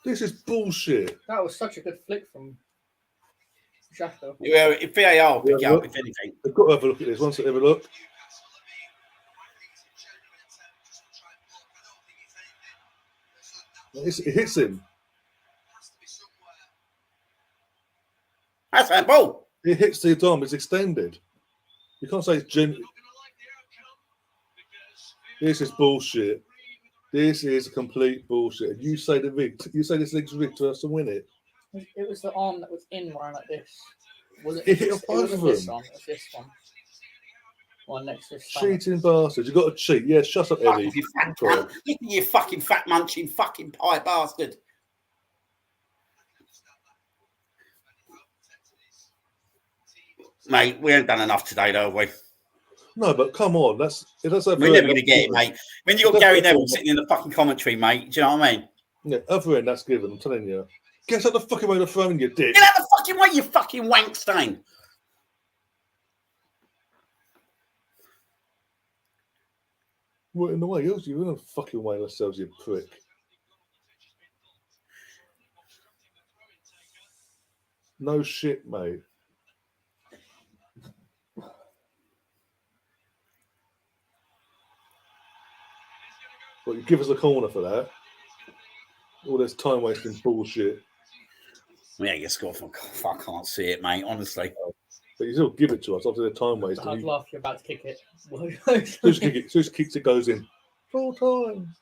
This is bullshit. That was such a good flick from Sheffield. Yeah, if VAR will pick it up, if anything. They've got to have a look at this. Once they have a look. It hits him. That's that ball. It hits the arm. It's extended. You can't say it's genuine. This is bullshit. This is complete bullshit. You say this league's rigged to us to win it. It was the arm that was in one like this. Was it? It hit It both wasn't of this them. one. It was this one. One next to his stomach. Cheating bastards. You got to cheat. Yeah, shut up, Fuck Eddie. off, you fat cunt. You fucking fat munching fucking pie bastard. Mate, we ain't done enough today, though, have we? No, but come on. That's We're never going to get it, mate. When you got That's Gary given. Neville sitting in the fucking commentary, mate, do you know what I mean? Yeah, other end, that's given. I'm telling you. Get out the fucking way of the throne, you dick. Get out the fucking way, you fucking wank stain. We're in the way. You're in the fucking way of yourselves, you prick. No shit, mate. Well, you give us a corner for that. All this time wasting bullshit. Yeah, you score from. I can't see it, mate, honestly. But you still give it to us after the time wasting. I'd laugh you're about to kick it. Who's kicks it goes in. Full time.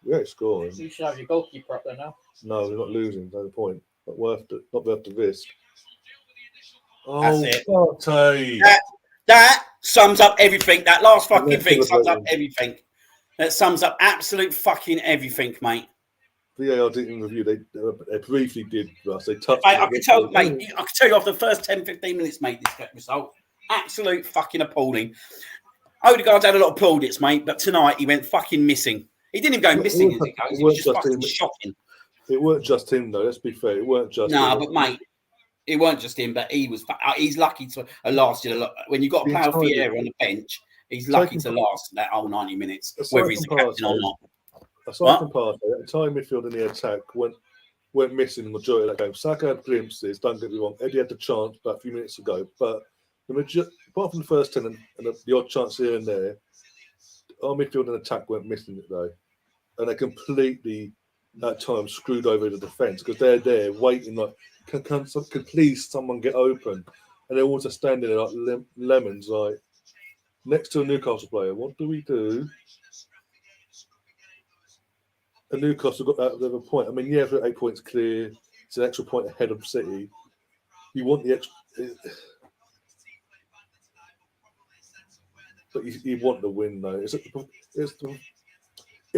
We ain't scoring. You should have your goalkeeper up there now. No, we're not losing. No point. Not worth the risk. Oh, That's it. Partey. That sums up everything. That last fucking let's thing sums up celebrate everything. That sums up absolute fucking everything, mate. VAR didn't review. They briefly did, Russ. They touched. Mate, I can tell you after the first 10, 15 minutes, mate, this result. Absolute fucking appalling. Odegaard's had a lot of plaudits, mate, but tonight he went fucking missing. He didn't even go missing as it goes. It was just fucking shocking. It weren't just him, though. Let's be fair. It weren't just No, him. but mate, it weren't just him, but he's lucky to have lasted a lot. When you've got to play Fiera on the bench, he's lucky to last that whole 90 minutes, whether he's the captain or not. Aside from Partey, at the time midfield in the attack went missing the majority of that game. Saka had glimpses, don't get me wrong. Eddie had the chance about a few minutes ago, but apart from the first 10 and the odd chance here and there, our midfield and attack went missing it though. And they completely, at times, screwed over the defence because they're there waiting like, can please someone get open? And they're all just standing there like lemons, like next to a Newcastle player. What do we do? And Newcastle got that other point. I mean, yeah, for 8 points clear, it's an extra point ahead of City. You want the extra, but you want the win though. It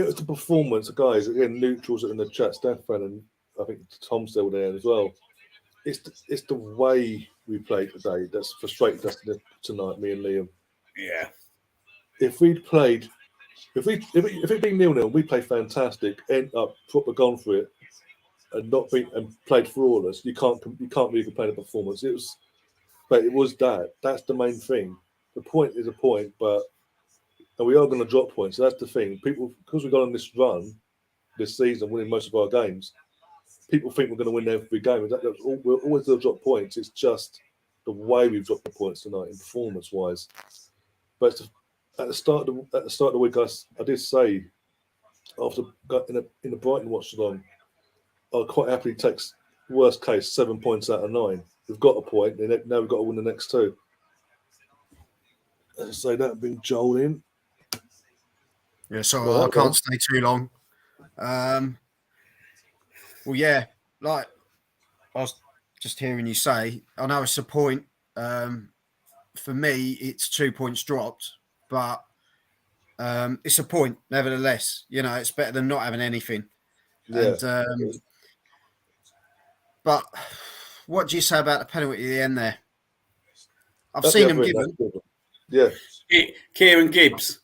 was the performance, guys. Again, neutrals in the chat, Stefan and I think Tom's still there as well. It's the way we played today that's frustrated us tonight, me and Liam. Yeah. If we'd played. If it'd been 0-0, we played fantastic, end up proper gone for it, and played flawless. You can't really complain of performance. It was that. That's the main thing. The point is a point, and we are going to drop points. So that's the thing. People, because we've got on this run this season, winning most of our games, people think we're going to win every game. We're always going to drop points. It's just the way we've dropped the points tonight, in performance-wise. But at the start of the week, I did say after in the Brighton watch-along, I'll quite happily take worst case 7 points out of 9. We've got a point, and now we've got to win the next 2. So that been jolting. Yeah, so I can't stay too long. Well, yeah, like I was just hearing you say, I know it's a point. For me, it's 2 points dropped. But it's a point, nevertheless. You know, it's better than not having anything. Yeah. And, but what do you say about the penalty at the end there? I've seen him given. Yeah. Kieran Gibbs.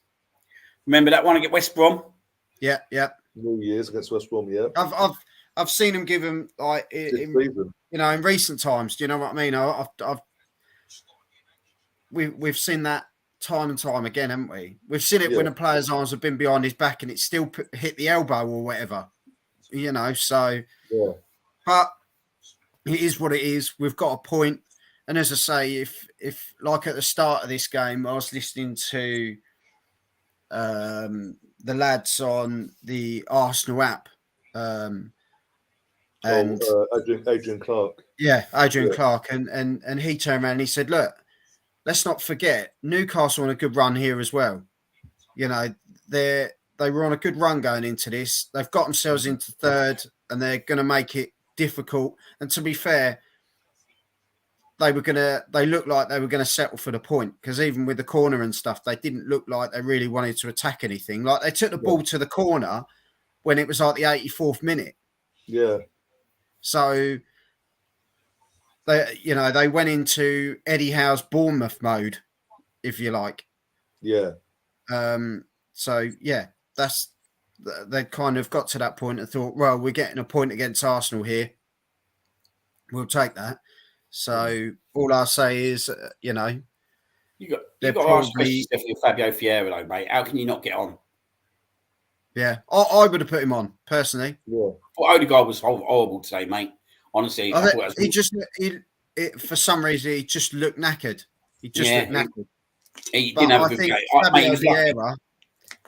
Remember that one against West Brom? Yeah. New Year's against West Brom, yeah. I've seen him give him like in recent times. Do you know what I mean? We've seen that time and time again, haven't we? We've seen it when a player's arms have been behind his back and it's still hit the elbow or whatever, you know. So, yeah. But it is what it is. We've got a point. And as I say, if like at the start of this game, I was listening to the lads on the Arsenal app. And Adrian Clark. Yeah, Adrian Clark. And he turned around and he said, look, let's not forget, Newcastle on a good run here as well. You know, they were on a good run going into this. They've got themselves into third and they're going to make it difficult. And to be fair, they looked like they were going to settle for the point, because even with the corner and stuff, they didn't look like they really wanted to attack anything. Like they took the ball to the corner when it was like the 84th minute. Yeah. So they went into Eddie Howe's Bournemouth mode, if you like. Yeah. So yeah, they kind of got to that point and thought, well, we're getting a point against Arsenal here. We'll take that. So all I say is, you got to ask questions definitely Fabio Vieira, though, mate. How can you not get on? Yeah, I would have put him on personally. Yeah. Well, Odegaard was horrible today, mate. Honestly, for some reason he just looked knackered. He just looked knackered. He didn't have a good game.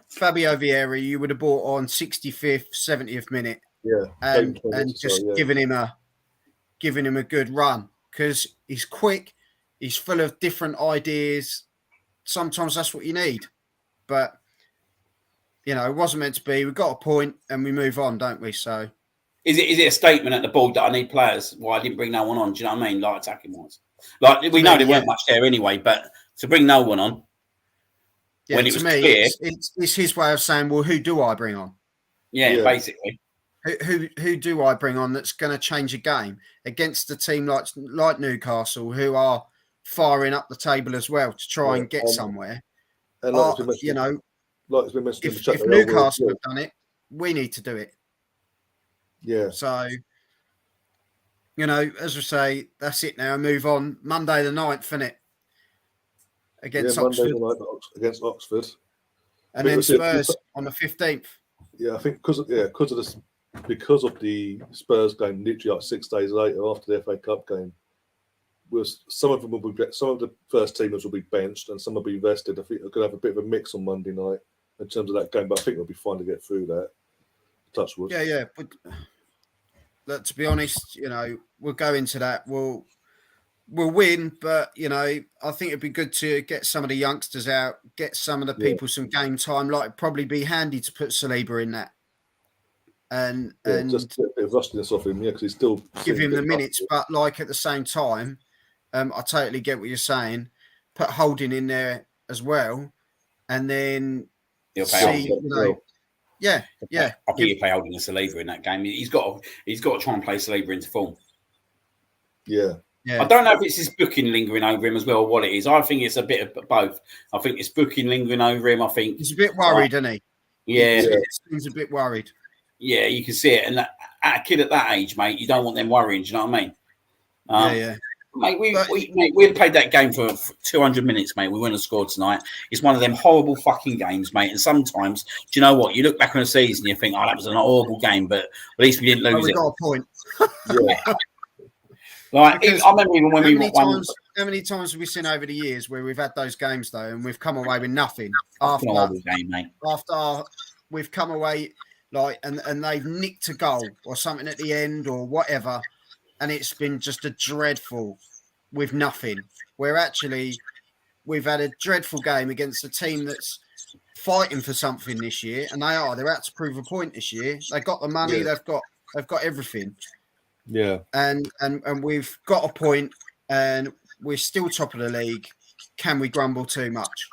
Fabio Vieira, you would have bought on 65th, 70th minute, and just giving him a good run, because he's quick, he's full of different ideas. Sometimes that's what you need, but it wasn't meant to be. We got a point and we move on, don't we? So, is it a statement at the board that I need players? Well, I didn't bring no one on. Do you know what I mean? Like attacking wise, like we know there weren't much there anyway, but to bring no one on. Yeah, when it was clear, it's his way of saying, well, who do I bring on? Yeah, basically. Who do I bring on that's going to change a game against a team like Newcastle, who are firing up the table as well to try and get somewhere? And like it's been mentioned, if Newcastle have done it, we need to do it. Yeah. So, as we say, that's it now. Move on. Monday the 9th, innit? Against Oxford. Against Oxford. And then Spurs on the 15th. Yeah, I think because of the Spurs game, literally like 6 days later after the FA Cup game, some of the first teamers will be benched and some will be rested. I think they're going to have a bit of a mix on Monday night in terms of that game, but I think they'll be fine to get through that. Touch wood. Yeah. But to be honest, we'll go into that. We'll win, but I think it'd be good to get some of the youngsters out, get some of the people some game time. Like, it'd probably be handy to put Saliba in that, and just get a bit of rustiness off him, because he's still give him the minutes. But like at the same time, I totally get what you're saying. Put Holding in there as well, and then see, yeah. I think you play Holding and Saliba in that game. He's got to try and play Saliba into form. Yeah. Yeah. I don't know if it's his booking lingering over him as well, or what it is. I think it's a bit of both. I think it's booking lingering over him. I think he's a bit worried, isn't he? Yeah. He's a bit worried. Yeah, you can see it. And at a kid at that age, mate, you don't want them worrying. Do you know what I mean? Mate, we played that game for 200 minutes, mate. We wouldn't have scored tonight. It's one of them horrible fucking games, mate. And sometimes, do you know what? You look back on the season, you think, that was an horrible game, but at least we didn't lose we it. Got a point. Yeah. Like, I remember even when how many times have we seen over the years where we've had those games though, and we've come away with nothing after game, mate. After we've come away and they've nicked a goal or something at the end or whatever, and it's been just a dreadful with nothing. Where actually we've had a dreadful game against a team that's fighting for something this year, and they're out to prove a point this year. They got the money, they've got everything. Yeah, and we've got a point, and we're still top of the league. Can we grumble too much?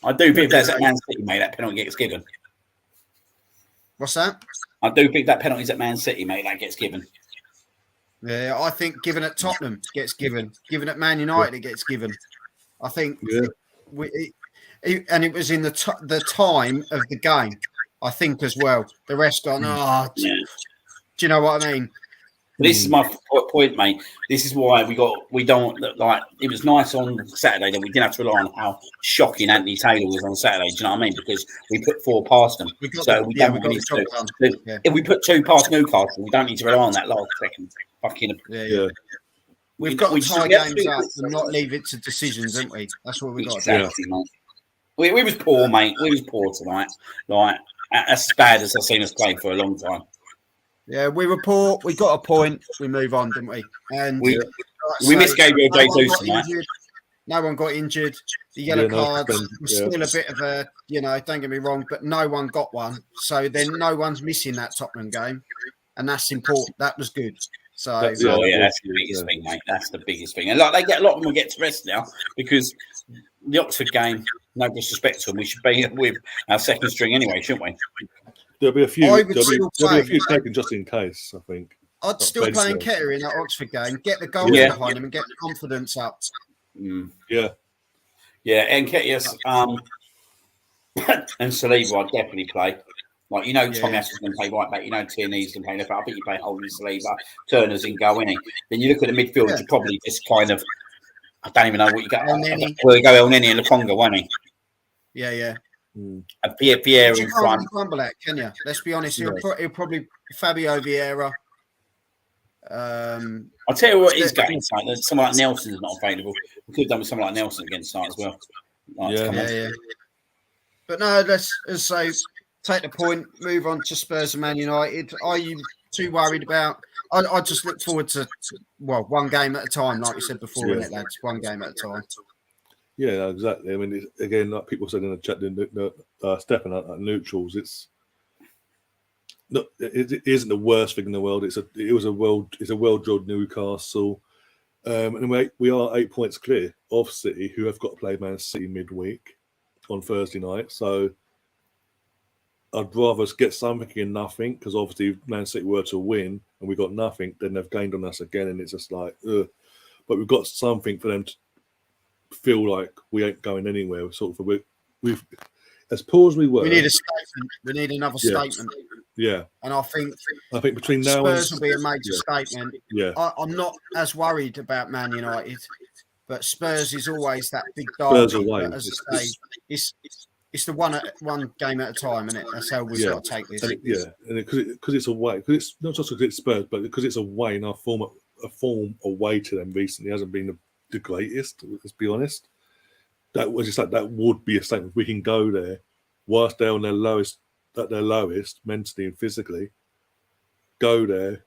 I do think that's at Man City, mate. That penalty gets given. What's that? I do think that penalty's at Man City, mate. That gets given. Yeah, I think given at Tottenham gets given. Given at Man United, it gets given. I think and it was in the time of the game. I think as well. The rest gone. Do you know what I mean? But this is my point, mate. This is why we don't like. It was nice on Saturday that we didn't have to rely on how shocking Anthony Taylor was on Saturday. Do you know what I mean? Because we put 4 past them, we don't need to do. If we put 2 past Newcastle, we don't need to rely on that last second. Fucking yeah. We've got to tie games up and not leave it to decisions, haven't we? That's what we've got to do. Exactly, mate. We was poor, mate. We was poor tonight. Like as bad as I've seen us play for a long time. Yeah, we were poor. We got a point. We move on, didn't we? And we missed Gabriel Jesus tonight. No one got injured. The yellow cards was still a bit of a, don't get me wrong, but no one got one. So then no one's missing that Tottenham game, and that's important. That was good. So that's the biggest thing, mate. That's the biggest thing. And like a lot of them will get to rest now because the Oxford game. No disrespect to them, we should be with our second string anyway, shouldn't we? There'll be a few. There'll be a few taken just in case. I think. I'd still play Ketter in that Oxford game. Get the goals behind him and get the confidence up. Yeah. And Ketter, and Saliba, I'd definitely play. Like Tommy Ash is going to play right back. Tierney's going to play left back. I think you play Holding Saliba. Turner's in goal, isn't he? Then you look at the midfield. You probably just kind of. I don't even know what you got. Well, you go El Nini and Lukonga, won't he? Yeah. And Pierre in front. Crumble at, can you? Let's be honest. He'll probably Fabio Vieira. I'll tell you what is going like someone like Nelson's not available. We could have done with someone like Nelson against tonight as well. Yeah. But no, let's say take the point, move on to Spurs and Man United. Are you too worried about? I just look forward to one game at a time, like we said before, isn't it, lads? One game at a time. Yeah, exactly. I mean, again, like people said in the chat, Stefan at neutrals, it isn't the worst thing in the world. It's a well-drilled Newcastle, and we are 8 points clear of City, who have got to play Man City midweek on Thursday night. So I'd rather us get something in nothing, because obviously if Man City were to win and we got nothing, then they've gained on us again, and it's just like, ugh. But we've got something for them to feel like we ain't going anywhere. We've as poor as we were. We need a statement. We need another statement. Yeah, and I think between now Spurs will be a major statement. Yeah, I'm not as worried about Man United, but Spurs is always that big derby. As I say, it's the one game at a time, isn't it? That's how we've got to take this. And because it's away, because it's not just because it's Spurs, but because it's away, and our form away to them recently hasn't been the greatest. Let's be honest. That would be a statement. We can go there whilst they're on their lowest, mentally and physically. Go there,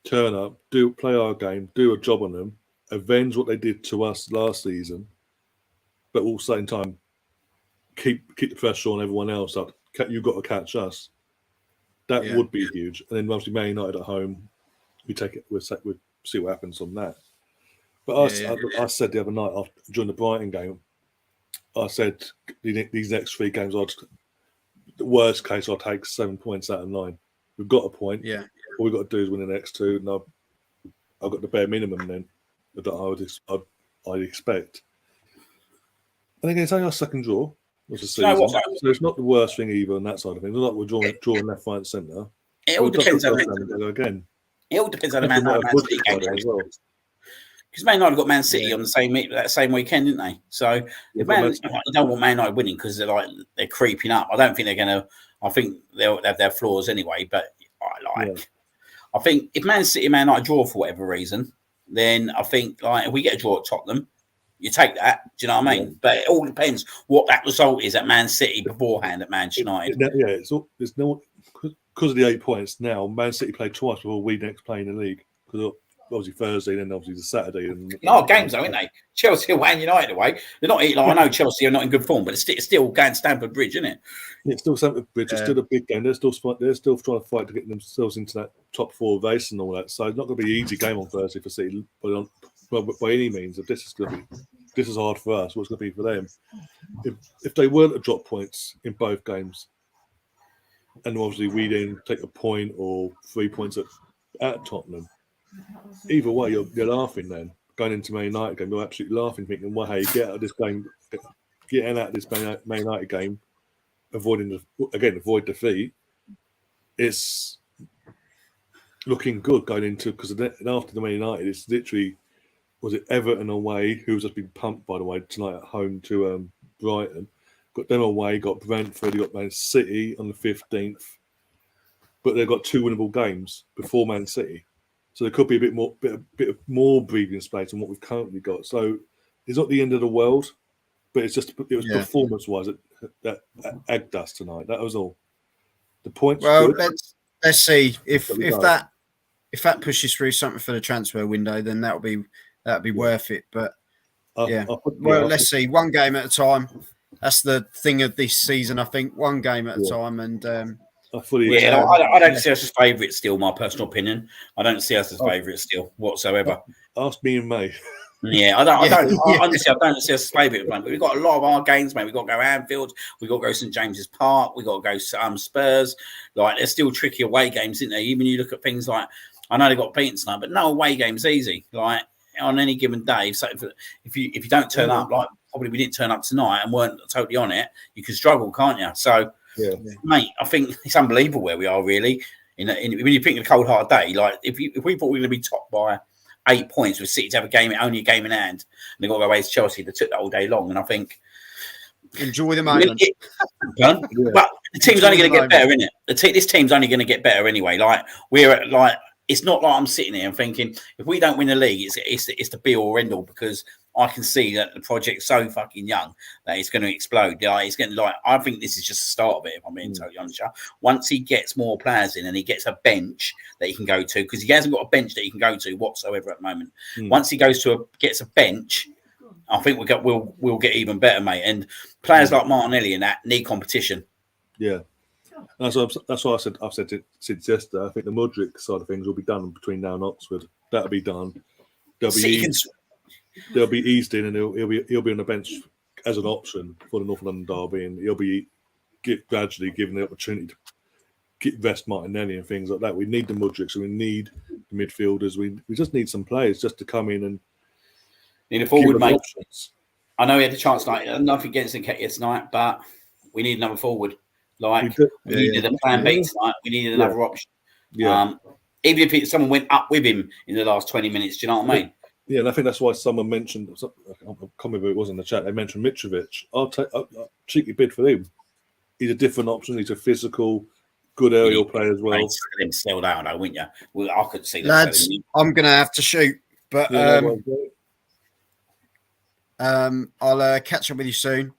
turn up, play our game, do a job on them, avenge what they did to us last season, but also in time keep the pressure on everyone else up. You've got to catch us. That would be huge. And then obviously Man United at home, we take it. We'll see what happens on that. But I said the other night during the Brighton game, I said these next 3 games, the worst case, I'll take 7 points out of 9. We've got a point. Yeah. All we've got to do is win the next 2, and I've got the bare minimum then that I'd expect. And again, it's only our second draw of the season, so it's not the worst thing either on that side of things. It's not like we're drawing left, right, and centre. It all depends on again. It all depends on the Man City game as well. Because Man United got Man City on that same weekend, didn't they? So you don't want Man United winning because they're creeping up. I don't think they're going to. I think they'll have their flaws anyway. But I think if Man City and Man United draw for whatever reason, then I think if we get a draw at Tottenham, you take that. Do you know what I mean? But it all depends what that result is at Man City beforehand at Man United. It's no because of the 8 points now. Man City played twice before we next play in the league. Because obviously Thursday, and then obviously the Saturday. Games though, aren't they? Chelsea away and United away. They're not. I know Chelsea are not in good form, but it's still going Stamford Bridge, isn't it? It's still Stamford Bridge. It's still a big game. They're still trying to fight to get themselves into that top 4 race and all that. So it's not going to be an easy game on Thursday for City, by any means. If this is hard for us, what's going to be for them? If they were to drop points in both games, and obviously we then take a point or 3 points at Tottenham. Either way, you're laughing then. Going into Man United game, you're absolutely laughing, thinking, well, hey, get out of this game, getting out of this Man United game, avoid defeat. looking good going into, because after the Man United, it's literally, was it Everton away, who's just been pumped, by the way, tonight at home to Brighton. Got them away, got Brentford, got Man City on the 15th. But they've got 2 winnable games before Man City. So there could be a bit of more breathing space than what we've currently got. So it's not the end of the world, but it was performance-wise that egged us tonight. That was all. The points. Well, good. let's see if that pushes through something for the transfer window, then that'll be worth it. But let's see. One game at a time. That's the thing of this season, I think. One game at a time, and I don't see us as favourites still. My personal opinion, I don't see us as favourites still whatsoever. Ask me in May. Yeah, honestly, I don't see us as favourite. We've got a lot of our games, mate. We've got to go Anfield. We've got to go St James's Park. We've got to go Spurs. Like, there's still tricky away games, isn't there? Even you look at things like, I know they got beaten tonight, but no away game's easy. Like, on any given day, so if you don't turn up, like probably we didn't turn up tonight and weren't totally on it, you can struggle, can't you? So, mate, I think it's unbelievable where we are, really. When you think of a cold hard day, like if we thought we were going to be topped by 8 points with City to have only a game in hand, and they got to go away to Chelsea. They took that all day long, and I think enjoy the moment. But the team's only going to get better, isn't it? This team's only going to get better anyway. Like it's not like I'm sitting here and thinking if we don't win the league, it's the be all end all, because I can see that the project's so fucking young that it's going to explode. Like, it's going to I think this is just the start of it, if I'm being totally honest. Once he gets more players in and he gets a bench that he can go to, because he hasn't got a bench that he can go to whatsoever at the moment. Once he gets a bench, I think we'll get even better, mate. And players like Martinelli and that need competition. Yeah. That's why I've said it since yesterday. I think the Mudryk side of things will be done between now and Oxford. That'll be done. They'll be eased in, and he'll be on the bench as an option for the North London derby, and he'll be gradually given the opportunity to rest Martinelli and things like that. We need the Mudryk, so we need the midfielders. We just need some players just to come in and need a forward, mate. Options. I know we had a chance tonight, nothing against Nketiah tonight, but we need another forward. Like, we needed a plan B tonight. We needed another option. Yeah. Even if someone went up with him in the last 20 minutes, do you know what I mean? Yeah, and I think that's why someone mentioned, I can't remember who it was in the chat, they mentioned Mitrovic. I'll take a cheeky bid for him. He's a different option. He's a physical, good aerial player as well. Him settled out, though, wouldn't you? Well, I could see that. Lads, I'm going to have to shoot, but I'll catch up with you soon.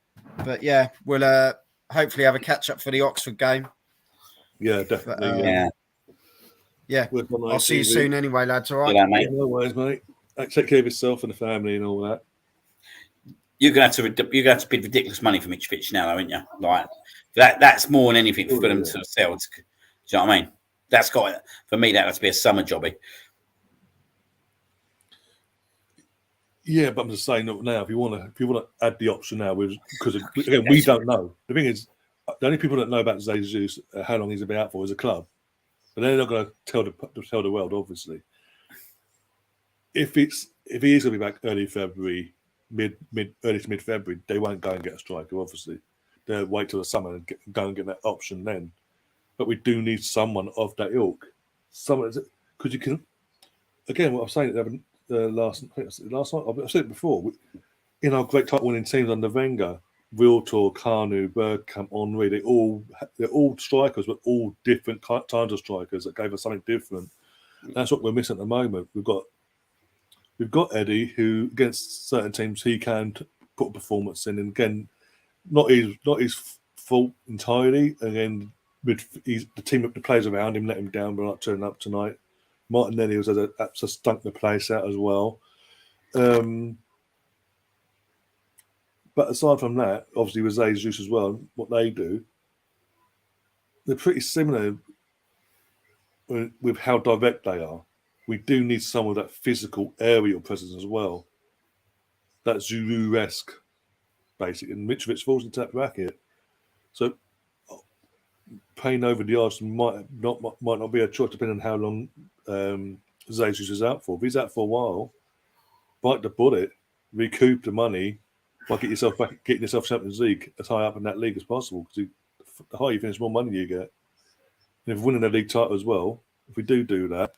But yeah, we'll hopefully have a catch up for the Oxford game. Yeah, definitely. Yeah. I'll see you soon anyway, lads. All right. Yeah, mate. No worries, mate. Take care of yourself and the family and all that. You're gonna have to bid ridiculous money for Mitrovic now, though, aren't you? Like that's more than anything for them to sell. Do you know what I mean? That's got, for me, that has to be a summer jobby. Yeah, but I'm just saying that now, if you want to add the option now, because again, we don't know. The thing is, the only people that know about Jesus, how long he's been out for, is a club, but they're not going to tell the world, obviously. If he is going to be back early February, early to mid February, they won't go and get a striker. Obviously, they'll wait till the summer and go and get that option then. But we do need someone of that ilk. Someone, because you can. Again, what I'm saying last night, I've said it before. In our great title-winning teams under Wenger, Wiltor, Kanu, Bergkamp, Henry, they're all strikers, but all different kinds of strikers that gave us something different. That's what we're missing at the moment. We've got Eddie, who against certain teams he can put a performance in, and again, not his fault entirely. Again, the players around him let him down by not turning up tonight. Martinelli was absolutely stunk the place out as well. But aside from that, obviously with Jesus as well, what they do, they're pretty similar with how direct they are. We do need some of that physical aerial presence as well. That Zulu-esque, basically. And Mitrovic falls into that bracket. So paying over the odds might not be a choice, depending on how long Jesus is out for. If he's out for a while, bite the bullet, recoup the money by getting yourself Champions League as high up in that league as possible. Because the higher you finish, the more money you get. And if winning the league title as well, if we do that,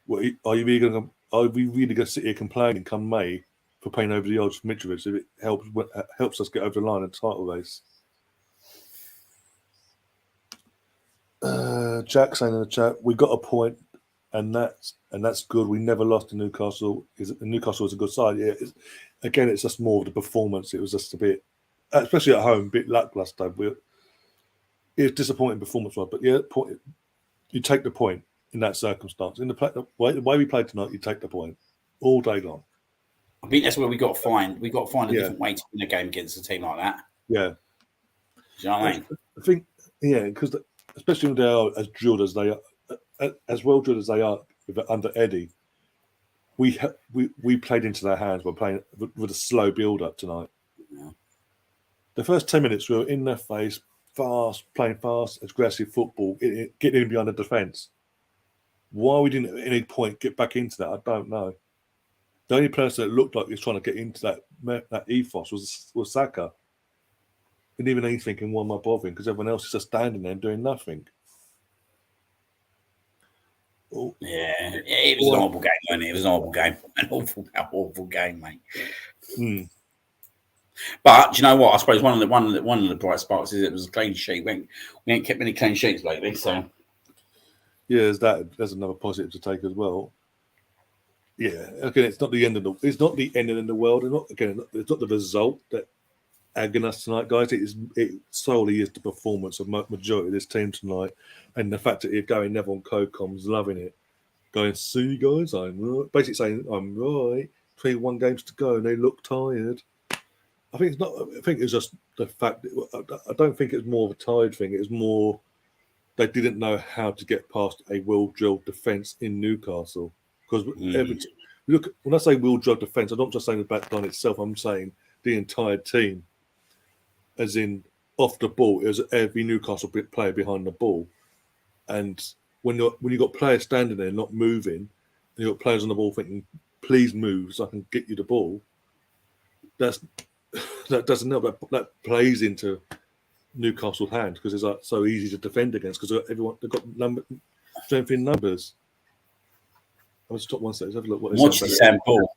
are we really going to sit here complaining come May for paying over the odds for Mitrovic if it helps us get over the line in the title race? Jack saying in the chat, we got a point, and that's good. We never lost to Newcastle. Newcastle was a good side. Yeah, it's just more of the performance. It was just a bit, especially at home, a bit lackluster. It's disappointing performance, but yeah, you take the point in that circumstance. In the way we played tonight, you take the point all day long. I think that's where we got to find. We got to find a Yeah. different way to win a game against a team like that. Yeah, Do you know what I mean? I think because especially when they are as drilled as they are, as well drilled as they are under Eddie, we played into their hands. We're playing with a slow build up tonight. Yeah. The first 10 minutes we were in their face, playing fast, aggressive football, getting in behind the defence. Why we didn't at any point get back into that, I don't know. The only person that looked like he was trying to get into that ethos was Saka. And even he's thinking, why am I bothering? Because everyone else is just standing there and doing nothing. Oh. Yeah, it was an horrible game, wasn't it? It was an horrible game. An awful game, mate. Mm. But do you know what? I suppose one of the bright sparks is it was a clean sheet. We ain't kept many clean sheets lately, so yeah, there's another positive to take as well. Yeah, again, it's not the end of the world. It's not the result that agony us tonight, guys. It solely is the performance of majority of this team tonight, and the fact that Gary Neville and co-com's loving it, going, see guys, I'm right. Basically saying I'm right. 21 games to go, and they look tired. I think it's not. I think it's just the fact that I don't think it's more of a tired thing. It's more they didn't know how to get past a well-drilled defence in Newcastle. Because when I say well-drilled defence, I'm not just saying the back line itself. I'm saying the entire team, as in off the ball. It was every Newcastle player behind the ball, and when you got players standing there not moving, and you got players on the ball thinking, "Please move so I can get you the ball." That doesn't know that plays into Newcastle's hand because it's like so easy to defend against because they've got strength in numbers. I'll just stop one second. Have a look what watch the Sam Paul.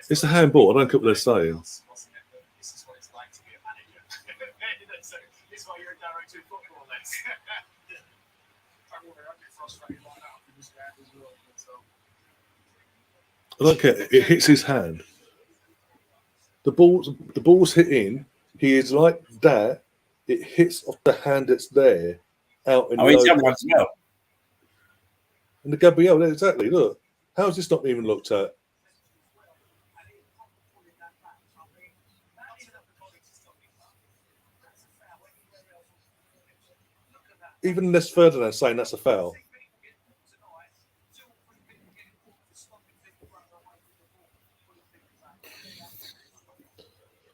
It's a handball. I don't care what they're saying. This is what it's like to be a manager. It's why you're a director of football, then. Don't worry, I'd get frustrated like that if it was bad as well. I don't care. It hits his hand. The ball's hit in. He is like that. It hits off the hand that's there. Out in He's the other one as well. And the Gabriel, exactly. Look, how is this not even looked at? Even less further than saying that's a foul.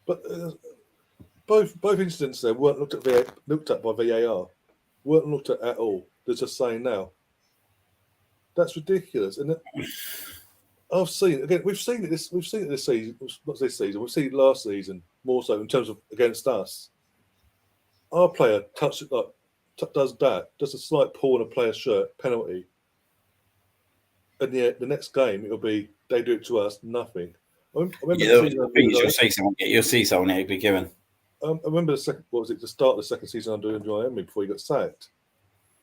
But both incidents there weren't looked at by VAR. Weren't looked at all. They're just saying now. That's ridiculous, isn't it? I've seen again. We've seen it this season. Not this season. We've seen it last season more so in terms of against us. Our player touched it does a slight pull on a player's shirt, penalty, and yet the next game it'll be they do it to us, nothing. You'll see someone it'll be given. I remember the start of the second season under Miami before he got sacked.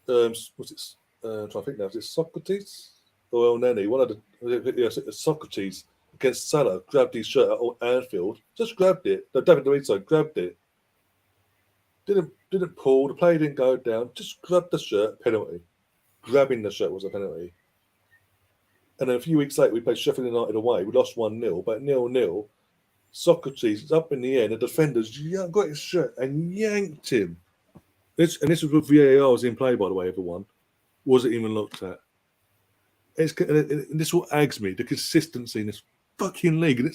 Was it? I'm trying to think now. Was it Socrates or El Neni? One of the Socrates against Salah grabbed his shirt at Anfield. Just grabbed it. No, David Luiz grabbed it. Didn't pull. The player didn't go down. Just grabbed the shirt. Penalty. Grabbing the shirt was a penalty. And then a few weeks later, we played Sheffield United away. We lost 1-0, but 0-0. Socrates is up in the air, and the defenders got his shirt and yanked him. This was with VAR was in play, by the way, everyone. Wasn't even looked at. And this what aggs me, the consistency in this fucking league. And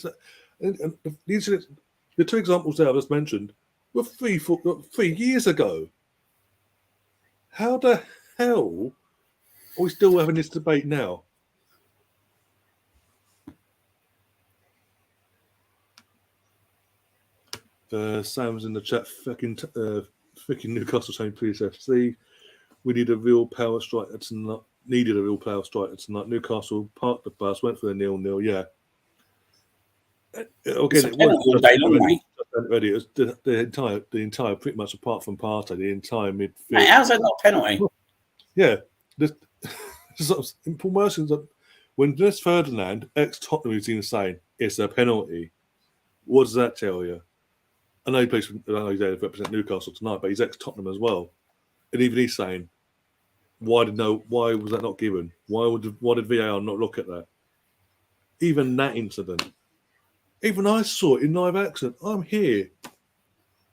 the two examples there I just mentioned were 3 years ago. How the hell are we still having this debate now? Sam's in the chat. Fucking freaking Newcastle saying, please FC, we need a real power striker tonight. Needed a real power striker tonight. Newcastle parked the bus, went for the 0-0. Yeah. Again, a penalty all day long, mate. It was the entire, pretty much apart from Partey, the entire midfield. Mate, how's that not a penalty? Yeah. This sort of simple motions. When Dennis Ferdinand, ex-Tottenham, is even saying it's a penalty, what does that tell you? I know he plays. I know he's there to represent Newcastle tonight, but he's ex-Tottenham as well. And even he's saying, why was that not given? Why did VAR not look at that? Even that incident. Even I saw it in live action. I'm here.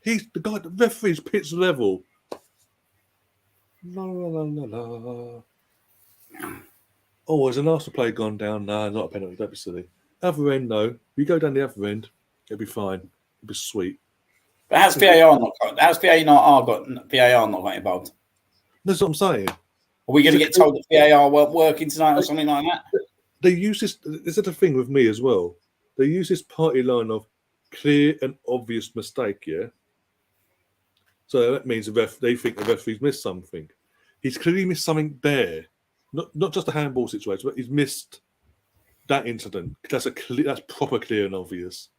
He's the guy. The referee's pitch level. La la la la la. Oh, has an Arsenal player gone down? Nah, not a penalty. Don't be silly. Other end though. If you go down the other end, it'll be fine. It'll be sweet. But how's VAR not got involved? That's what I'm saying. Are we going to get told that VAR weren't working tonight or something like that? They use this. Is that a thing with me as well? They use this party line of clear and obvious mistake, yeah? So that means they think the referee's missed something. He's clearly missed something there. Not just a handball situation, but he's missed that incident. That's proper clear and obvious.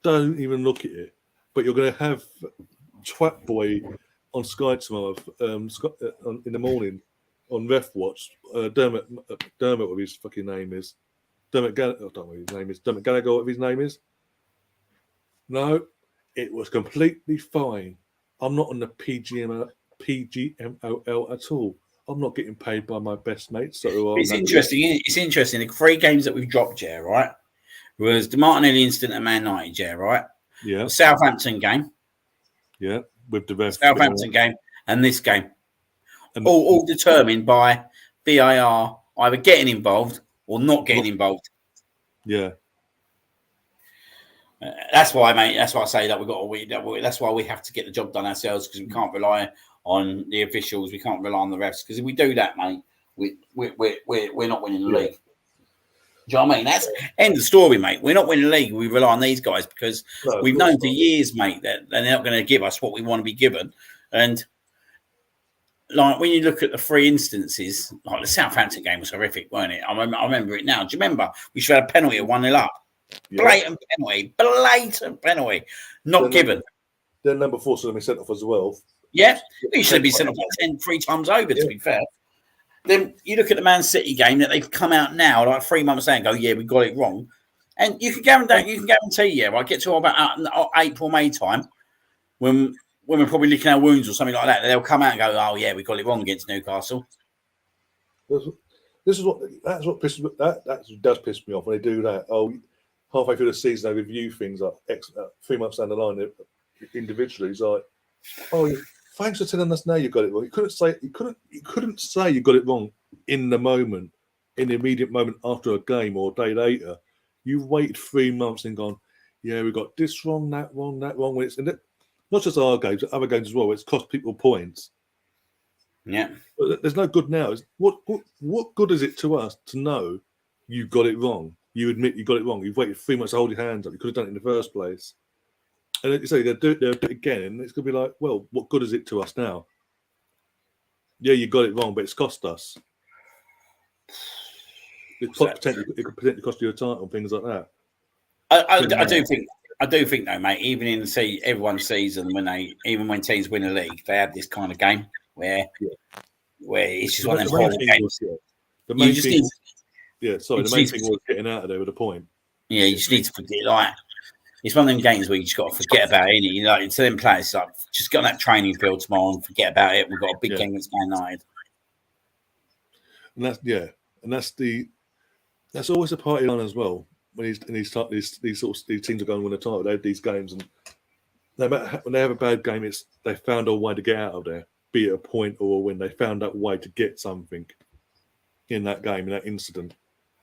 Don't even look at it. But you're going to have Twat Boy on Sky tomorrow in the morning on Ref Watch. Dermot, what his fucking name is. Dermot Gallagher, I don't know what his name is. Dermot Gallagher, what his name is. No, it was completely fine. I'm not on the PGMOL at all. I'm not getting paid by my best mates. So it's interesting. It's interesting. The 3 games that we've dropped, yeah, right? Was the Martinelli incident at Man United, yeah, right? Yeah. The Southampton game. Yeah, with the ref. Southampton game and this game. And all determined by VAR either getting involved or not getting involved. Yeah. That's why, mate. That's why I say that that's why we have to get the job done ourselves, because we can't rely on the officials. We can't rely on the refs, because if we do that, mate, we're not winning the league. Do you know what I mean? That's end of story, mate. We're not winning the league. We rely on these guys because we've known for years, mate, that they're not going to give us what we want to be given. And like when you look at the 3 instances, like the Southampton game was horrific, weren't it? I remember it now. Do you remember? We should have a penalty at 1-0 up. Yeah. Blatant penalty. Not given. Then number 4 should have been sent off as well. Yeah, he should have been sent off 3 times over, to be fair. Then you look at the Man City game that they've come out now, like 3 months later, and go, yeah, we got it wrong. And you can guarantee, yeah, right, get to about April, May time, when we're probably licking our wounds or something like that, they'll come out and go, oh, yeah, we got it wrong against Newcastle. That's what does piss me off when they do that. Oh, halfway through the season, they review things like 3 months down the line individually. It's like, oh, thanks for telling us now you got it wrong. You couldn't say you got it wrong in the moment, in the immediate moment after a game or a day later. You've waited 3 months and gone, yeah, we got this wrong, that wrong, that wrong. Not just our games, but other games as well. It's cost people points. Yeah, but there's no good now. What good is it to us to know you got it wrong? You admit you got it wrong. You've waited 3 months to hold your hands up. You could have done it in the first place. And you say they'll do it again, and it's going to be like, well, what good is it to us now? Yeah, you got it wrong, but it's cost us. It could potentially cost you a title, things like that. I do think though, mate. Even in everyone's season, when teams win a league, they have this kind of game where it's just one of them horrible games. The main thing was getting out of there with a point. Yeah, you just need to forget. Like, it's one of them games where you just got to forget about it. You know, to them players, like, just get on that training field tomorrow and forget about it. We've got a big game against Man United. And that's always a party line as well. When these teams are going to win a title, they have these games, and no matter when they have a bad game, they found a way to get out of there, be it a point or a win. They found that way to get something in that game, in that incident.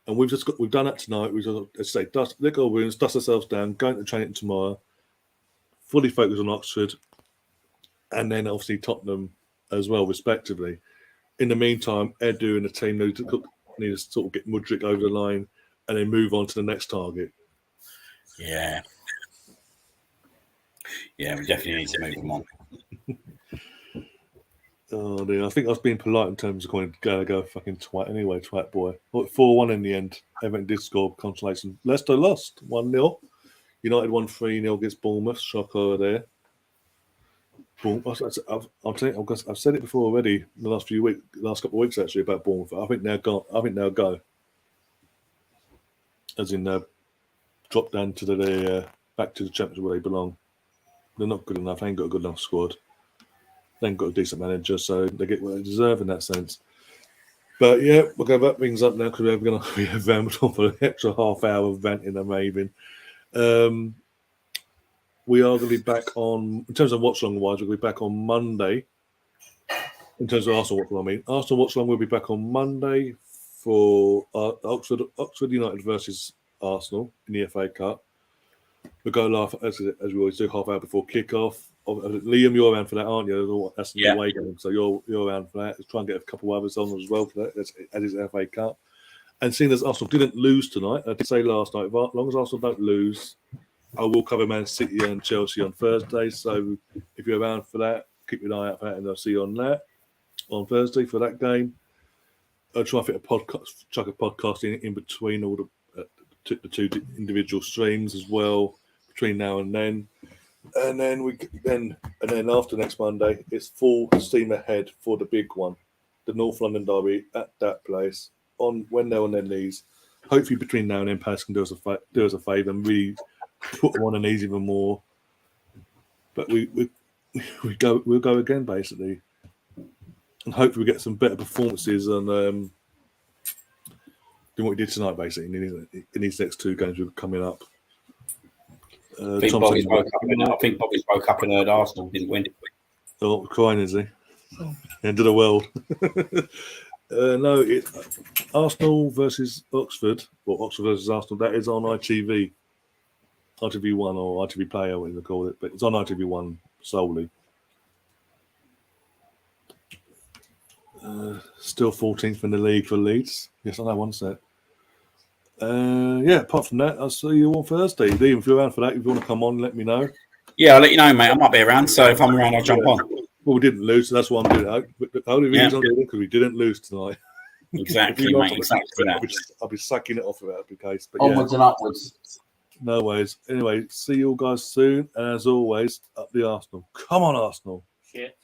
And we've done that tonight. We've just let go of wins, dust ourselves down, going to training tomorrow, fully focus on Oxford, and then obviously Tottenham as well, respectively. In the meantime, Edu and the team need to sort of get Mudryk over the line and then move on to the next target. Yeah. Yeah, we definitely need to move them on. Oh dear, I think I was being polite in terms of calling go fucking twat anyway, twat boy. 4-1 in the end. Everton did score consolation. Leicester lost 1-0. United won 3-0 against Bournemouth. Shocker there. Bournemouth, I've said it before already in the last couple of weeks actually about Bournemouth. I think they'll go. As in drop down to the back to the Championship where they belong. They're not good enough. They ain't got a good enough squad. They ain't got a decent manager, so they get what they deserve in that sense. But yeah, we'll go back things up now because we're going to be rambled on for an extra half hour of ranting and raving. We are going to be back on, in terms of Watchalong wise, we'll be back on Monday. In terms of Arsenal Watchalong, I mean. Arsenal Watchalong will be back on Monday for Oxford United versus Arsenal in the FA Cup. We'll go live, as we always do, half hour before kick-off. Liam, you're around for that, aren't you? That's the away game, so you're around for that. Let's try and get a couple of others on as well for that, as is FA Cup. And seeing as Arsenal didn't lose tonight, I did say last night, as long as Arsenal don't lose, I will cover Man City and Chelsea on Thursday. So if you're around for that, keep your eye out for that, and I'll see you on that on Thursday for that game. I'll try and fit a podcast, chuck a podcast in between all the two individual streams as well between now and then. And then after next Monday, it's full steam ahead for the big one, the North London derby at that place when they're on their knees. Hopefully, between now and then, Palace can do us a favour and really put them on their knees even more. But we'll go again basically, and hopefully we get some better performances and than what we did tonight. Basically, in these next two games we're coming up. I think Bobby's woke up and heard Arsenal didn't win. Oh, crying is he? End of the world. No, Arsenal versus Oxford, or Oxford versus Arsenal. That is on ITV1 or ITV Player, whatever you call it. But it's on ITV1 solely. Still 14th in the league for Leeds. Yes, I know, one set. Apart from that, I'll see you on Thursday. Liam, if you're around for that, if you want to come on, let me know. Yeah, I'll let you know, mate. I might be around, so if I'm around, I'll jump on. Well, we didn't lose, so that's why I'm doing it. But the only reason I'm doing it because we didn't lose tonight. Exactly, mate. Exactly that. I'll be sucking it off if that be the case. But onwards and upwards. No ways. Anyway, see you all guys soon. And as always, up the Arsenal. Come on, Arsenal. Shit.